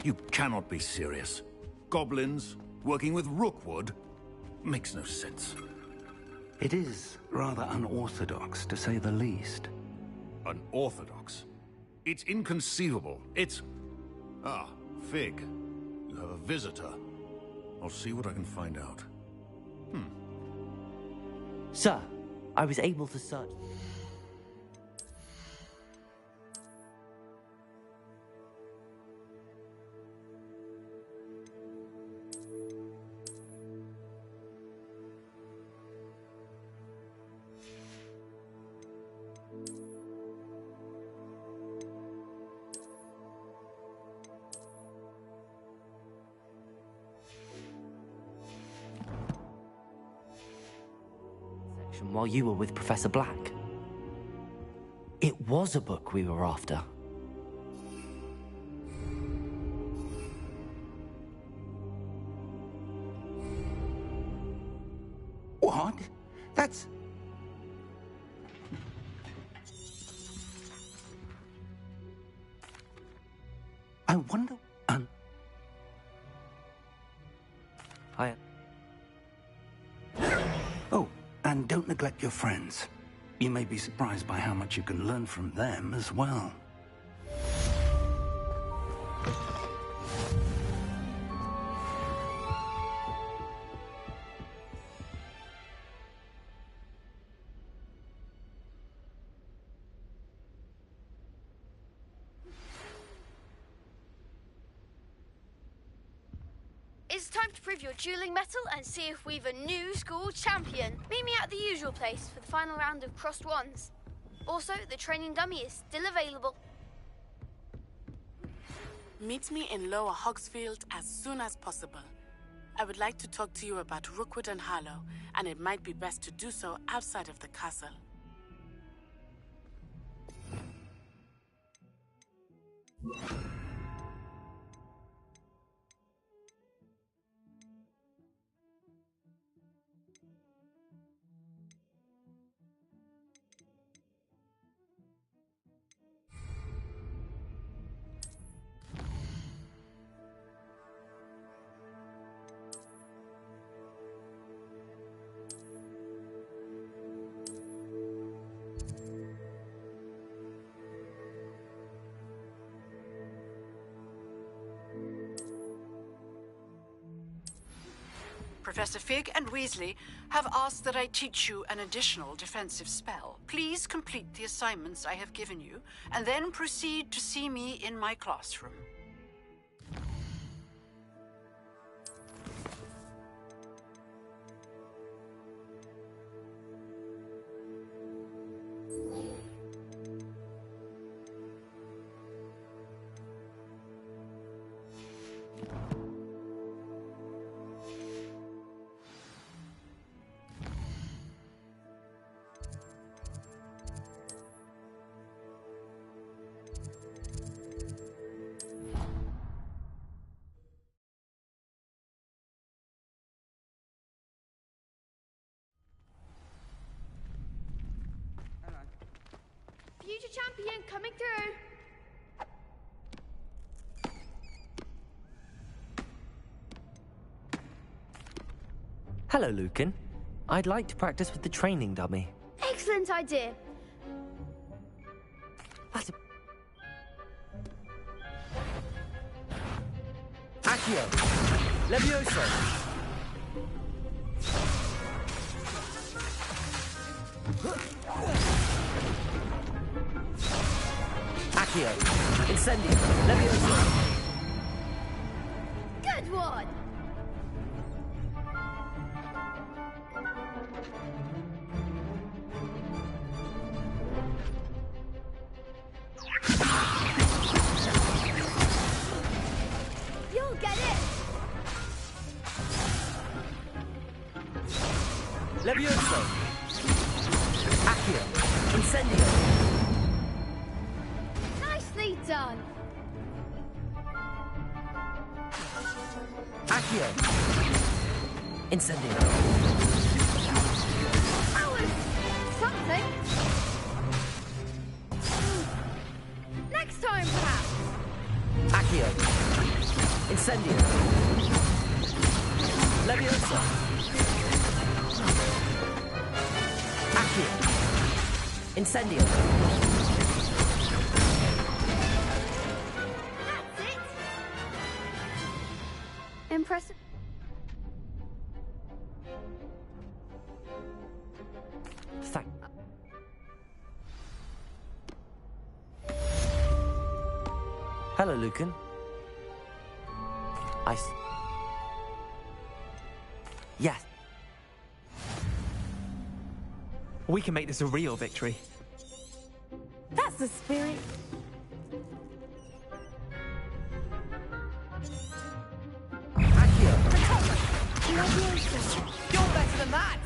You cannot be serious. Goblins working with Rookwood? Makes no sense. It is rather unorthodox, to say the least. Unorthodox? It's inconceivable. It's... Ah, Fig. You have a visitor. I'll see what I can find out. Sir, I was able to search... while you were with Professor Black. It was a book we were after. What? That's... I wonder... Oh, and don't neglect your friends. You may be surprised by how much you can learn from them as well. It's time time to prove your dueling mettle and see if we've a new school champion. Meet me at the usual place for the final round of crossed wands. Also, the training dummy is still available. Meet me in Lower Hogsfield as soon as possible. I would like to talk to you about Rookwood and Harlow, and it might be best to do so outside of the castle. Professor Fig and Weasley have asked that I teach you an additional defensive spell. Please complete the assignments I have given you, and then proceed to see me in my classroom. Future champion coming through. Hello, Lucan. I'd like to practice with the training dummy. Excellent idea. Accio! Levioso! Accio! Incendio! Levioso! Good one. You'll get it. Levioso! Accio! Incendio! Nicely done. Accio! Incendio! That was something. Next time, perhaps. Accio! Incendio! Levioso! Accio! Incendio! That's it. Impressive. Thank. Hello, Lucan. Yes. We can make this a real victory. That's the spirit. Accio! You're better than that!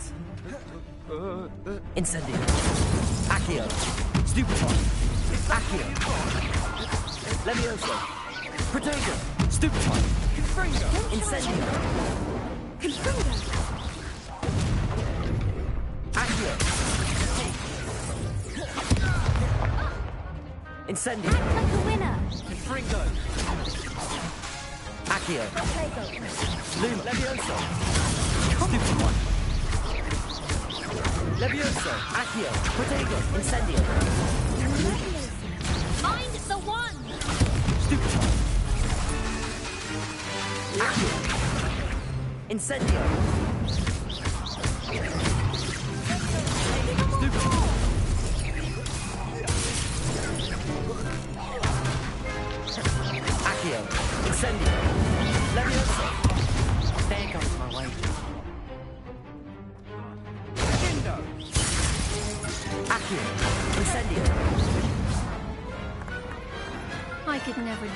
Incendio! Accio! Stupefy! Accio! Levioso! Protego! Stupefy! Confringo! Incendio! Confringo! Accio! Incendio! Act like a winner. Confringo! Accio! Luma! Levioso! Stupefy! Levioso! Accio! Protego! Incendio! Find the one. Stupefy! Accio! Incendio! Stupefy! Accio! Incendio! Levioso!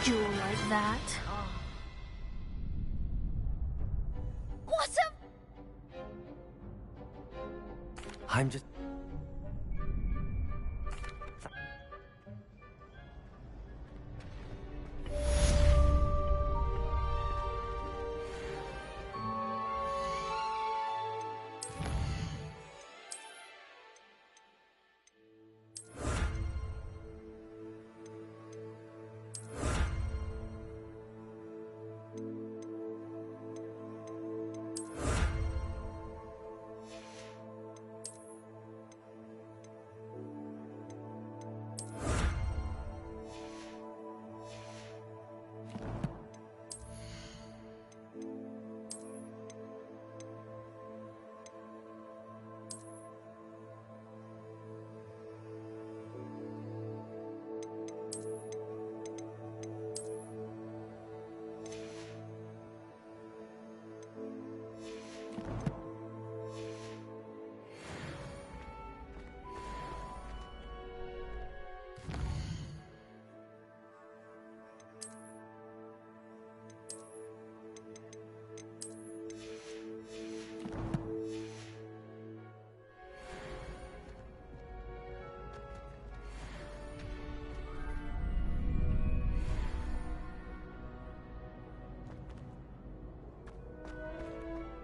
duel like that. What a... I'm just...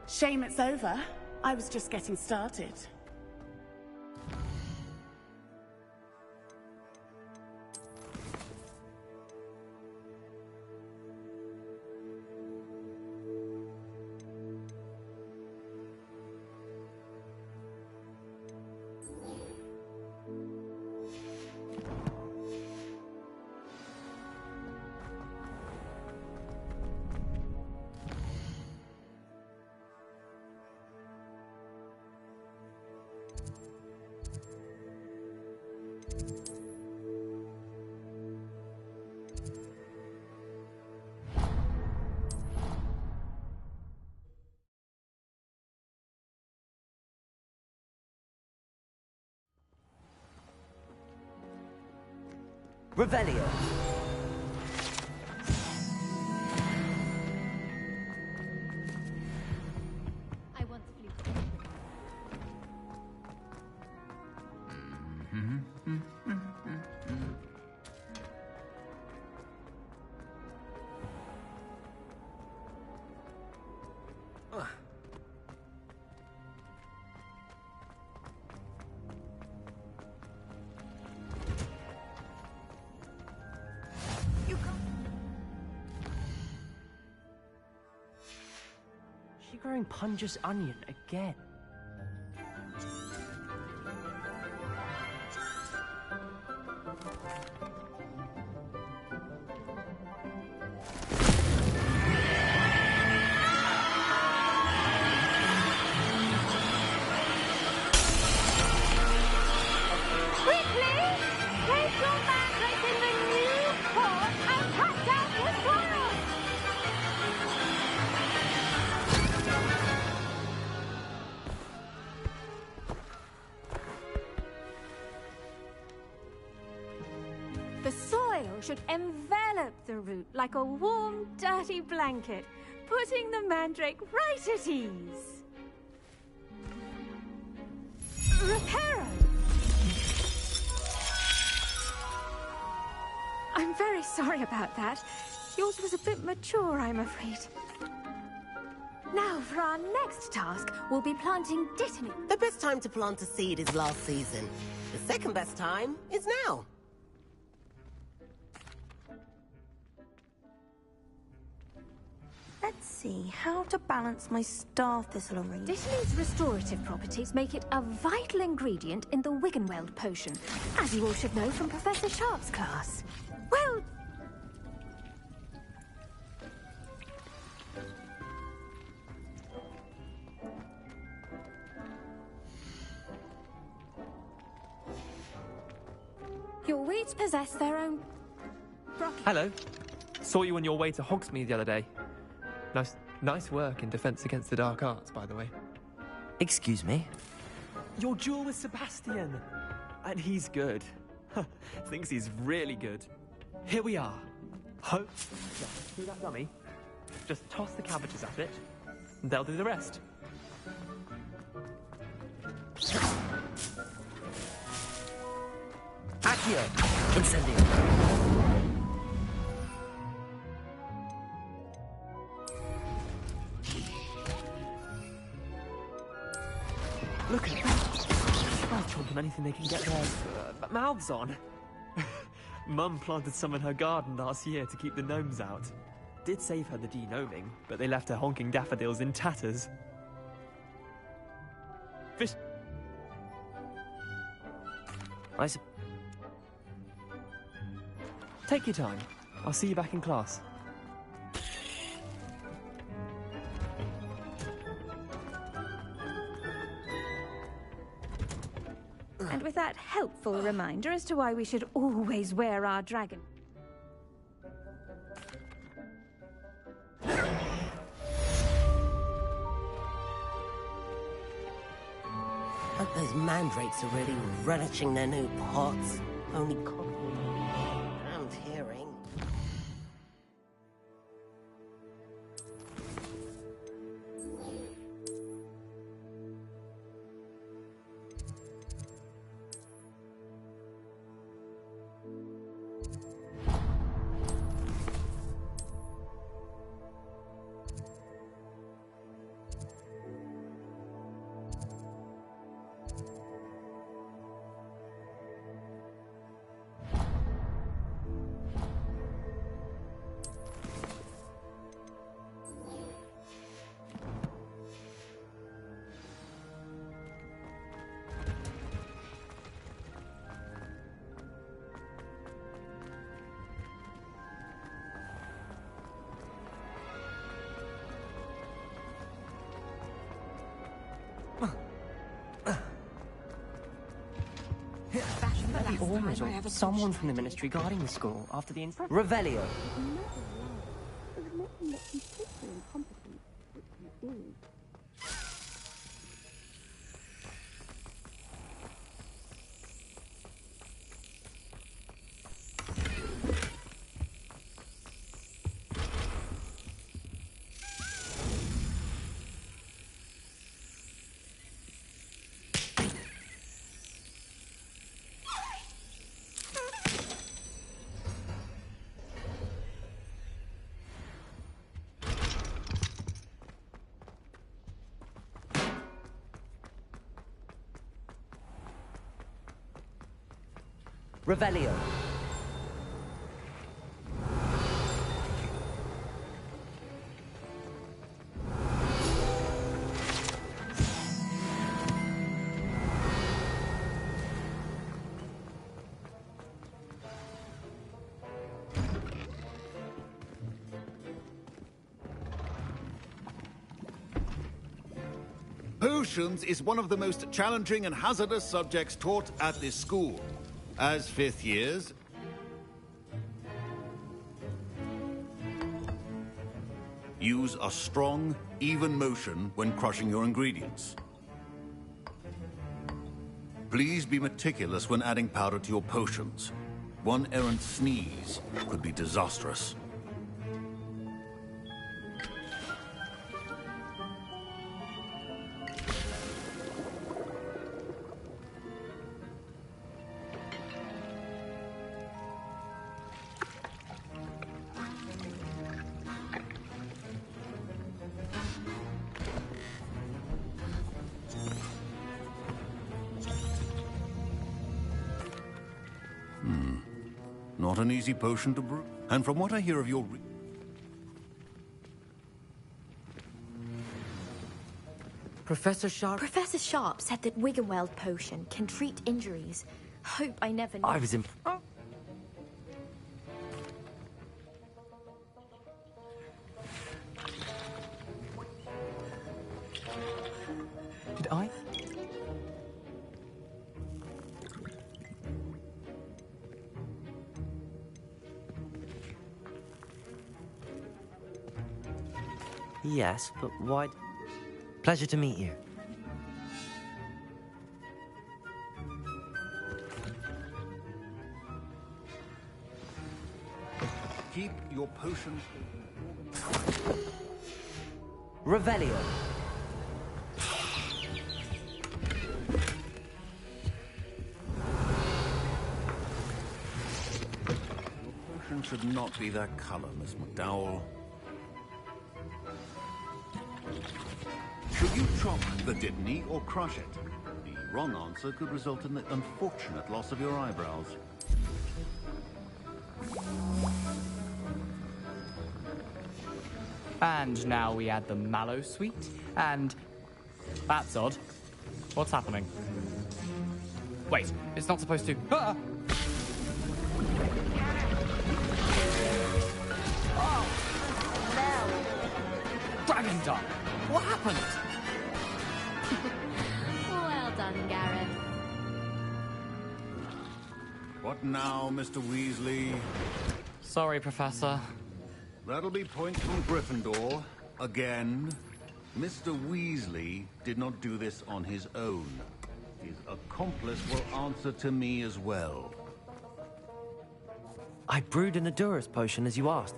Shame it's over. I was just getting started. Revelio. I want the flute. She growing Punja's onion again. The soil should envelop the root like a warm, dirty blanket, putting the mandrake right at ease. Reparo! I'm very sorry about that. Yours was a bit mature, I'm afraid. Now, for our next task, we'll be planting dittany. The best time to plant a seed is last season. The second best time is now. Let's see, how to balance my star thistle arrangement. Dittany's restorative properties make it a vital ingredient in the Wiggenweld potion, as you all should know from Professor Sharp's class. Well... Your weeds possess their own... Hello. Saw you on your way to Hogsmeade the other day. Nice work in Defense Against the Dark Arts, by the way. Excuse me? Your duel with Sebastian. And he's good. Thinks he's really good. Here we are. Hope. Yeah, through that dummy. Just toss the cabbages at it, and they'll do the rest. Accio! Incendio! Look at that! They'll chomp on anything they can get their mouths on. Mum planted some in her garden last year to keep the gnomes out. Did save her the de-gnoming, but they left her honking daffodils in tatters. Fish... Take your time. I'll see you back in class. And with that helpful reminder as to why we should always wear our dragon. Hope those mandrakes are really relishing their new pots. Only copying and hearing. The Ormers or someone from the ministry guarding the school after the Revelio. Revelio. Potions is one of the most challenging and hazardous subjects taught at this school. As fifth years, use a strong, even motion when crushing your ingredients. Please be meticulous when adding powder to your potions. One errant sneeze could be disastrous. Not an easy potion to brew. And from what I hear of your... Professor Sharp... Professor Sharp said that Wiggenweld potion can treat injuries. Hope I never knew. I was in... Did I? Yes, but why... Pleasure to meet you. Keep your potion... Revelio. Your potion should not be that color, Miss McDowell. Should you chop the Dittany or crush it? The wrong answer could result in the unfortunate loss of your eyebrows. And now we add the mallow sweet, and... That's odd. What's happening? Wait, it's not supposed to... Ah! Dragon Duck! What happened? Well done, Gareth. What now, Mr. Weasley? Sorry, Professor. That'll be points from Gryffindor. Again. Mr. Weasley did not do this on his own. His accomplice will answer to me as well. I brewed an Adurus potion as you asked.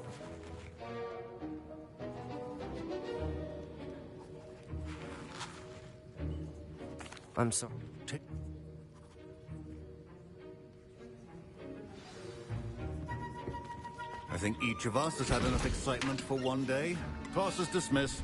I'm sorry. I think each of us has had enough excitement for one day. Class is dismissed.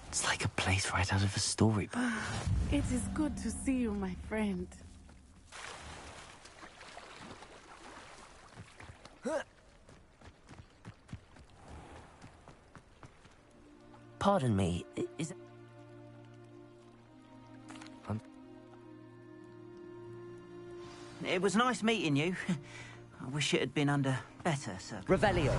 It's like a place right out of a storybook. It is good to see you, my friend. Pardon me, is... It was nice meeting you. I wish it had been under better circumstances. Revelio.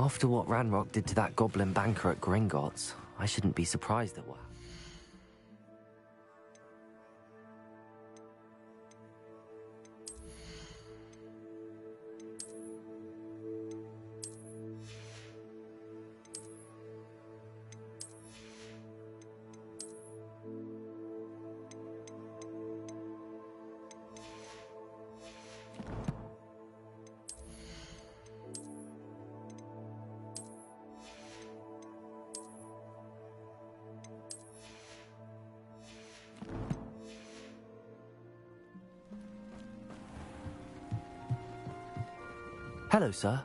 After what Ranrock did to that goblin banker at Gringotts, I shouldn't be surprised at what. Hello, sir.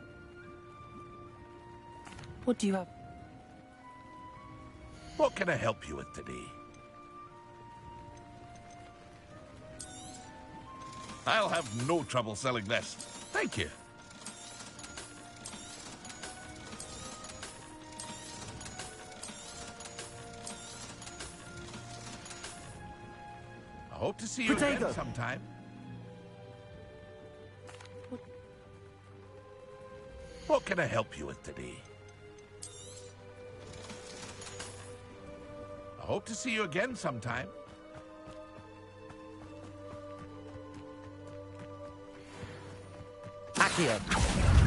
What do you have? What can I help you with today? I'll have no trouble selling this. Thank you. I hope to see you again sometime. What can I help you with today? I hope to see you again sometime. Accio.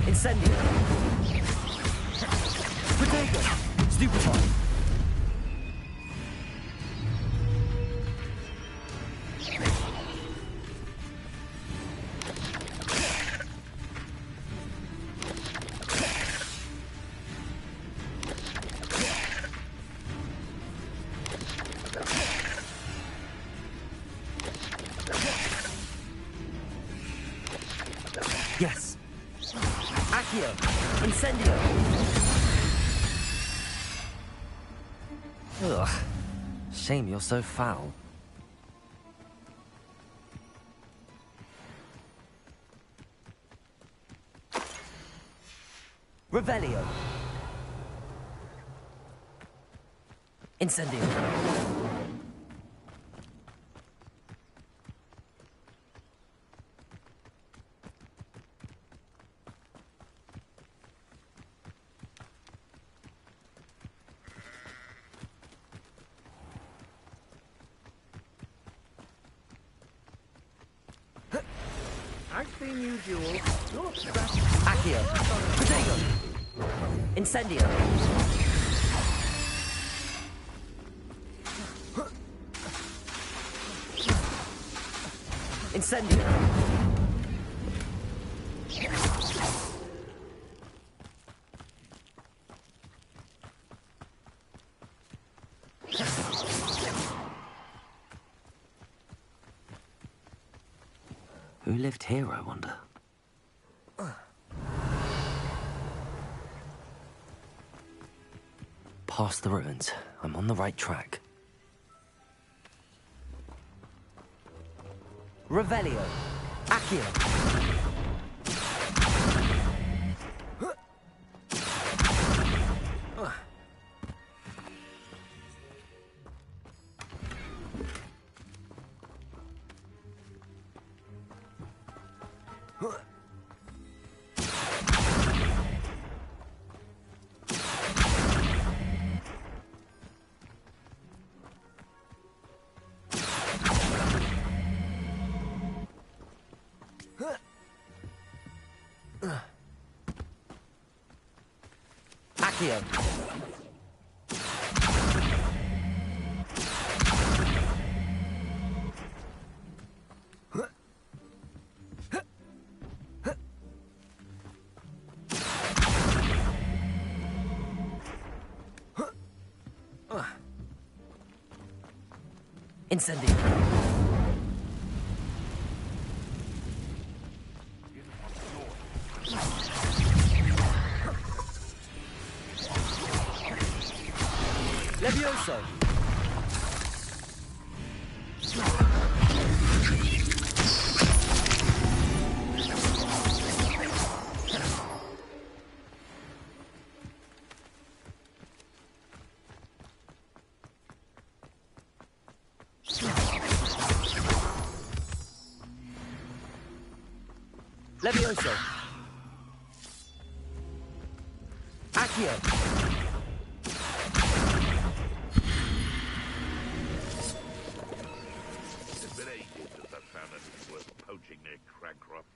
Incendio. Protego. Stupefy. Yes. Accio. Incendio. Ugh. Shame you're so foul. Revelio. Incendio. I've seen you duel. Accio. Protego. Incendio. Incendio. Who lived here, I wonder? Past the ruins. I'm on the right track. Revelio. Accio. Accio. Incendio. Levioso. Levioso. Accio! It's been ages since I've found anything worth poaching near Cragcroft.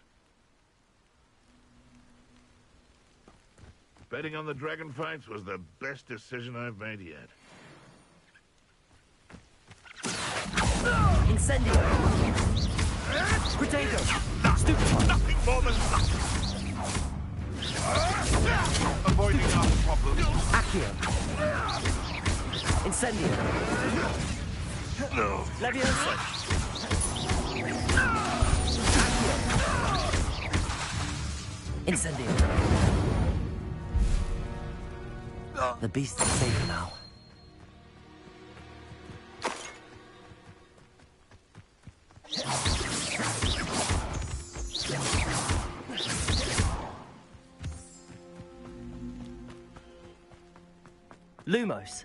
Betting on the dragon fights was the best decision I've made yet. Incendio! Potato! Stupefy! Nothing more than luck! Avoiding our problems. Accio! Incendio! No. Leviosa! Accio! Incendio! The beast is safer now. Lumos.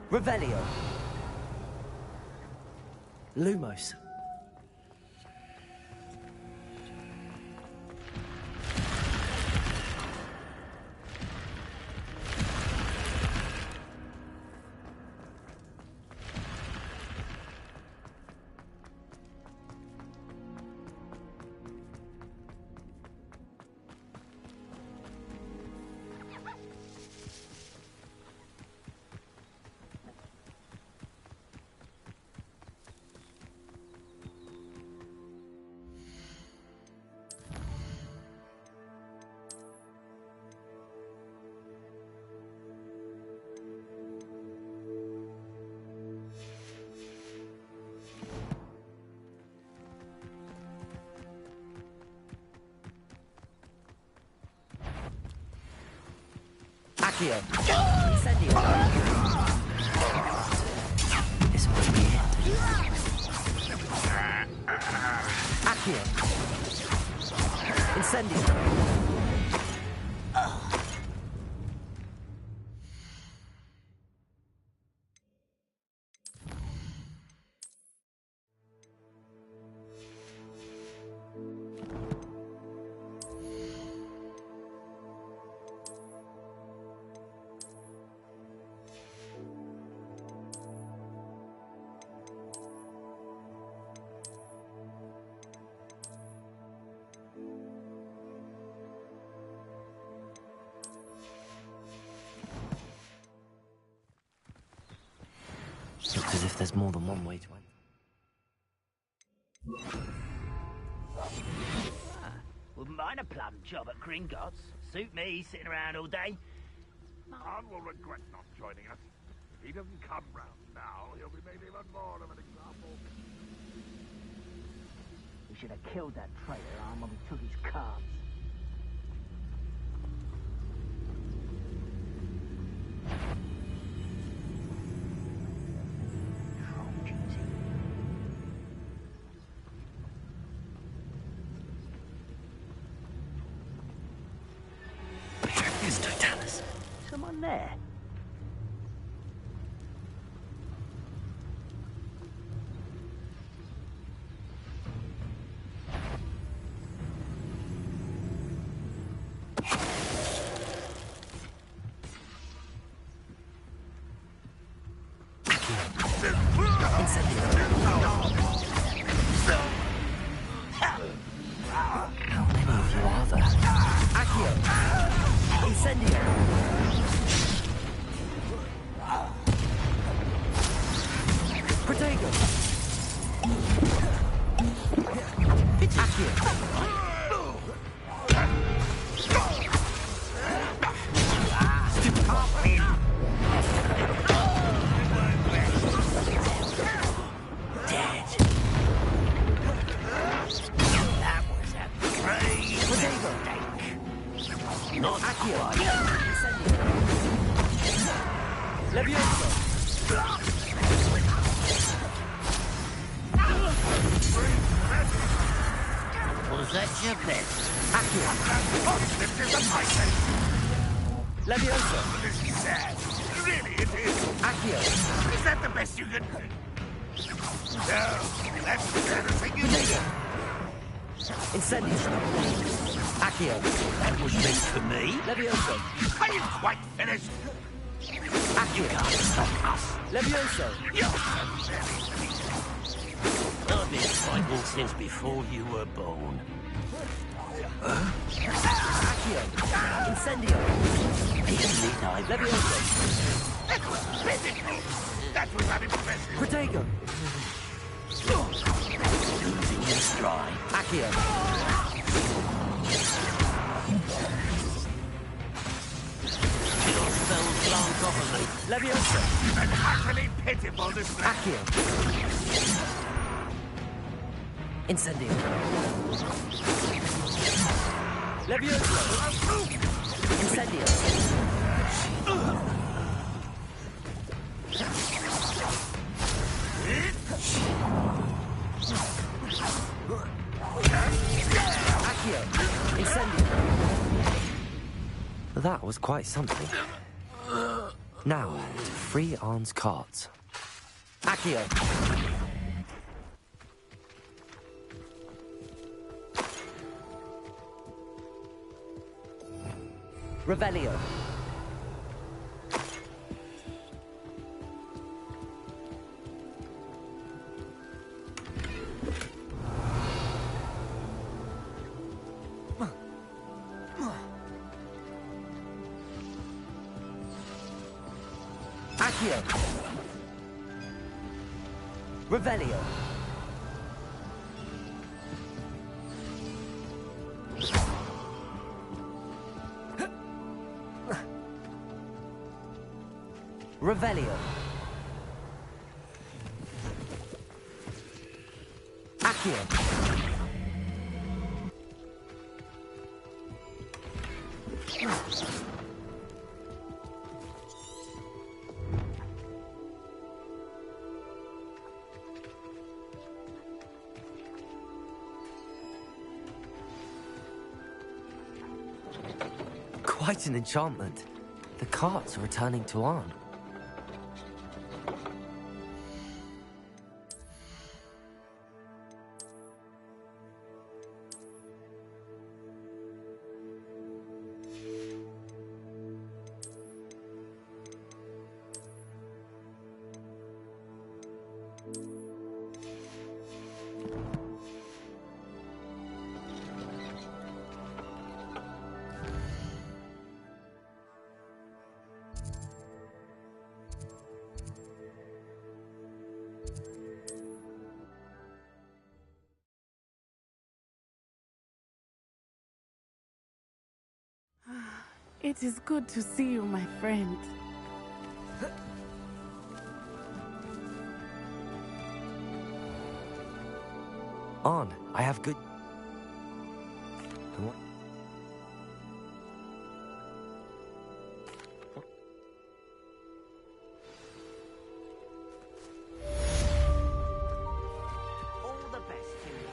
Revelio. Lumos. Accio! Incendio! This must be it. Accio! Incendio! Looks as if there's more than one way to enter. Wouldn't mind a plum job at Gringotts. Suit me, sitting around all day. Marn will regret not joining us. If he doesn't come round now, he'll be made even more of an example. We should have killed that traitor arm when we took his cards. Someone there. How many of you are there? Accio! Incendio! Protego! Accio! Dead. That was a brave mistake. Not Accio! quite. Leviosa! Was that your bet? Accio! This is a fight. Leviosa! This is sad. Really, it is. Accio. Is that the best you can do? No, that's the better thing you can do. Incendio. Accio. That was meant for me. Levioso. Are you quite finished? Accio. You can't stop us. Levioso. I've been fighting since before you were born. Accio. Incendio. Levioso. That was physical. That was unimpressive. Protego. Losing your stride. Accio. Your spells glance off of me. Levioso. An utterly pitiful display. Accio. Incendio. Levioso. Incendio. Accio. Incendio. That was quite something. Now, to free Arn's cards. Accio. Revelio. Accio. Revelio. Revelio. Accio. Quite an enchantment. The carts are returning to Arn. It is good to see you, my friend. Arn, I have good... All the best to you.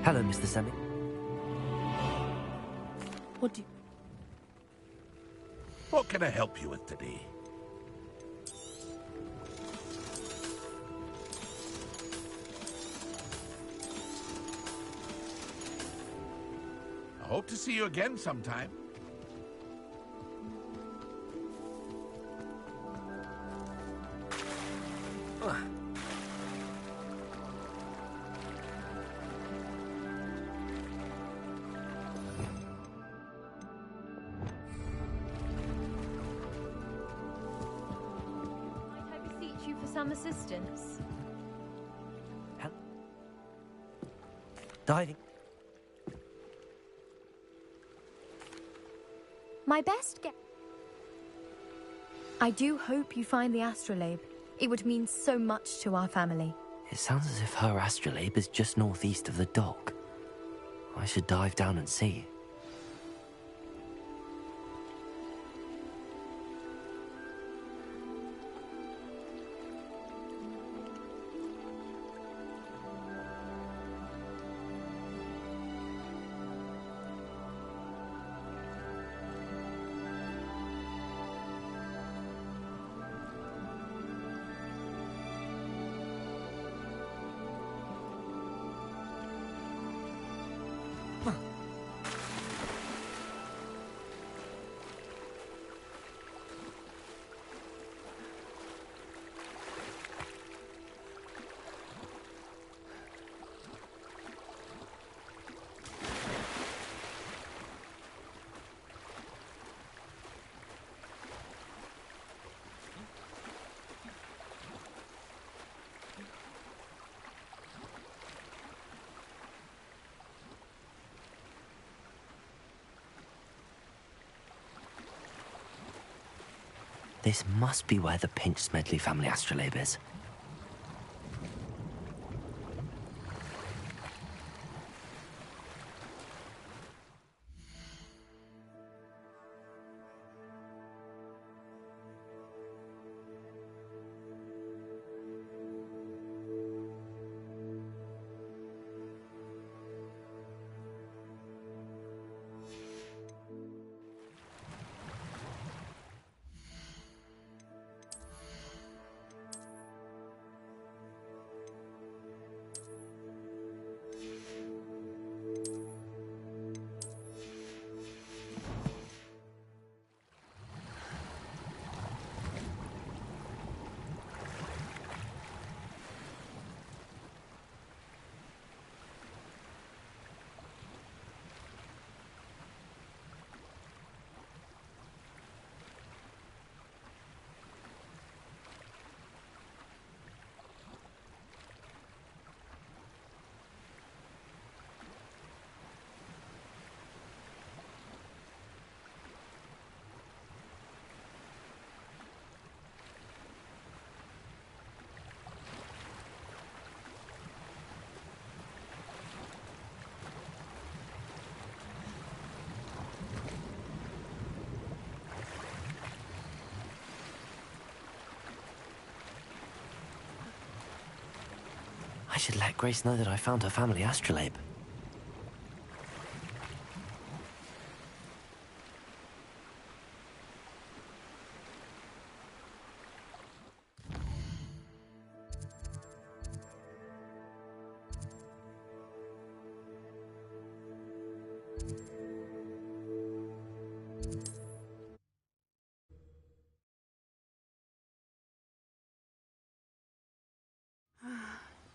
Hello, Mr. Semi. What do you... What can I help you with today? I hope to see you again sometime. Some assistance. Diving. My best guess. I do hope you find the astrolabe. It would mean so much to our family. It sounds as if her astrolabe is just northeast of the dock. I should dive down and see. This must be where the Pinch Smedley family astrolabe is. I should let Grace know that I found her family astrolabe.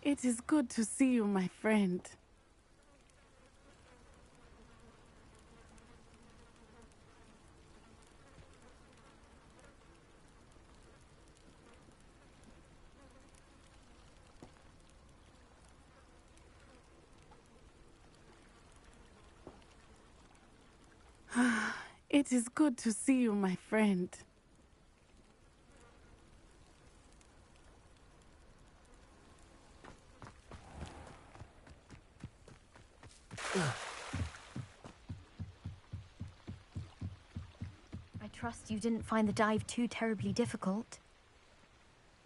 It is good to see you, my friend. It is good to see you, my friend. I trust you didn't find the dive too terribly difficult.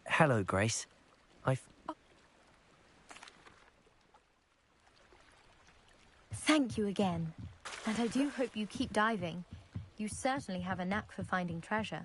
Hello, Grace. Thank you again. And I do hope you keep diving. You certainly have a knack for finding treasure.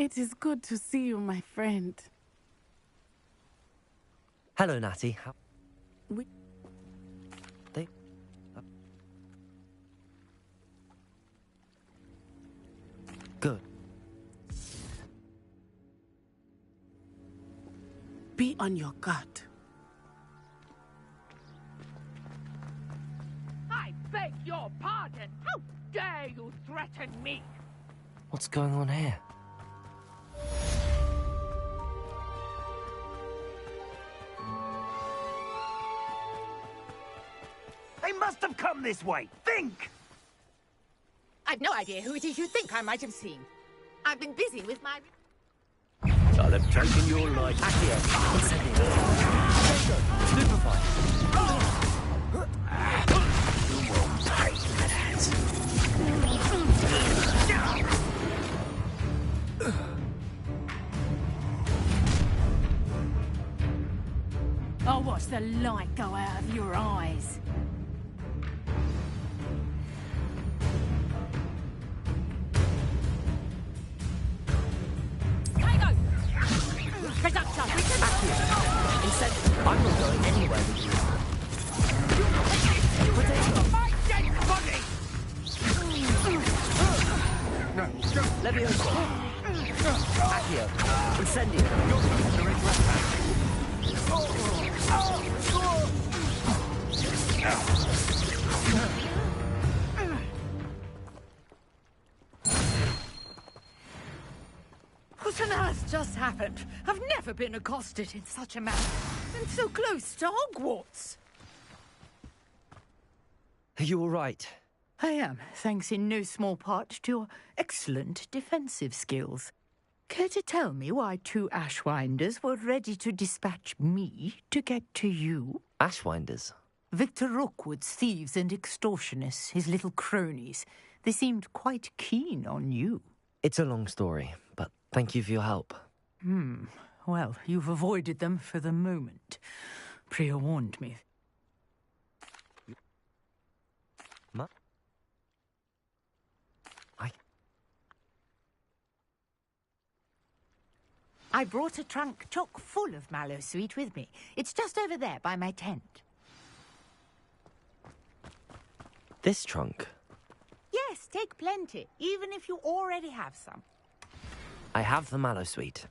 It is good to see you, my friend. Hello, Natty. They... Good. Be on your guard. I beg your pardon. How dare you threaten me? What's going on here? They must have come this way. Think! I've no idea who it is you think I might have seen. I've been busy with my... I'll have taken your life. Accio. Incendio. Stupefy. You won't pay for that. I'll watch the light go out of your eyes. I'm not going anywhere with you. My dead body! Levioso. Accio. Incendio. What on earth just happened? I've never been accosted in such a manner. And so close to Hogwarts. Are you all right? I am, thanks in no small part to your excellent defensive skills. Care to tell me why 2 Ashwinders were ready to dispatch me to get to you? Ashwinders? Victor Rookwood's thieves and extortionists, his little cronies. They seemed quite keen on you. It's a long story, but thank you for your help. Well, you've avoided them for the moment. Priya warned me. I brought a trunk chock full of mallow sweet with me. It's just over there by my tent. This trunk? Yes, take plenty, even if you already have some. I have the mallow sweet.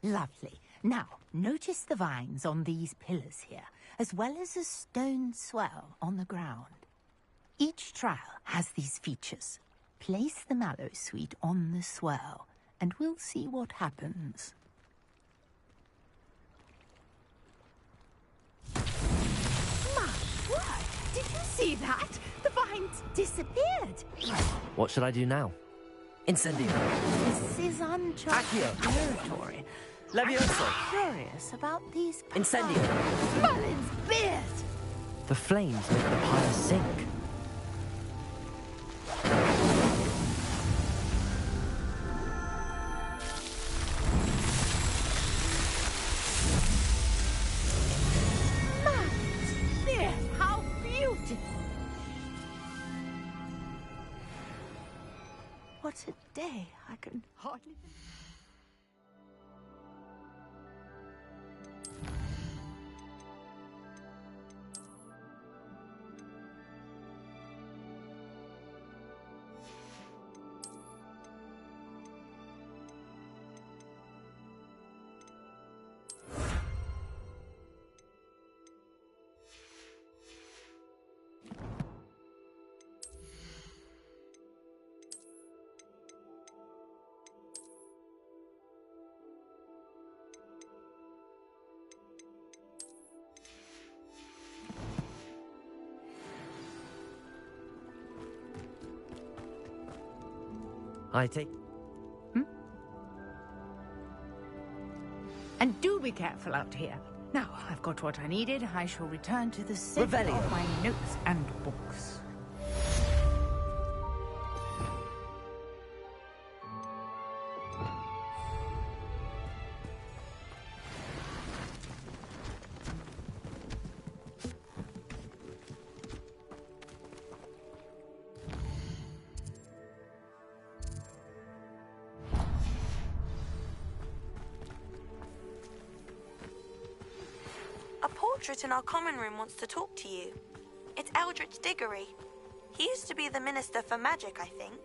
Lovely. Now, notice the vines on these pillars here, as well as a stone swell on the ground. Each trial has these features. Place the mallow sweet on the swell, and we'll see what happens. My word! Did you see that? The vines disappeared. What should I do now? Incendio. This is uncharted territory. Levioso. I'm curious about these... Incendio. Merlin's beard! The flames make the pyre sink. How beautiful! What a day! I can hardly... I take... And do be careful out here. Now, I've got what I needed. I shall return to the center of my notes and books. A portrait in our common room wants to talk to you. It's Eldritch Diggory. He used to be the Minister for Magic, I think.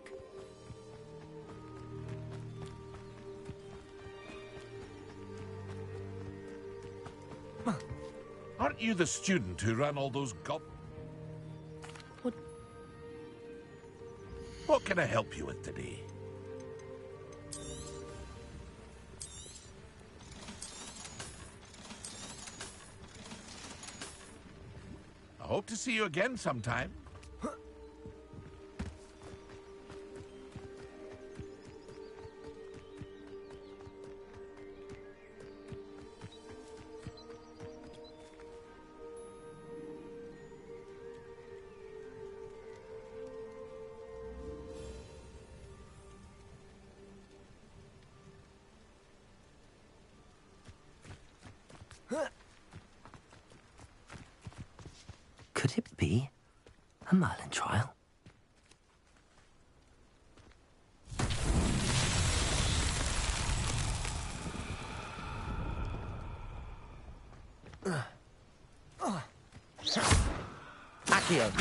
Aren't you the student who ran all those What can I help you with today? I hope to see you again sometime. Could it be a Merlin trial? Accio.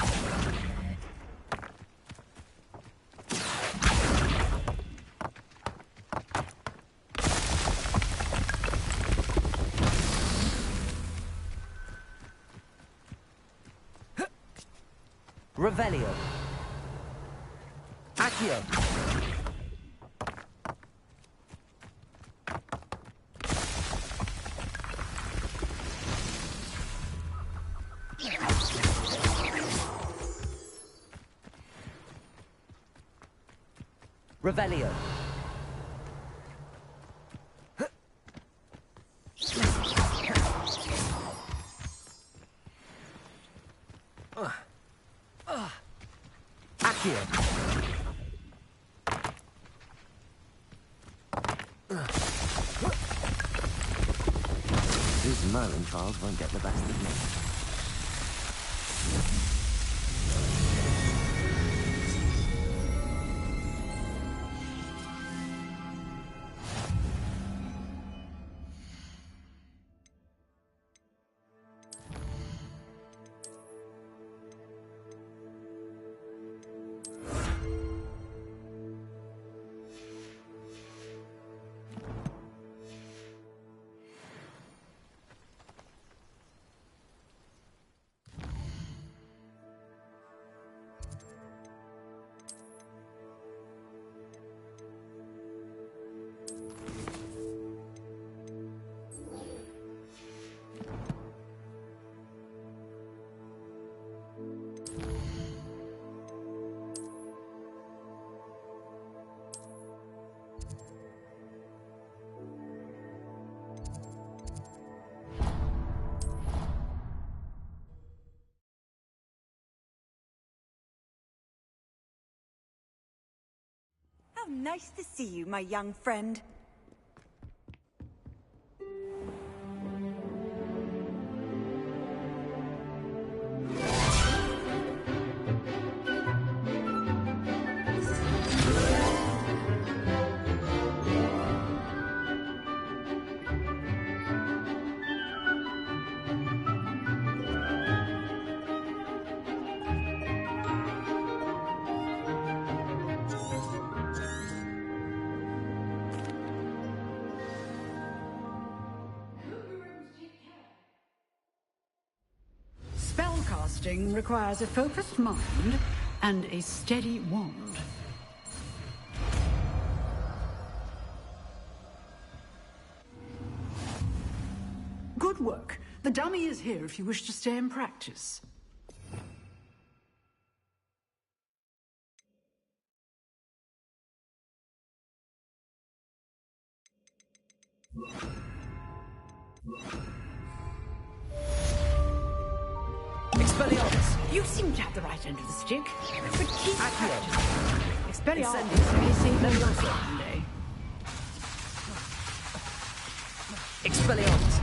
Revelio. Accio. Revelio. Accio. These Merlin trials won't get the best of me. How nice to see you, my young friend. Spellcasting requires a focused mind and a steady wand. Good work. The dummy is here if you wish to stay and practice. Expelliarmus! You seem to have the right end of the stick, but keep practicing. Expelliarmus Incendiary. may save you Leviosa. one day. Expelliarmus!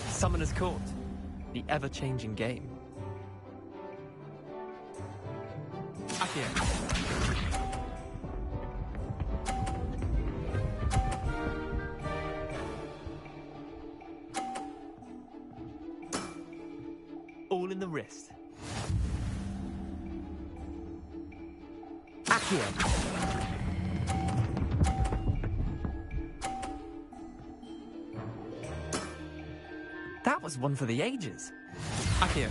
Summoner's Court. The ever-changing game. Accio. All in the wrist. Accio. That was one for the ages. Accio.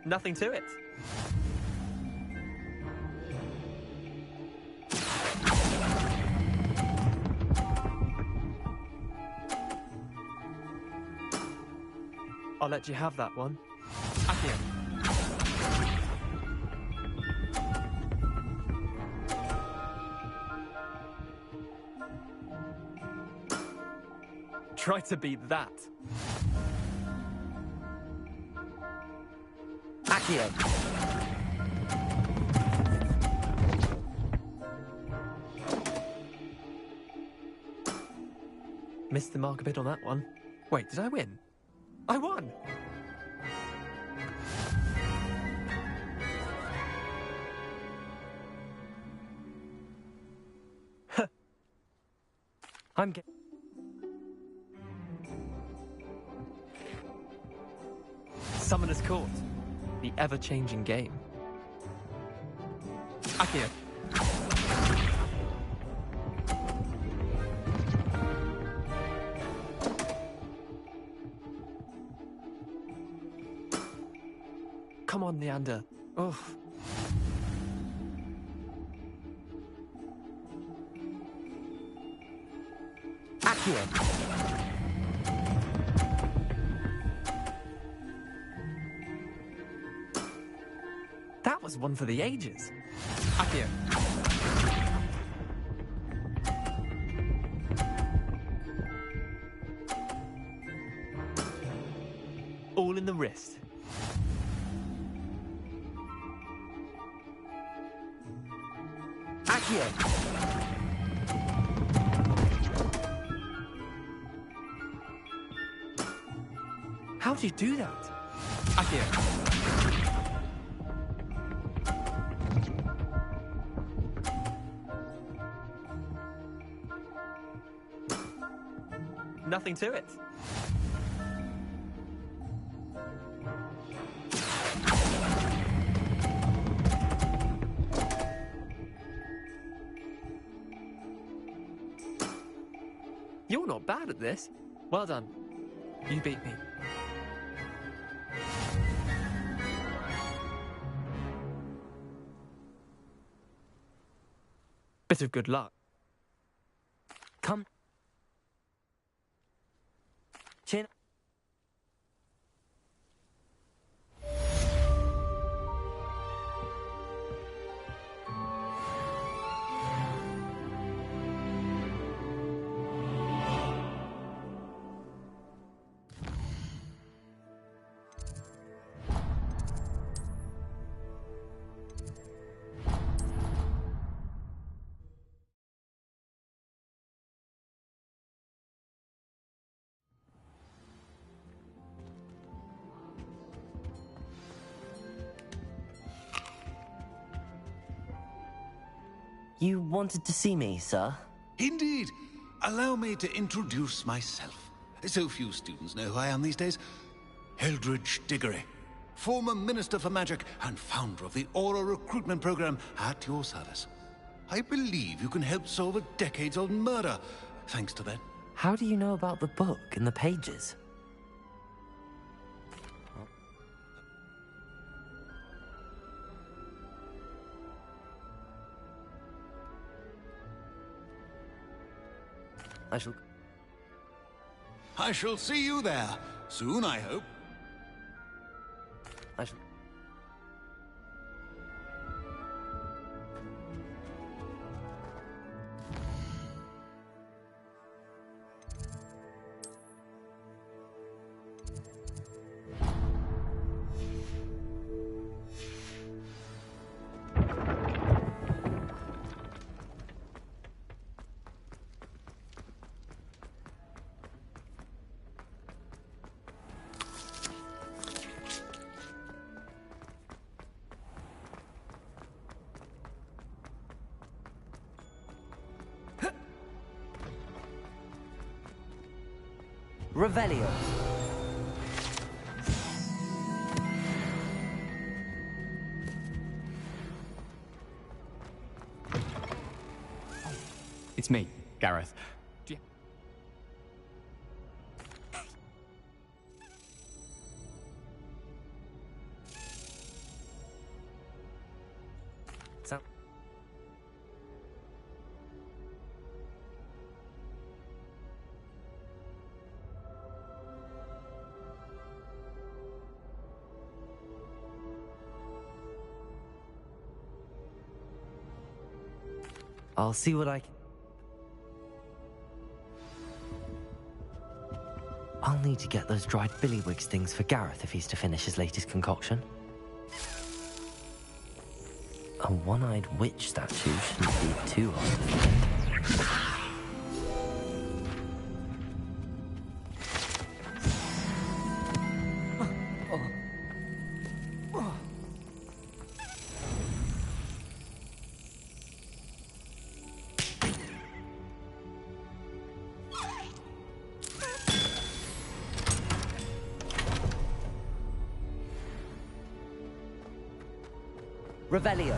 Nothing to it. I'll let you have that one. Accio. Try to beat that. Accio. Missed the mark a bit on that one. Wait, did I win? I won! I'm getting... Summoner's Court. The ever-changing game. Accio. Come on, Leander. Oh. Accio. That was one for the ages. Accio. All in the wrist. Accio. How do you do that? Accio. Nothing to it. You're not bad at this. Well done. You beat me. Bit of good luck. Come. Chin. You wanted to see me, sir? Indeed. Allow me to introduce myself. So few students know who I am these days. Eldridge Diggory, former Minister for Magic and founder of the Aura Recruitment Program, at your service. I believe you can help solve a decades-old murder, thanks to that. How do you know about the book and the pages? I shall see you there. Soon, I hope. Revelio. It's me, Gareth. I'll see what I can... I'll need to get those dried billywigs things for Gareth if he's to finish his latest concoction. A one-eyed witch statue shouldn't be too hard to find. Revelio.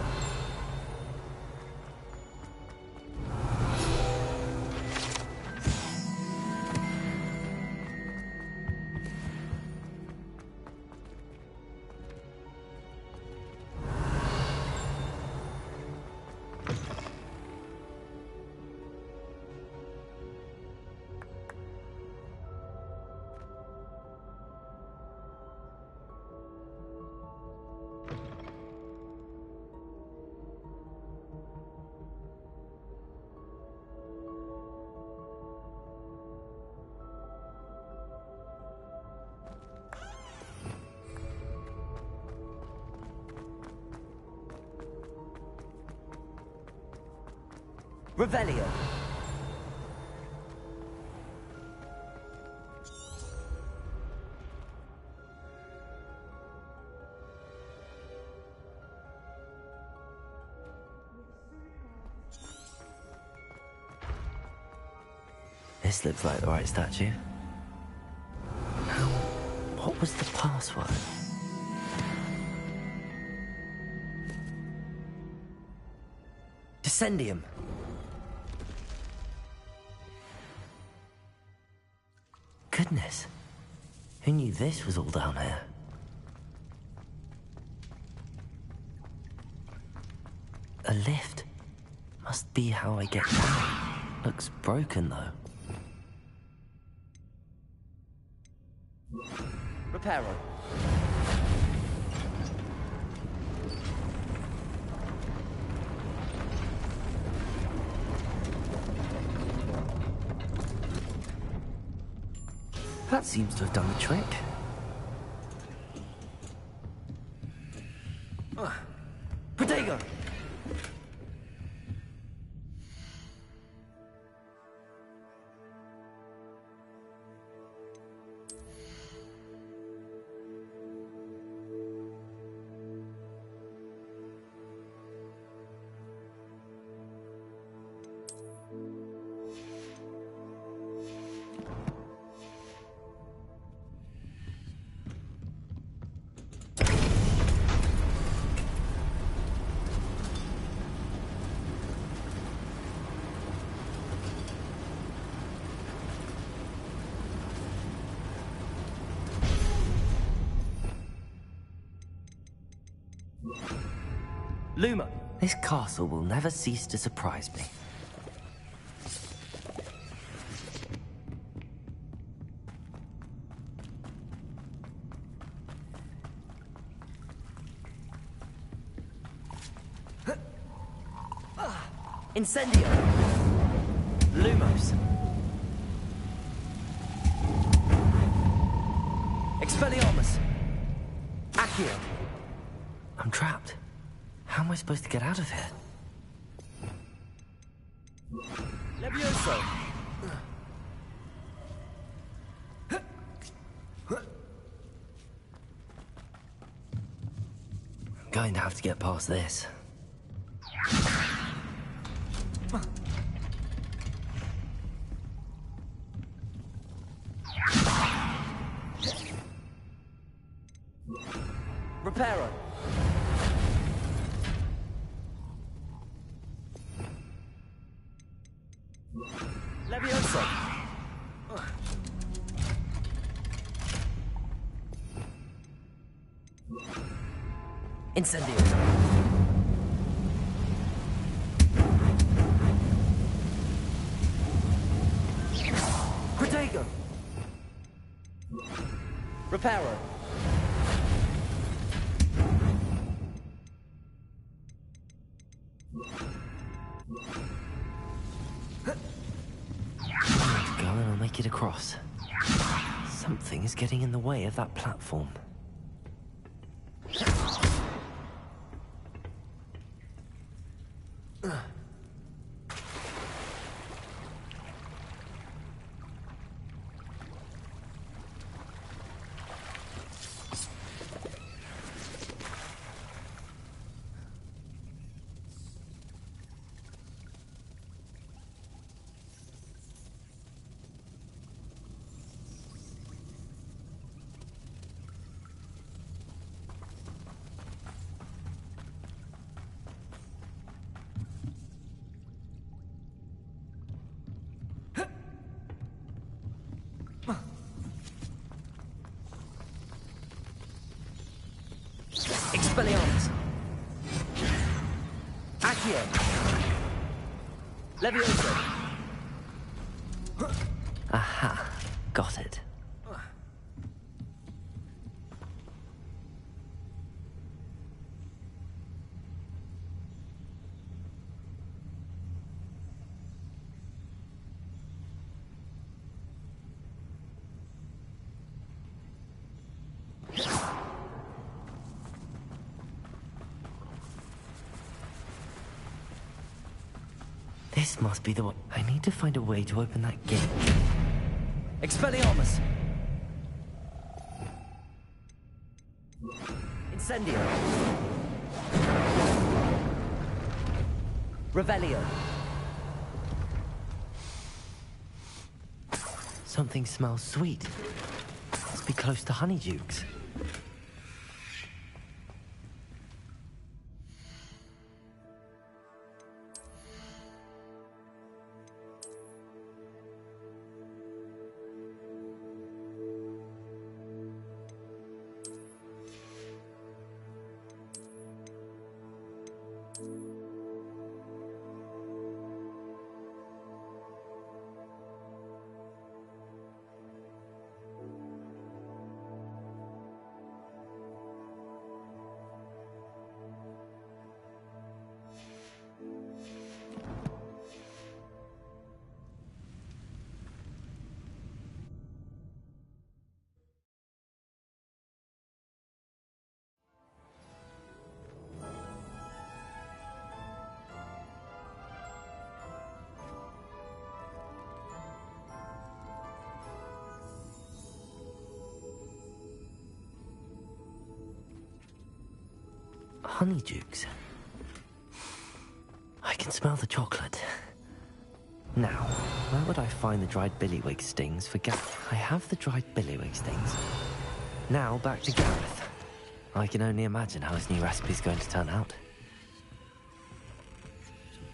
Revelio. This looks like the right statue. Now, what was the password? Descendium. Goodness. Who knew this was all down here? A lift. Must be how I get down. Looks broken, though. Reparo. That seems to have done the trick. Protego! Luma! This castle will never cease to surprise me. Incendio! Lumos! Expelliarmus! Accio! I'm trapped. How am I supposed to get out of here? Levioso! I'm going to have to get past this. Reparo. Levioso. Incendio. Protego. Reparo. Go and I'll make it across. Something is getting in the way of that platform. Expelliarmus. Accio. Levioso. Aha. Got it. This must be the one. I need to find a way to open that gate. Expelliarmus! Incendio! Revelio! Something smells sweet. Must be close to Honeydukes. Honeydukes. I can smell the chocolate. Now, where would I find the dried billywig stings for Gareth? I have the dried billywig stings. Now, back to Gareth. I can only imagine how his new recipe's going to turn out.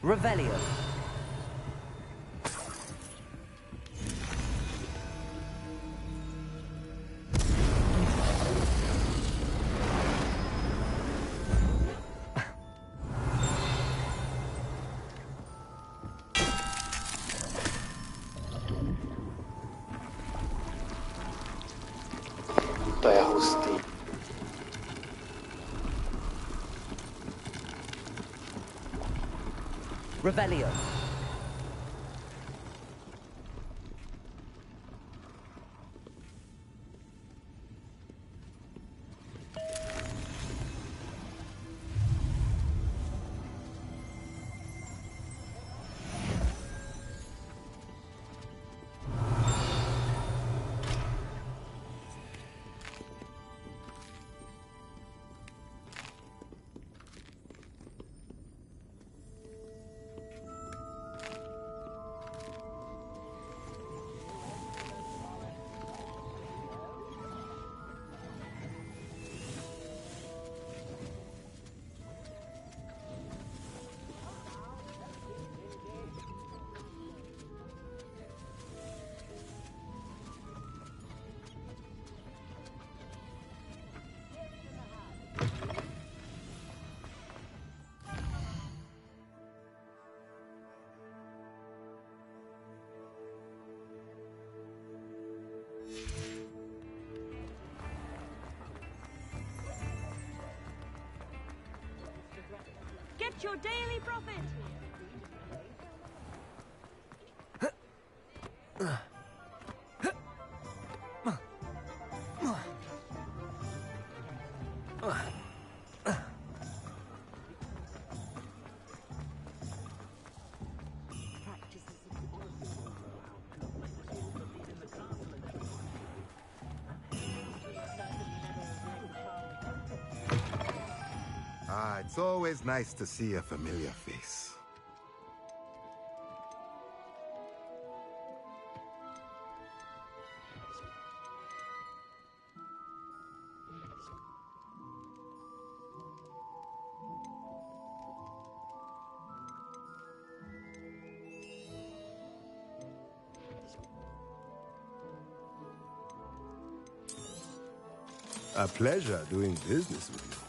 Revelio. Revelio. Get your daily profit! Ah, it's always nice to see a familiar face. A pleasure doing business with you.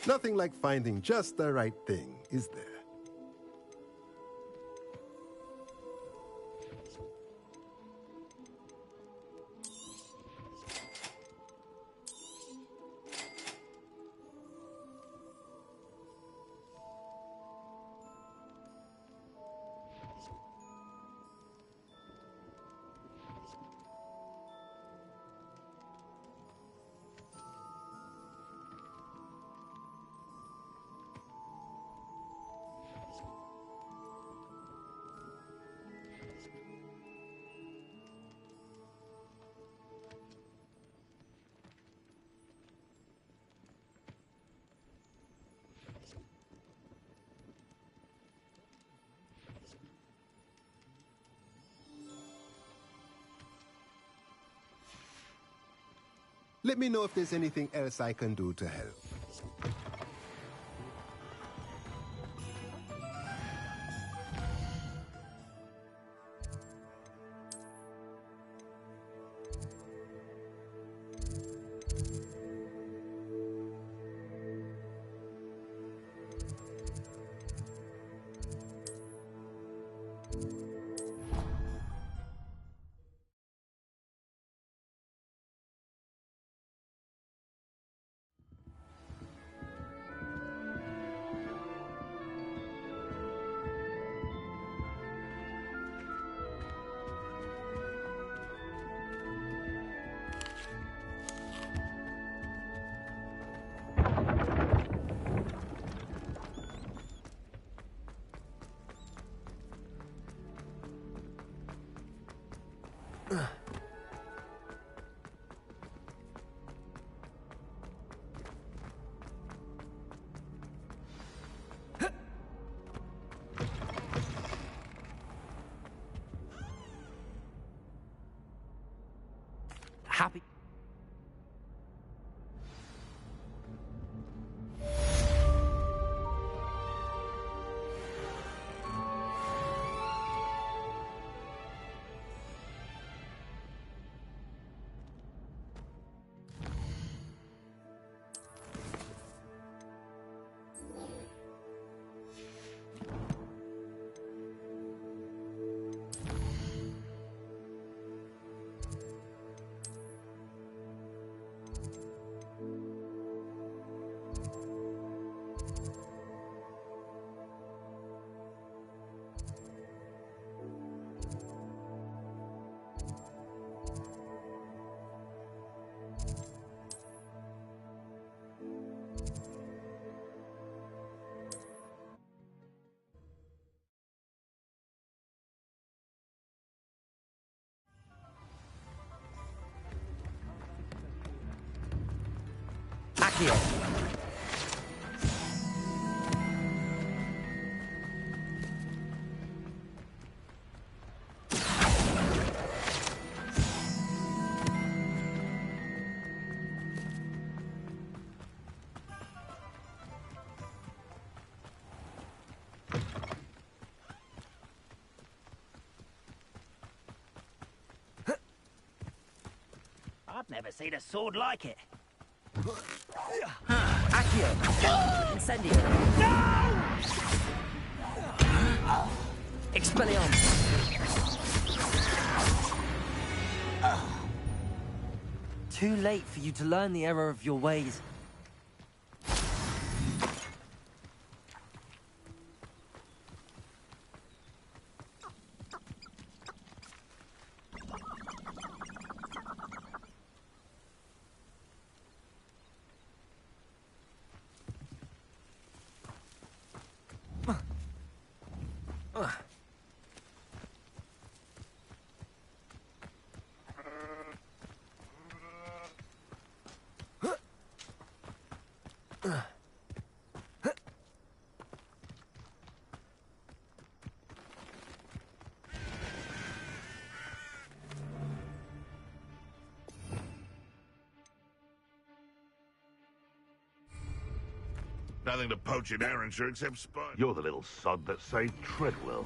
Nothing like finding just the right thing, is there? Let me know if there's anything else I can do to help. Happy. Accio. I've never seen a sword like it. Accio. Incendio. No! Expelliarmus. Too late for you to learn the error of your ways. Nothing to poach in Arrowshire except spine. You're the little sod that saved Treadwell.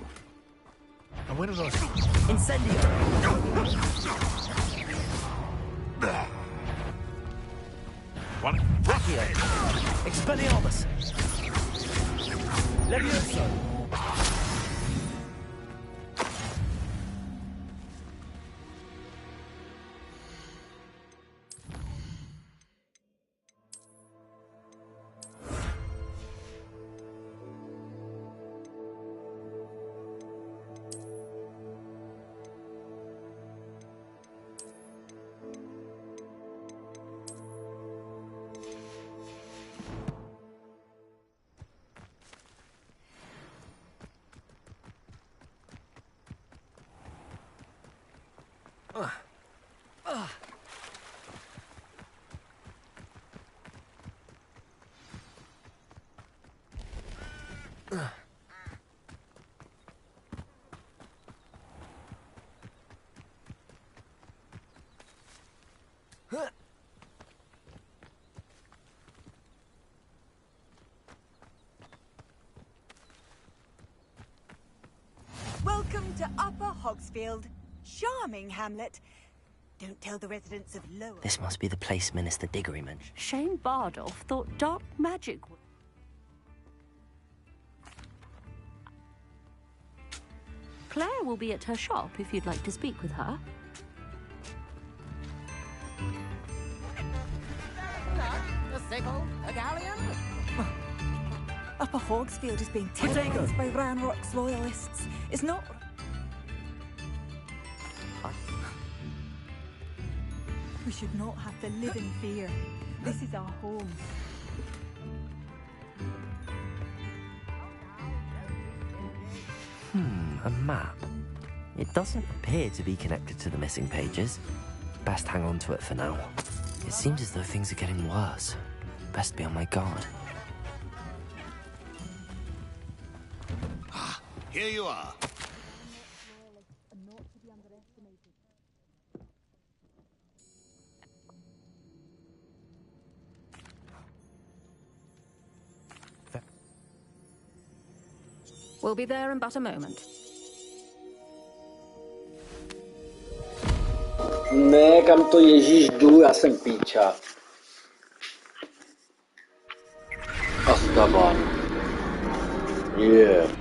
And when did I see... Incendio! One. Accio! Expelliarmus! Levioso! Welcome to Upper Hogsfield. Charming hamlet. Don't tell the residents of Lower. This must be the place Minister Diggory mentioned. Shane Bardolph thought dark magic would... Claire will be at her shop if you'd like to speak with her. A sickle? A galleon? Upper Hogsfield is being terrorized by Ranrock's loyalists. It's not... We should not have to live in fear. This is our home. A map. It doesn't appear to be connected to the missing pages. Best hang on to it for now. It seems as though things are getting worse. Best be on my guard. Here you are. We'll be there in but a moment. Ne, kam to Ježíš jdu, já jsem píča. Azkaban. Yeah.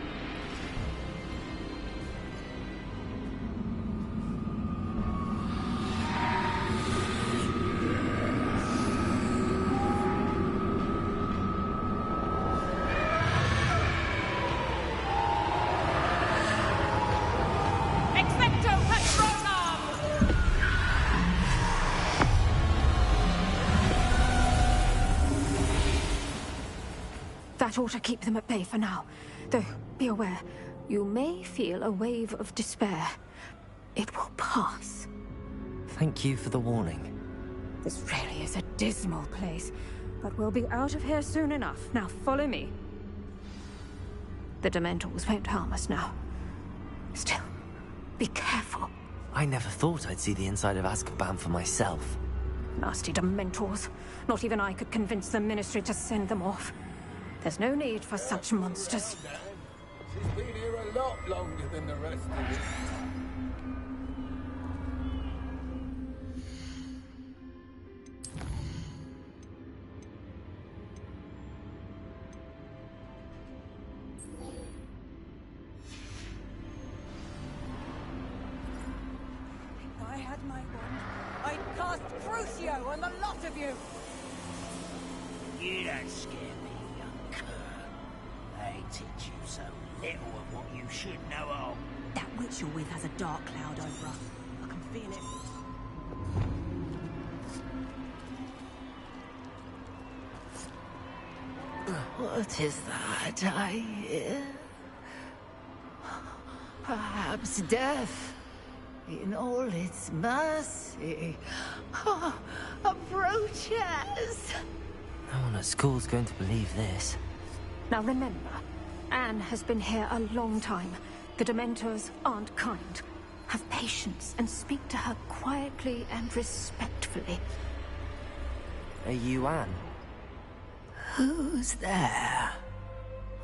That ought to keep them at bay for now. Though, be aware, you may feel a wave of despair. It will pass. Thank you for the warning. This really is a dismal place. But we'll be out of here soon enough. Now follow me. The Dementors won't harm us now. Still, be careful. I never thought I'd see the inside of Azkaban for myself. Nasty Dementors. Not even I could convince the Ministry to send them off. There's no need for such monsters. She's been here a lot longer than the rest of us. If I had my wand, I'd cast Crucio on the lot of you! You don't scare me, young cur. They teach you so little of what you should know of. That witch you're with has a dark cloud over her. I can feel it. What is that I hear? Perhaps death, in all its mercy, approaches. No one at school's going to believe this. Now remember, Anne has been here a long time. The Dementors aren't kind. Have patience and speak to her quietly and respectfully. Are you Anne? Who's there?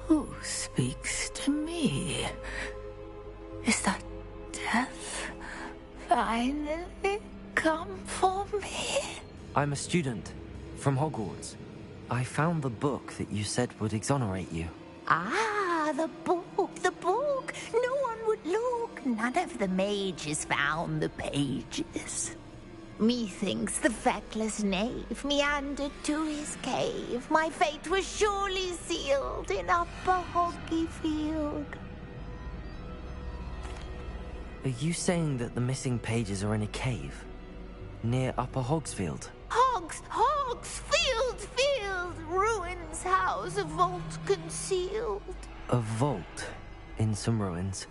Who speaks to me? Is that death finally come for me? I'm a student from Hogwarts. I found the book that you said would exonerate you. Ah, the book, the book. No one would look. None of the mages found the pages. Methinks the feckless knave meandered to his cave. My fate was surely sealed in Upper Hoggyfield. Are you saying that the missing pages are in a cave? Near Upper Hogsfield? Field, ruins house, a vault concealed. A vault in some ruins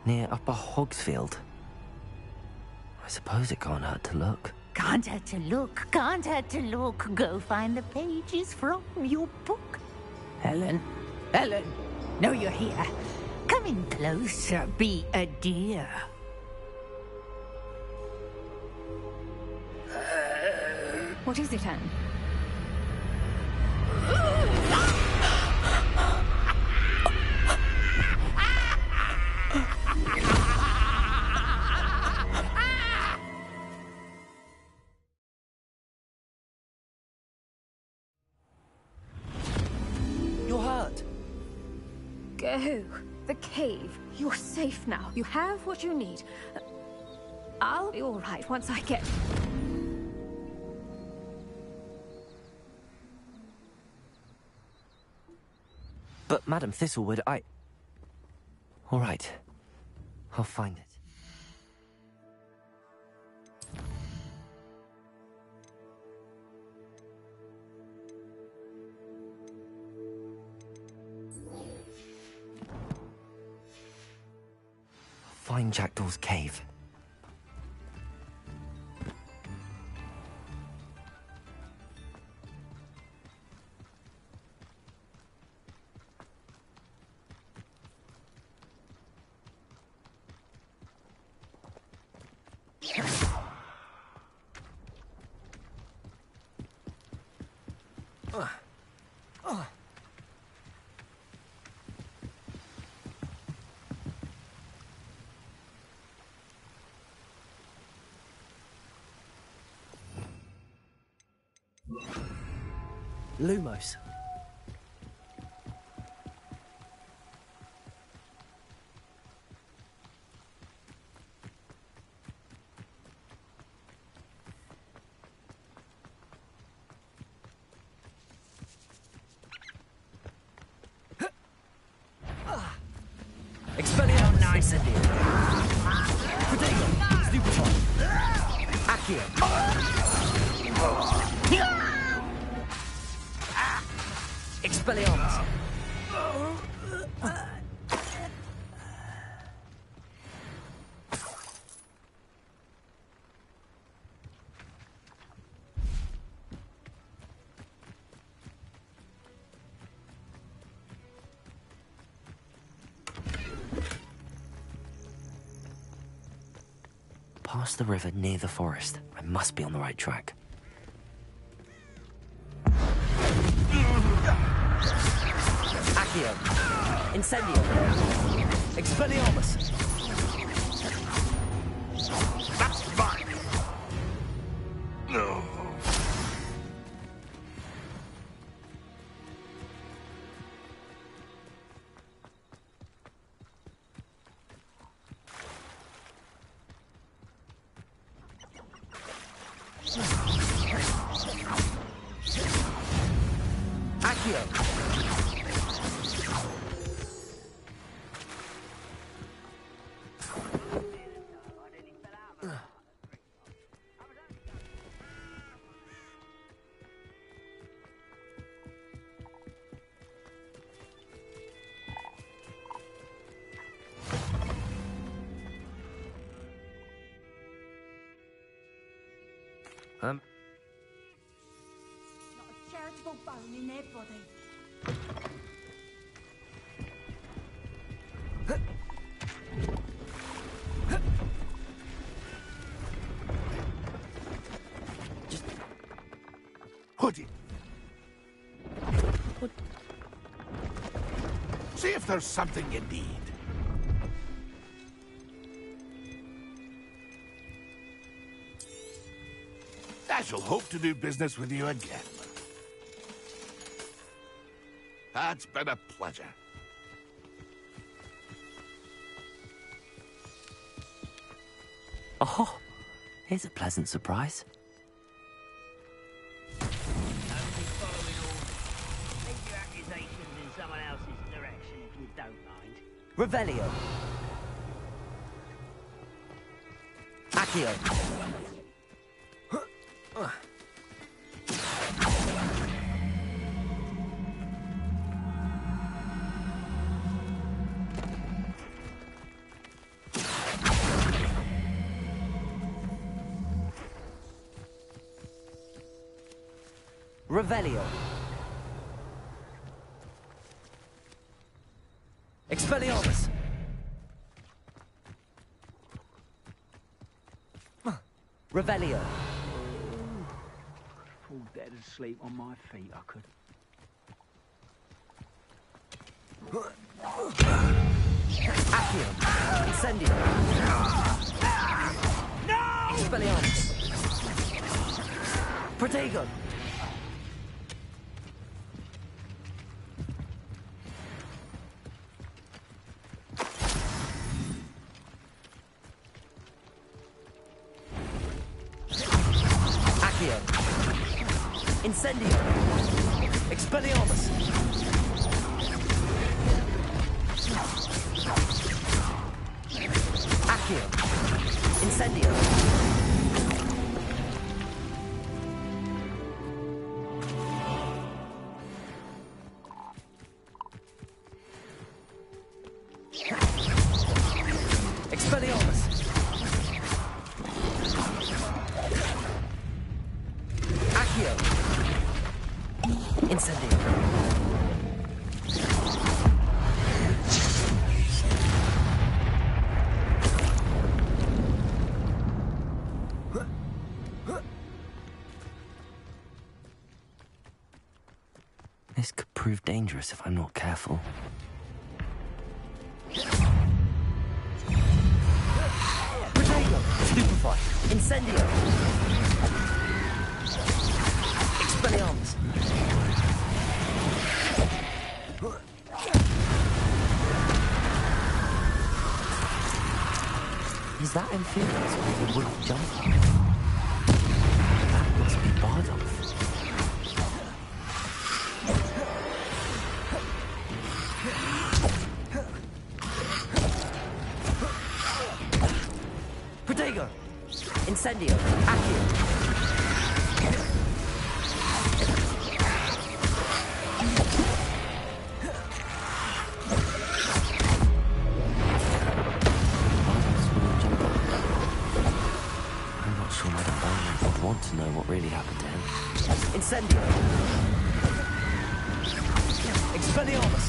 near Upper Hogsfield. I suppose it can't hurt to look. Can't hurt to look, can't hurt to look. Go find the pages from your book. Helen, know you're here. Come in closer, be a dear. What is it, Anne? You're hurt. Go. The cave. You're safe now. You have what you need. I'll be all right once I get... But Madam Thistlewood, All right. I'll find it. Find Jackdaw's cave. Lumos. Expelliarmus. Nice indeed. Protego. Stupefy. Accio. Expelliarmus. Past the river near the forest. I must be on the right track. Accio! Incendio! Expelliarmus! That's mine! No. Accio! Not a charitable bone in their body. Hoodie. See if there's something you need. I shall hope to do business with you again. It's been a pleasure. Oh, here's a pleasant surprise. Revelio. Accio. Revelio. Expelliarmus. Revelio. Fall dead asleep on my feet, I could. Accio. Incendio. No! Expelliarmus. Protego. Incendio! Expelliarmus! Accio! Incendio! Expelliarmus! Accio! Incendio. This could prove dangerous if I'm not careful. Protego! Stupefy! Incendio! Expelliarmus! Is that Amphibious with a wooden jumper? That must be Bardolph. Protego! Incendio! Accio! To know what really happened to him. Incendio! Expelliarmus!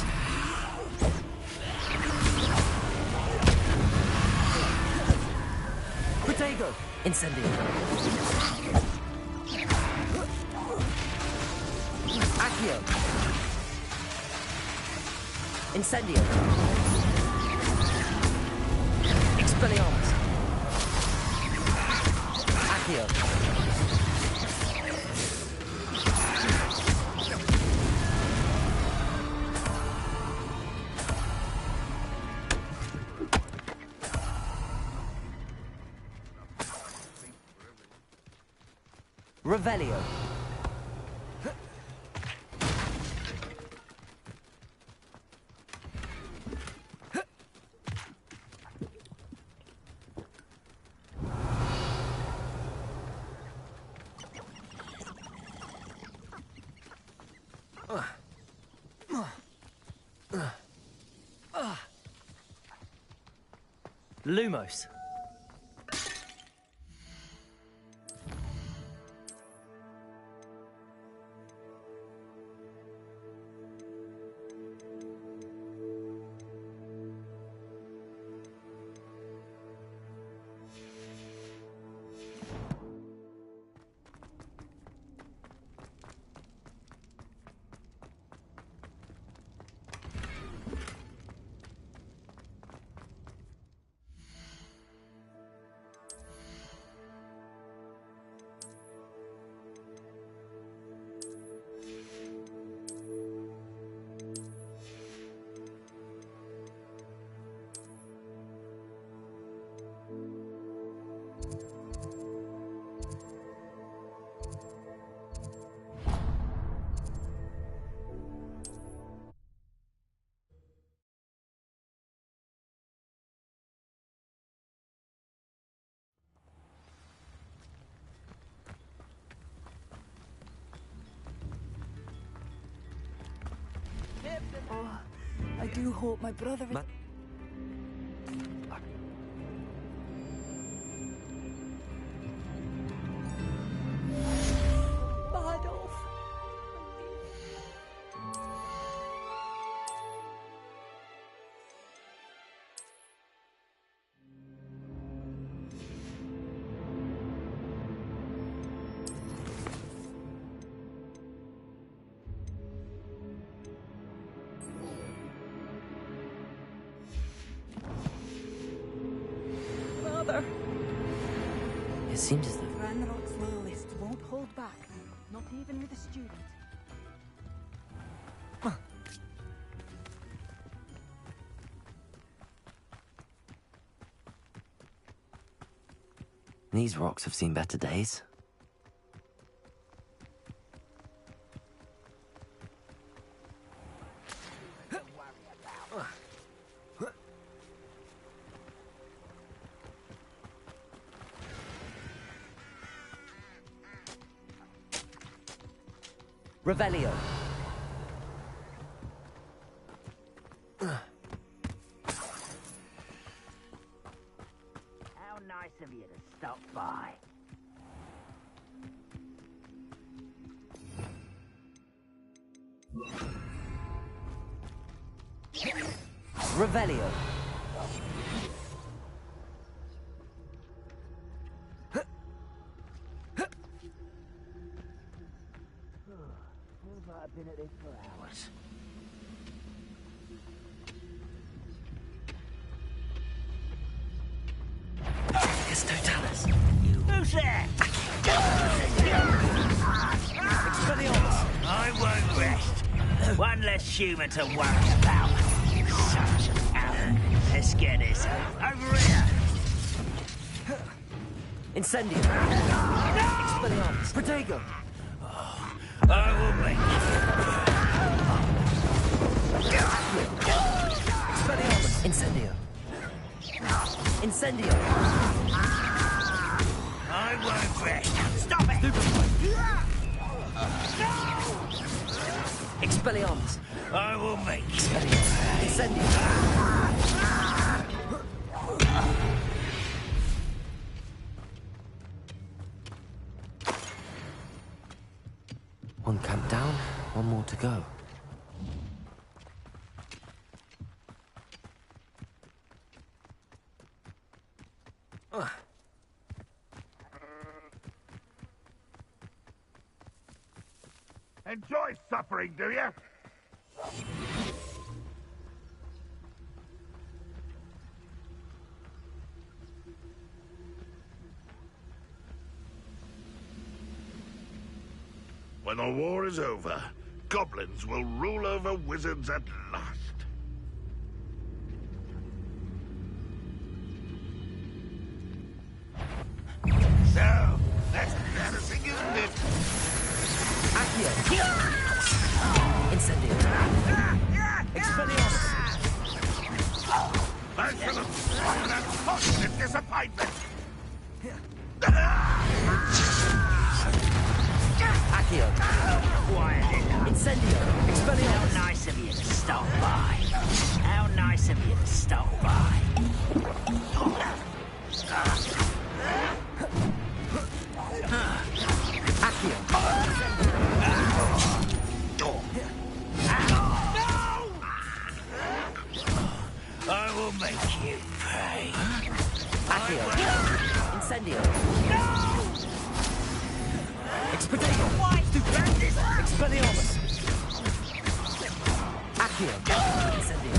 Protego! Protego! Incendio. Accio. Incendio. Expelliarmus. Accio. Revelio. Lumos. Oh, I do hope my brother is... It seems as though... Ranrock's loyalists won't hold back, not even with a student. These rocks have seen better days. Revelio. How nice of you to stop by. Revelio. I've been at this for hours. It's Totalis. Who's there? I won't rest. One less human to worry about. Such a talent. Let's get this over here. Incendio. Expelliarmus. Protego. I will make Expelliarmus. Incendio. Incendio. I won't rest. Stop it! Expelliarmus. I will make Incendio. One camp down, one more to go. Enjoy suffering, do you? When the war is over, goblins will rule over wizards at last. So, that's embarrassing, isn't it? Accio! Incendio! Expelliarmus! I shall have an unfortunate disappointment! Accio! Quiet enough. Incendio! Expelliarmus! How nice of you to stop by. How nice of you to stop by. Accio! I will make you pay. Accio! Incendio! Expedito! Stupendous! Expelliarmus! Accio! Incendio!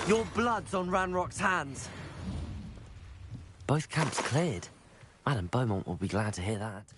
Your blood's on Ranrock's hands. Both camps cleared. Madame Beaumont will be glad to hear that.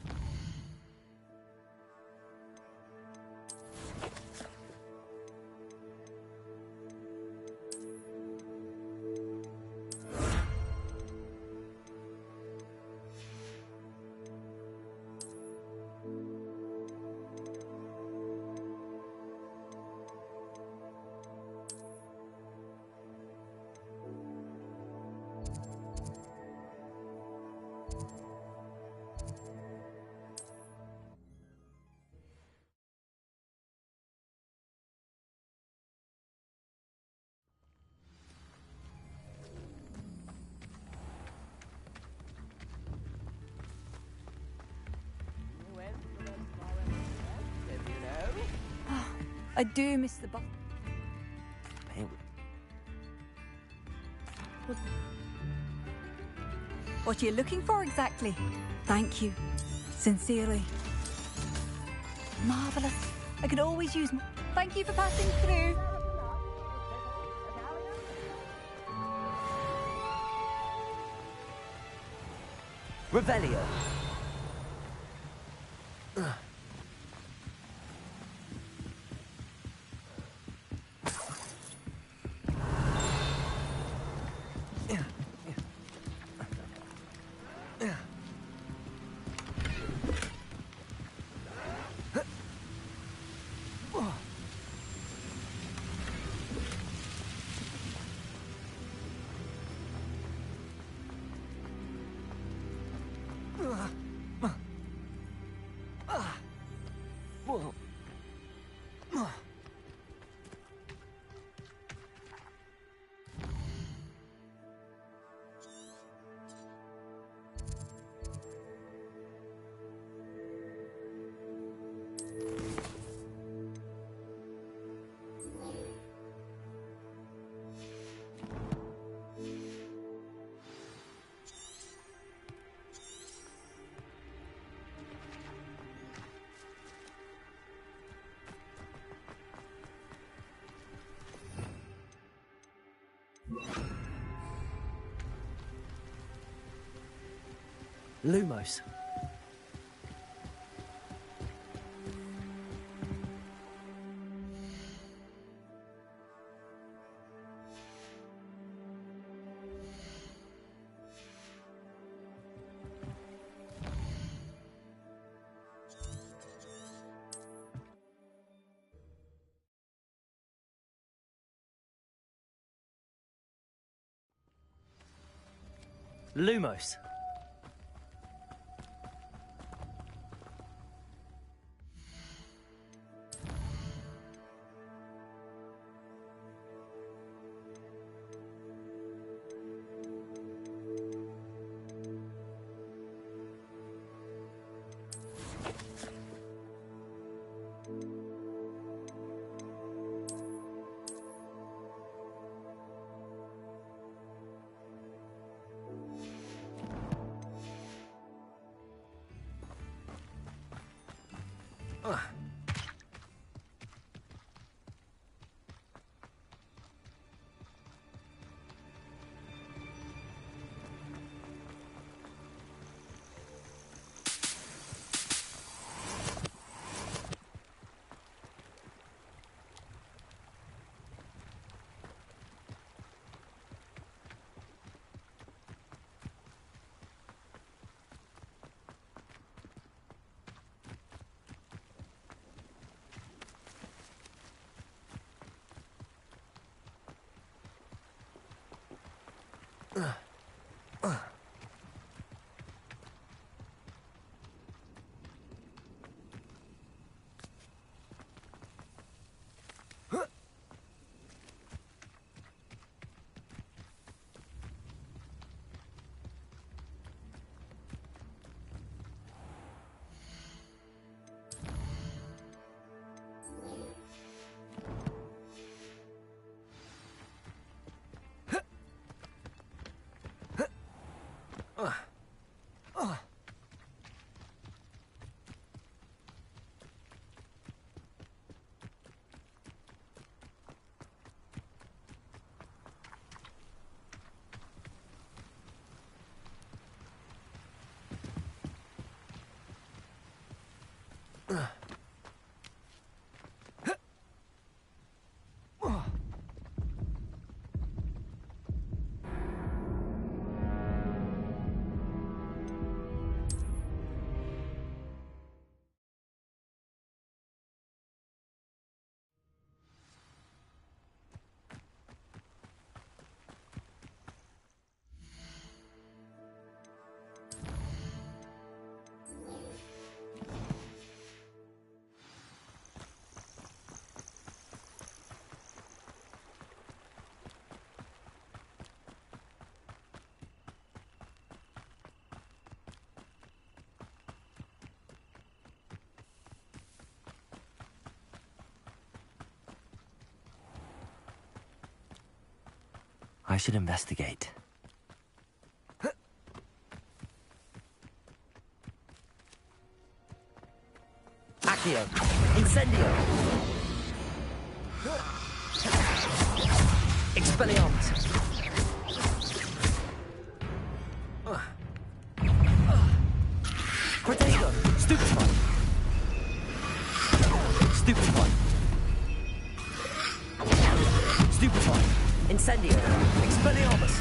I do miss the bus. What are you looking for exactly? Thank you. Sincerely. Marvelous. I could always use more. Thank you for passing through. Revelio. Lumos. Lumos. I should investigate. Accio! Incendio! Expelliarmus! Protego! Stupefy! Stupefy! Stupefy! Incendio! Expelliarmus!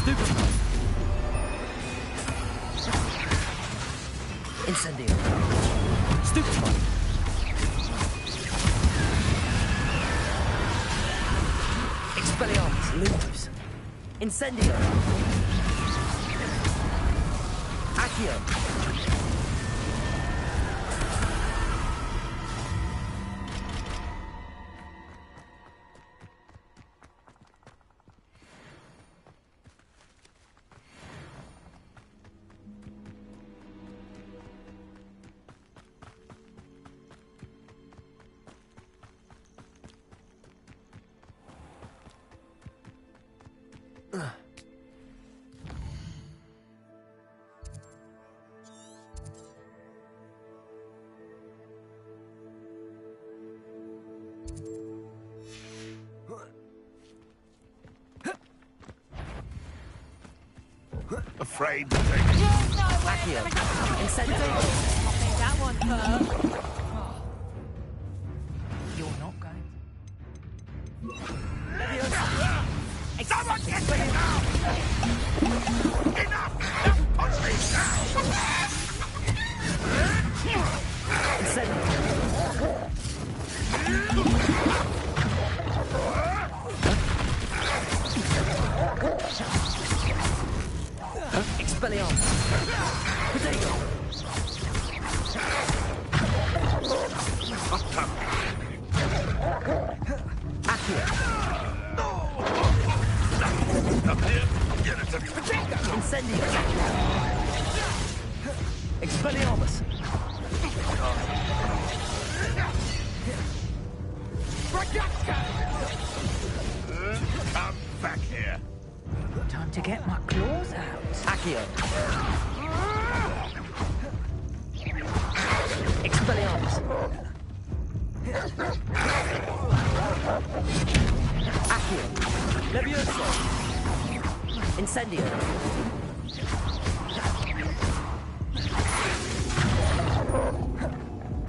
Stupefy! Incendio! Stupefy! Expelliarmus! Lumos! Incendio! Accio! Afraid to take Accio! Incendio! That one hurt. You're not going. Someone get me now! Enough! Punch me Expelliarmus! Protego! Accio! Incendio! Expelliarmus! Come back here! Time to get my claws out. Accio! Accio! Levioso! Incendio!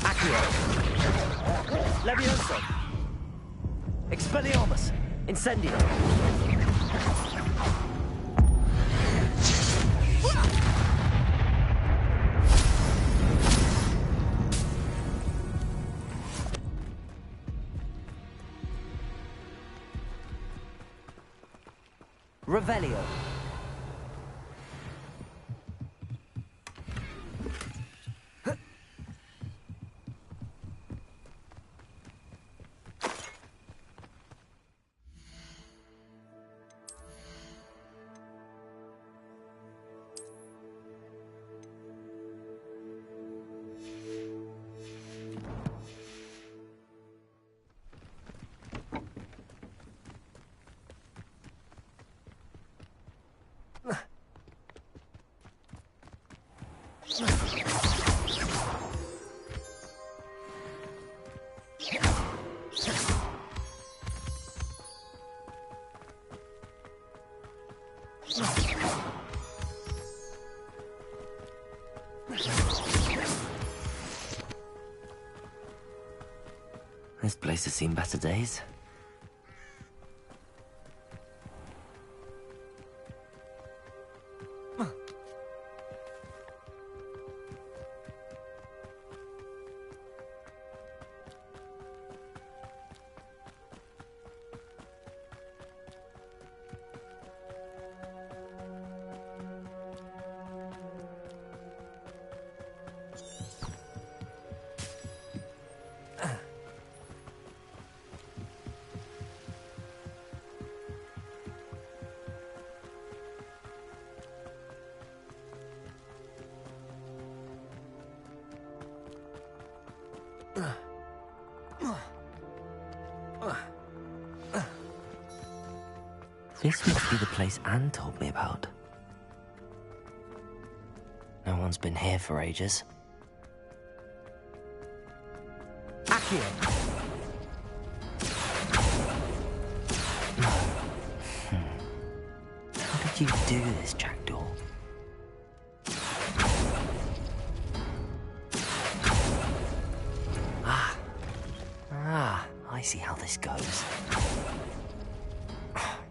Accio! Levioso! Expelliarmus! Incendio! Revelio. This place has seen better days. This must be the place Anne told me about. No one's been here for ages. Accio! How did you do this, Jackdaw? I see how this goes.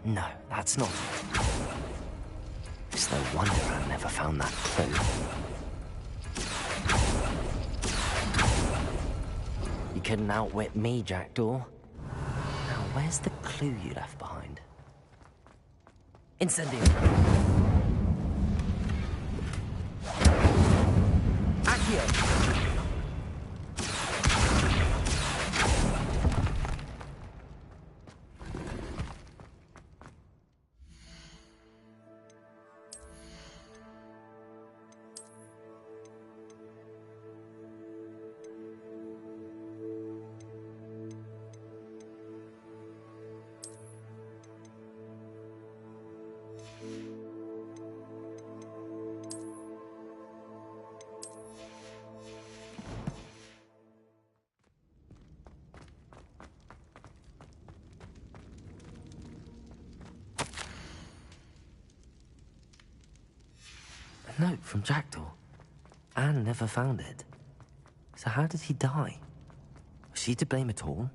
No, that's not it. It's no wonder I never found that clue. You couldn't outwit me, Jackdaw. Now, where's the clue you left behind? Incendio! Accio! A note from Jackdaw. Anne never found it. So how did he die? Was she to blame at all?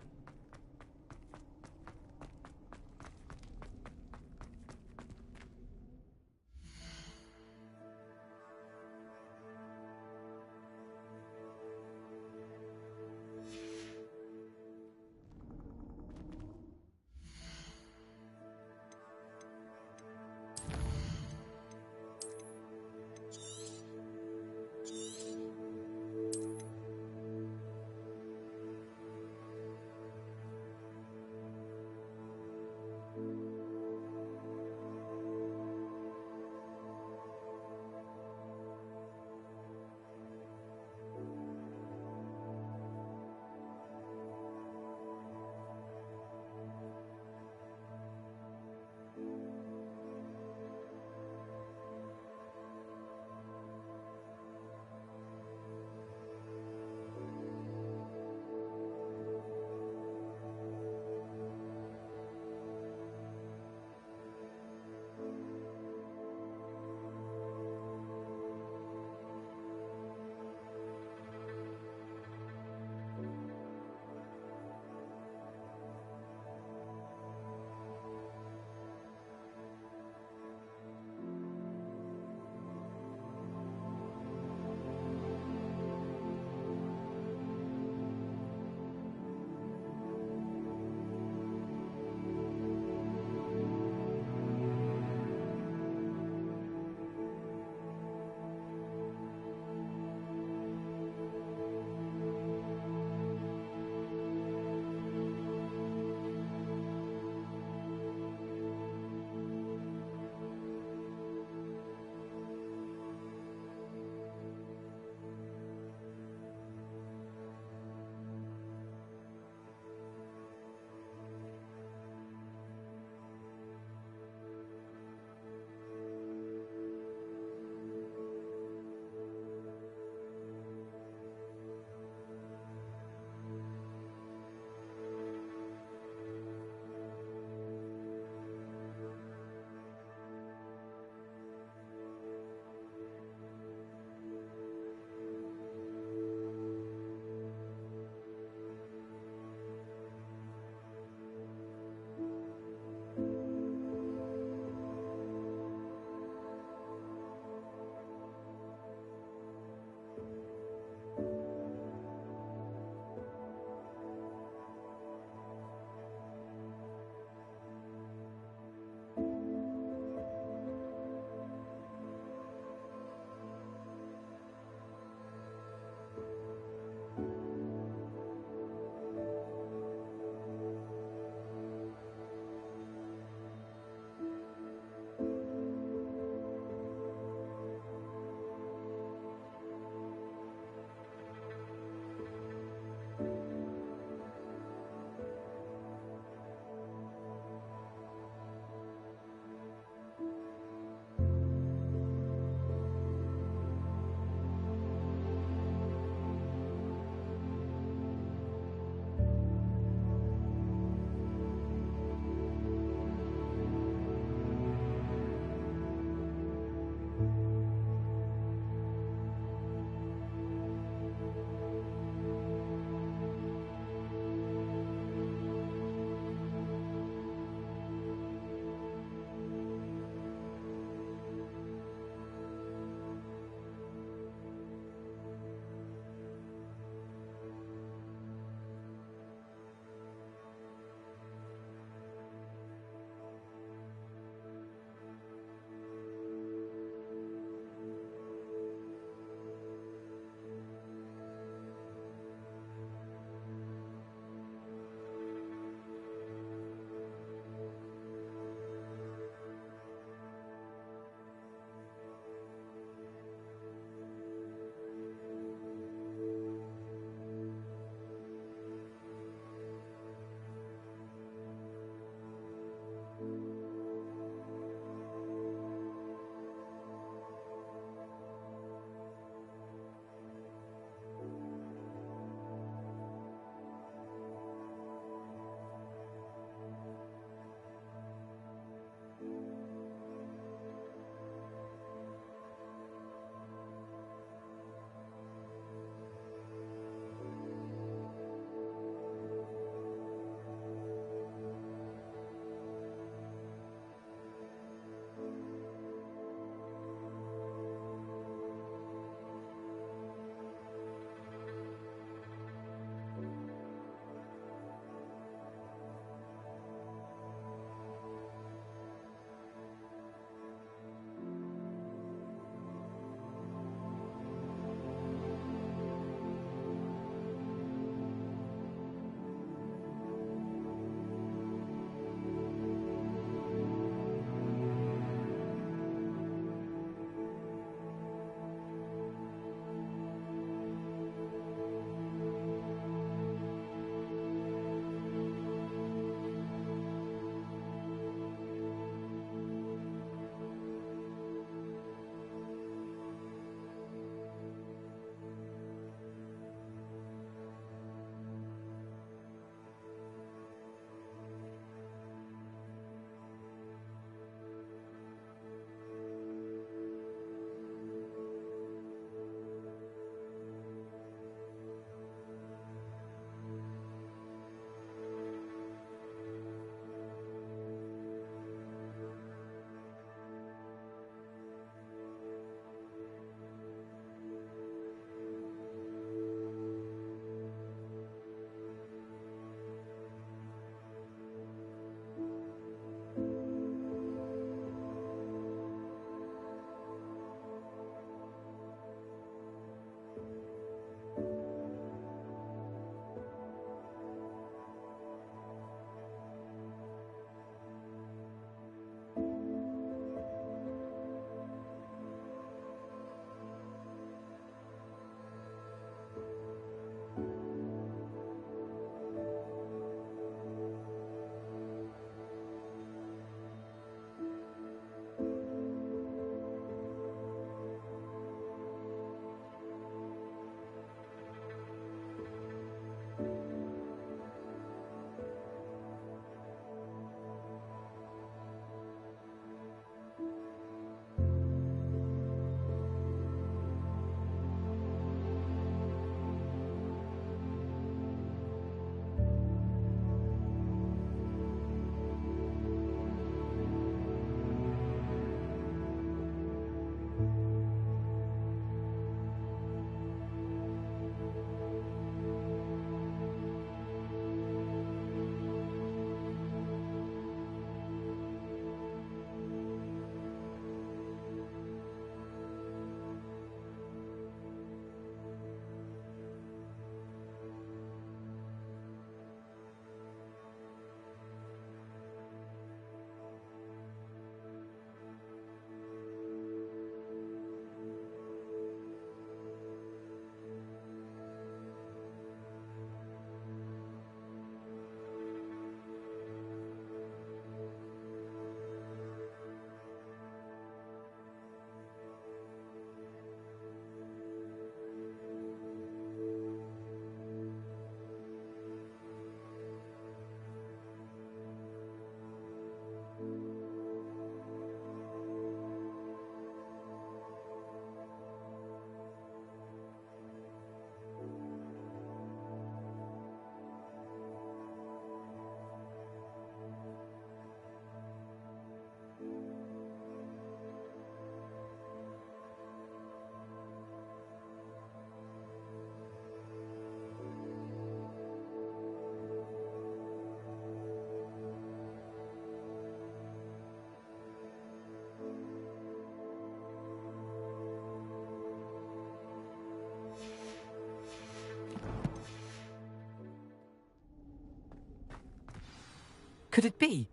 Could it be?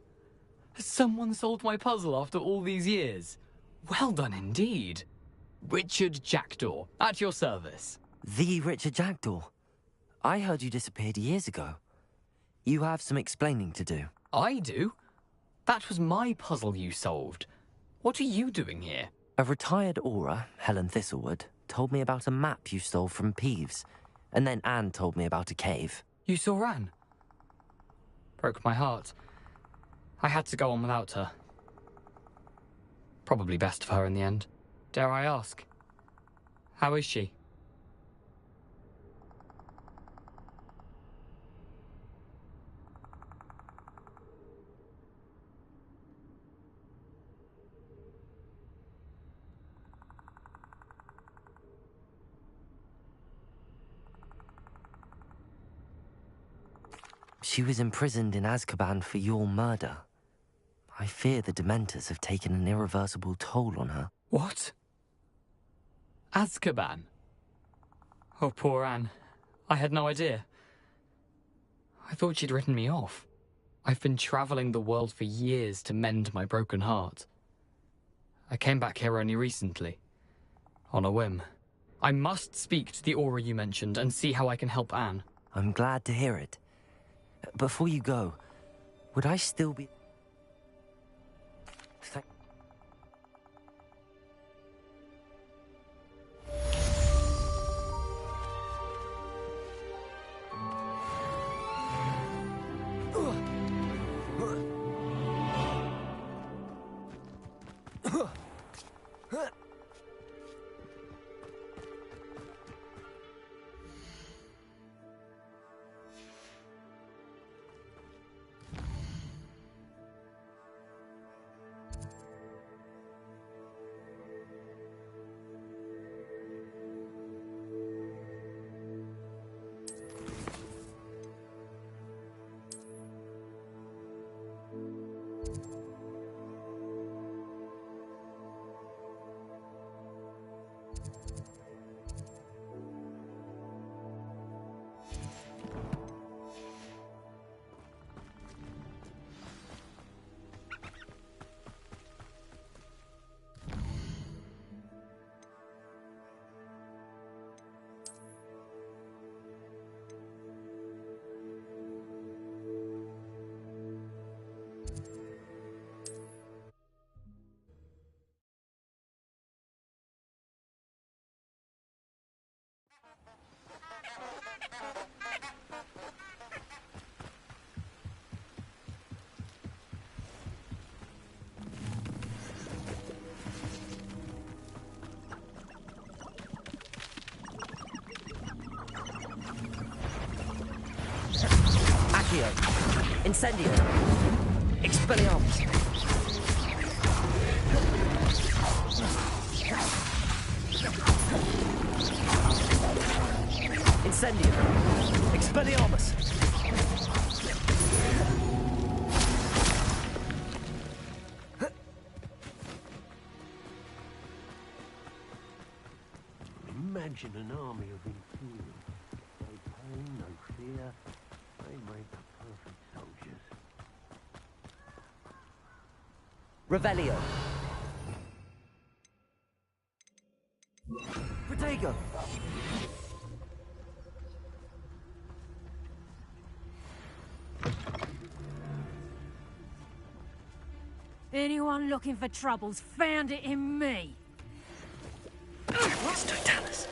Has someone solved my puzzle after all these years? Well done indeed. Richard Jackdaw, at your service. The Richard Jackdaw? I heard you disappeared years ago. You have some explaining to do. I do? That was my puzzle you solved. What are you doing here? A retired aura, Helen Thistlewood, told me about a map you stole from Peeves, and then Anne told me about a cave. You saw Anne? Broke my heart. I had to go on without her. Probably best of her in the end. Dare I ask? How is she? She was imprisoned in Azkaban for your murder. I fear the Dementors have taken an irreversible toll on her. What? Azkaban? Oh, poor Anne. I had no idea. I thought she'd written me off. I've been travelling the world for years to mend my broken heart. I came back here only recently. On a whim. I must speak to the aura you mentioned and see how I can help Anne. I'm glad to hear it. Before you go, would I still be... Incendio! Expelliarmus! Incendio! Expelliarmus! Imagine an army of inferiors. No pain, no fear. They make the perfect soldiers. Revelio. Protego. Anyone looking for troubles found it in me. It's Totalis.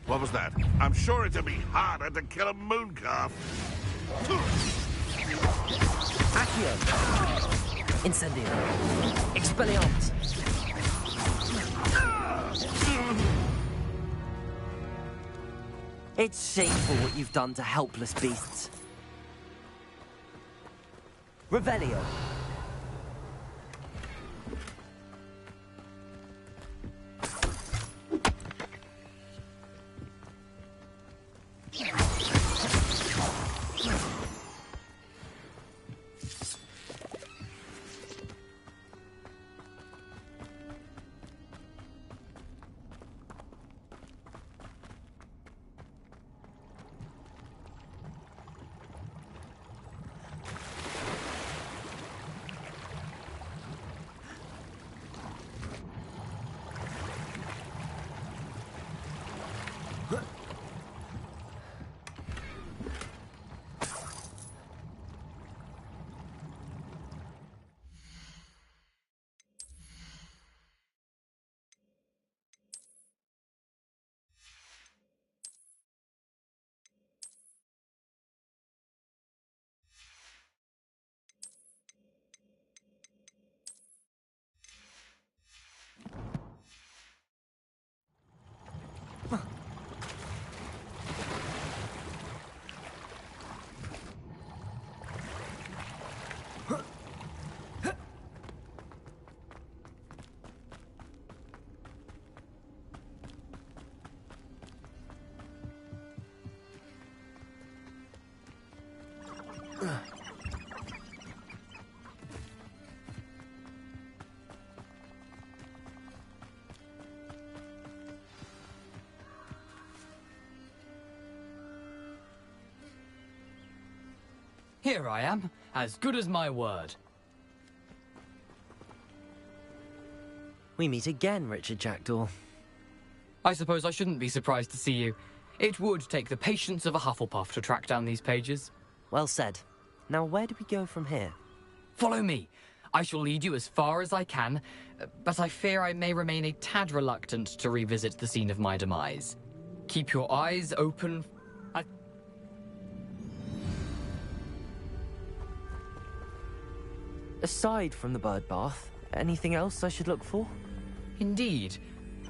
What was that? I'm sure it'd be harder to kill a mooncalf. Accio. Incendio. Expelliarmus. It's shameful what you've done to helpless beasts. Revelio. Here I am, as good as my word. We meet again, Richard Jackdaw. I suppose I shouldn't be surprised to see you. It would take the patience of a Hufflepuff to track down these pages. Well said. Now, where do we go from here? Follow me. I shall lead you as far as I can, but I fear I may remain a tad reluctant to revisit the scene of my demise. Keep your eyes open. Aside from the bird bath, anything else I should look for? Indeed.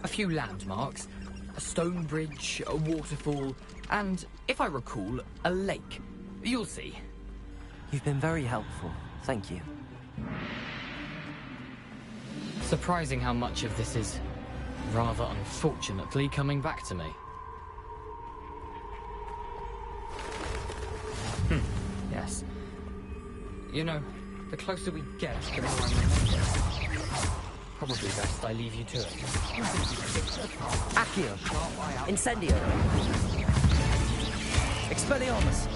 A few landmarks, a stone bridge, a waterfall, and, if I recall, a lake. You'll see. You've been very helpful. Thank you. Surprising how much of this is, rather unfortunately, coming back to me. Yes. You know, the closer we get, the more I remember. Probably best I leave you to it. Accio! Incendio! Expelliarmus!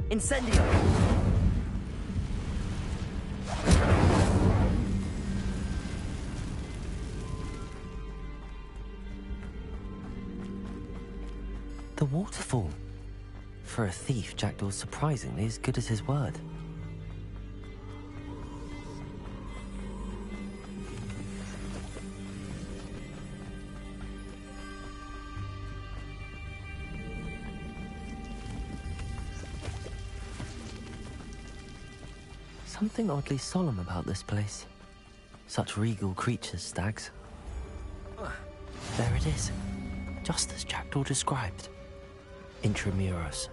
Incendio! The waterfall. For a thief, Jackdaw's surprisingly as good as his word. Something oddly solemn about this place. Such regal creatures, stags. There it is, just as Jackdaw described. Intramuros.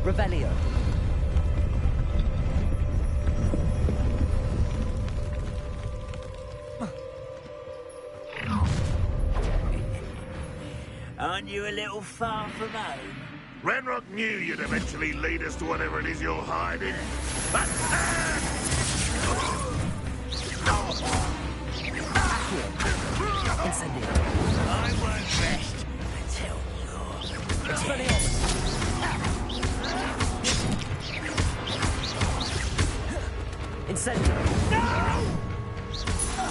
Revelio. Aren't you a little far from home? Renrock knew you'd eventually lead us to whatever it is you're hiding. But... I won't rest until you're... Expelliarmus! Incendio! No!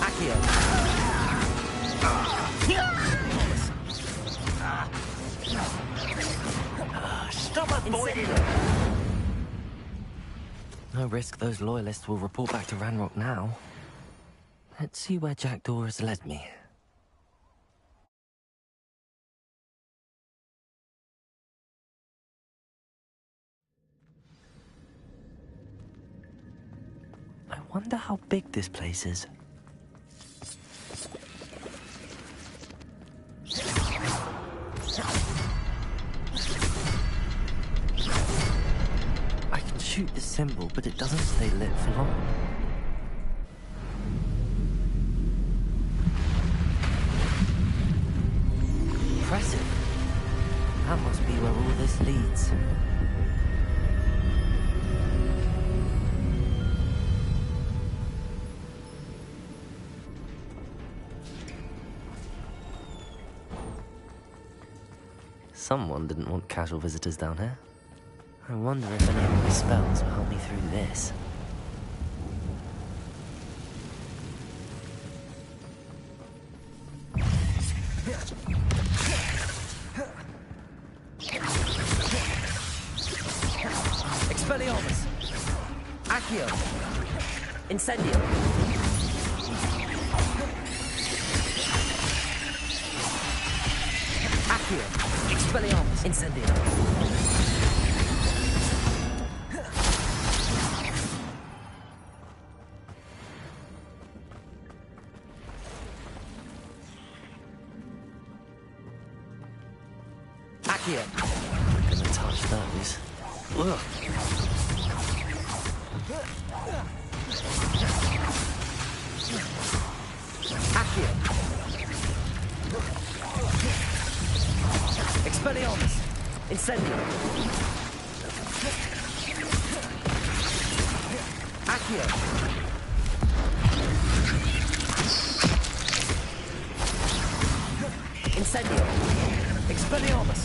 Accio! No risk those loyalists will report back to Ranrock now. Let's see where Jackdaw has led me. I wonder how big this place is. I can shoot the symbol, but it doesn't stay lit for long. Impressive. That must be where all this leads. Someone didn't want casual visitors down here. I wonder if any of my spells will help me through this. Expelliarmus! Accio! Incendio! Accio! Expelliarmus! Incendio! Accio! I'm gonna touch those. Ugh. Accio! Expelliarmus! Incendio! Accio! Incendio! Expelliarmus!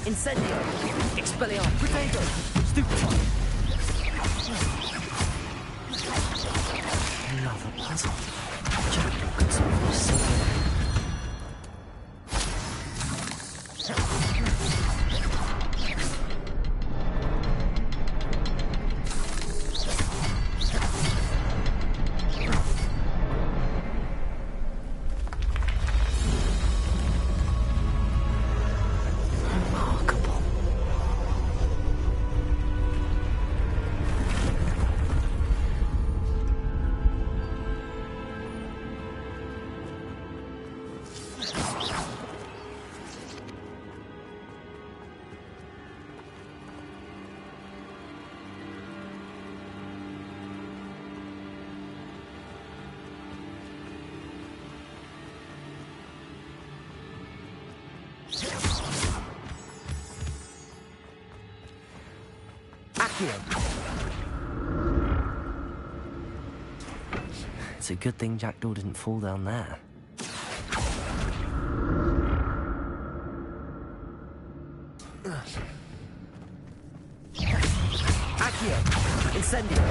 Incendio! Expelliarmus! Potato! Stupefy! Another puzzle. Jackdaw could solve this so well. It's a good thing Jackdaw didn't fall down there. Accio! Incendio!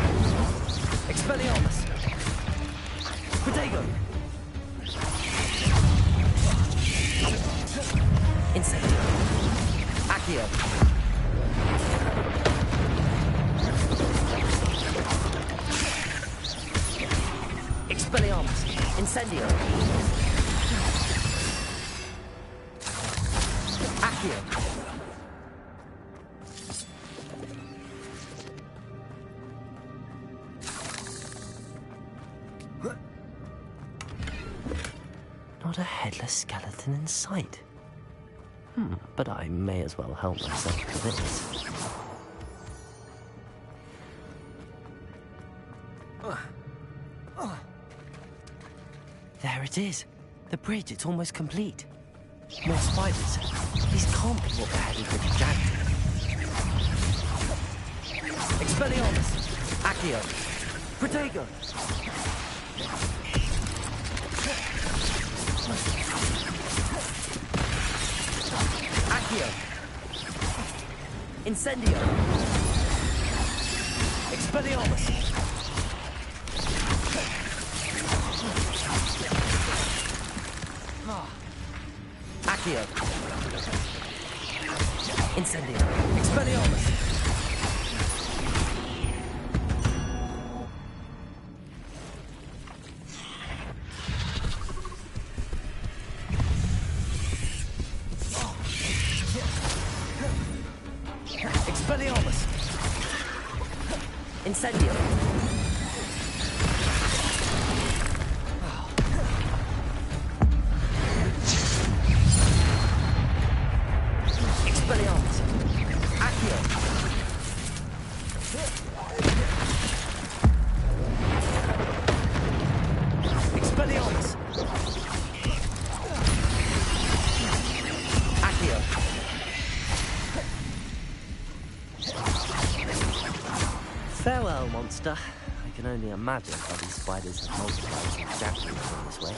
Expelliarmus! Protego! Incendio! Accio! Expelliarmus! Incendio! Accio! Not a headless skeleton in sight. But I may as well help myself to this. There it is. The bridge, it's almost complete. More spiders. These can't be what they're heading for the Jackdaw. Expelliarmus! Accio! Protego! Accio! Incendio! Expelliarmus! Accio! Incendio! Expelliarmus! Expelliarmus! Incendio! Expelliarmus! Accio! Expelliarmus! Accio! Farewell, monster. I can only imagine how these spiders have multiplied exactly in this way.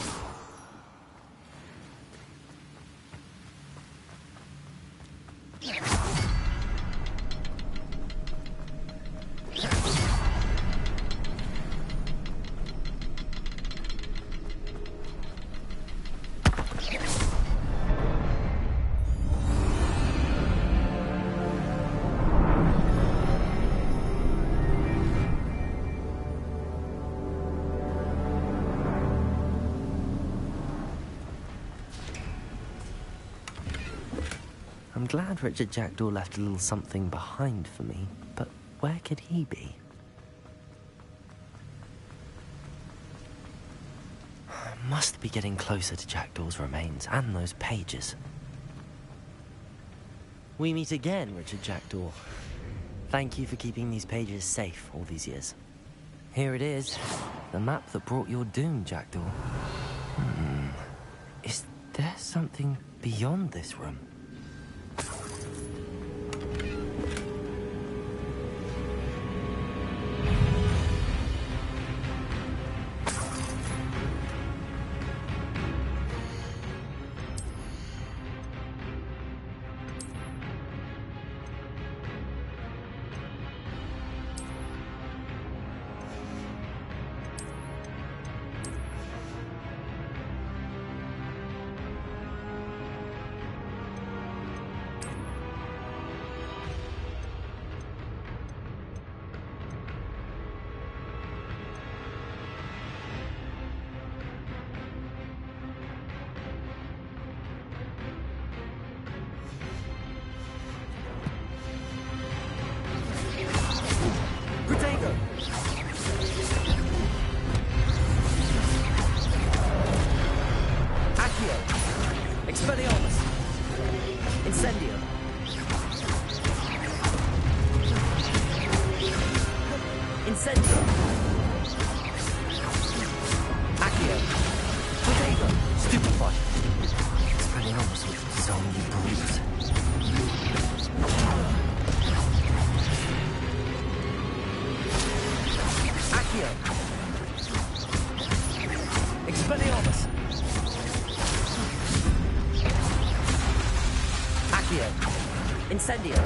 I'm glad Richard Jackdaw left a little something behind for me, but where could he be? I must be getting closer to Jackdaw's remains and those pages. We meet again, Richard Jackdaw. Thank you for keeping these pages safe all these years. Here it is, the map that brought your doom, Jackdaw. Is there something beyond this room? Expelliarmus! Incendio! Incendio! Accio! Protego! Stupefy! Expelliarmus with zombie bruise. Accio! Expelliarmus! Accio! Incendio!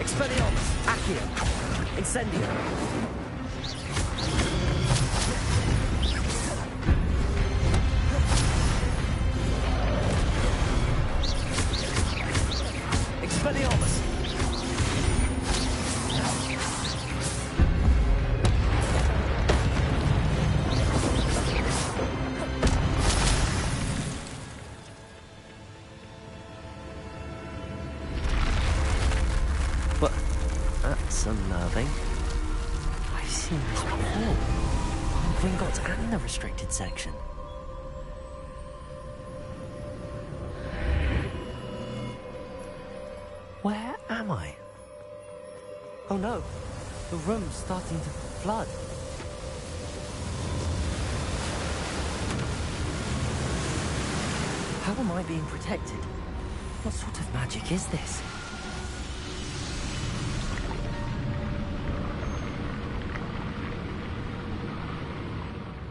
Expelliarmus! Accio! Incendio! Expelliarmus! But that's unnerving. I've seen this before. On Gringotts and the restricted section. Where am I? Oh no, the room's starting to flood. How am I being protected? What sort of magic is this?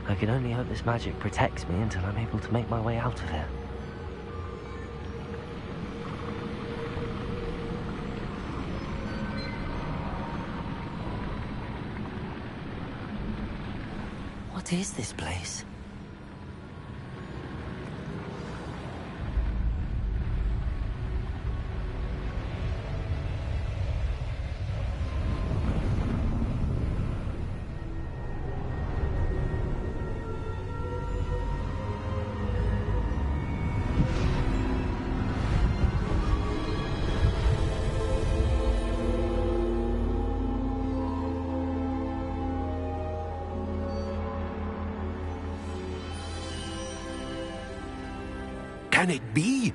I can only hope this magic protects me until I'm able to make my way out of here. What is this place? Can it be?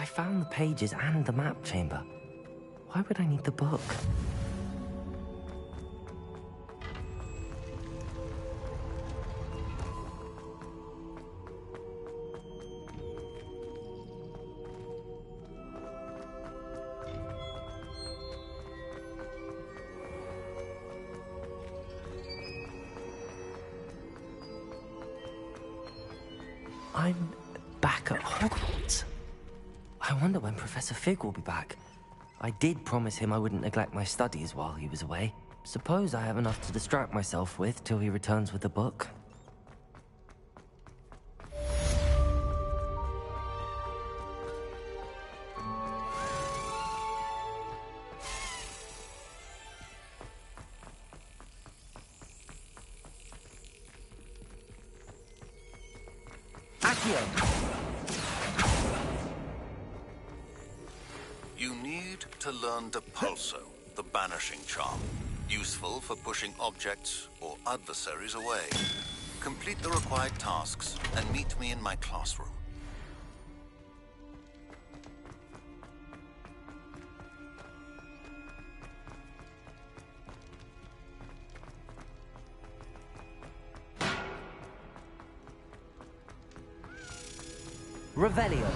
I found the pages and the map chamber. Why would I need the book? I'm back at Hogwarts. I wonder when Professor Fig will be back. I did promise him I wouldn't neglect my studies while he was away. Suppose I have enough to distract myself with till he returns with the book. You need to learn Depulso, the banishing charm. Useful for pushing objects or adversaries away. Complete the required tasks and meet me in my classroom. Revelio.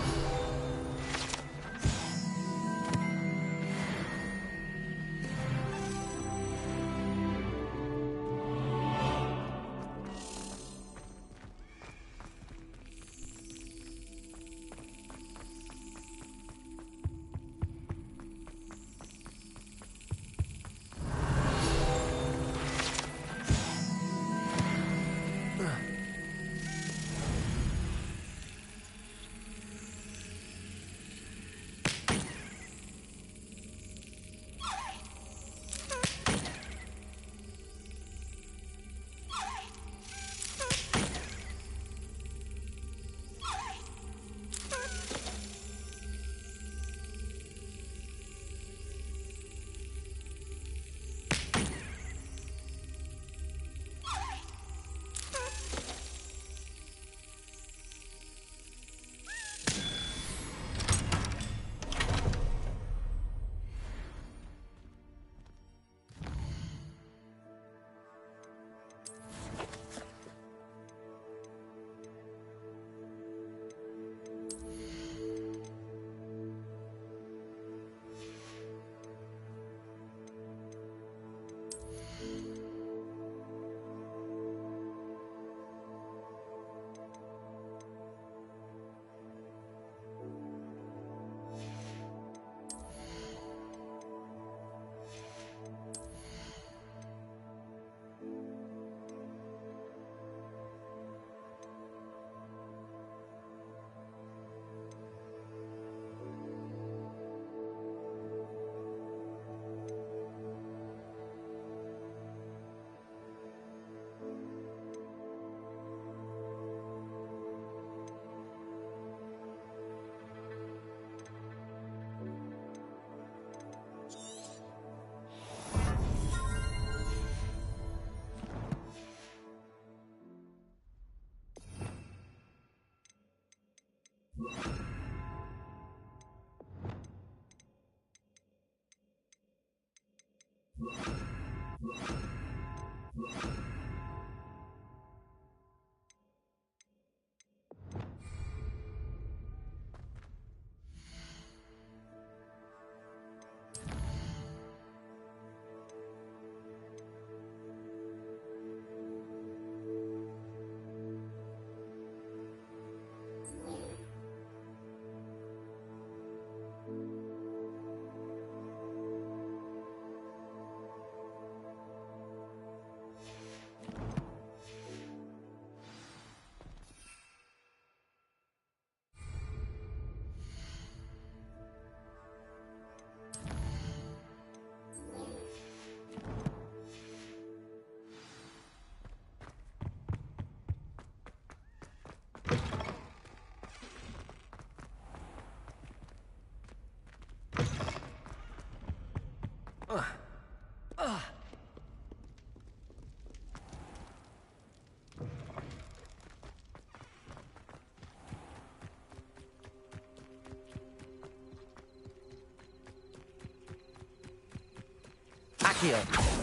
Accio.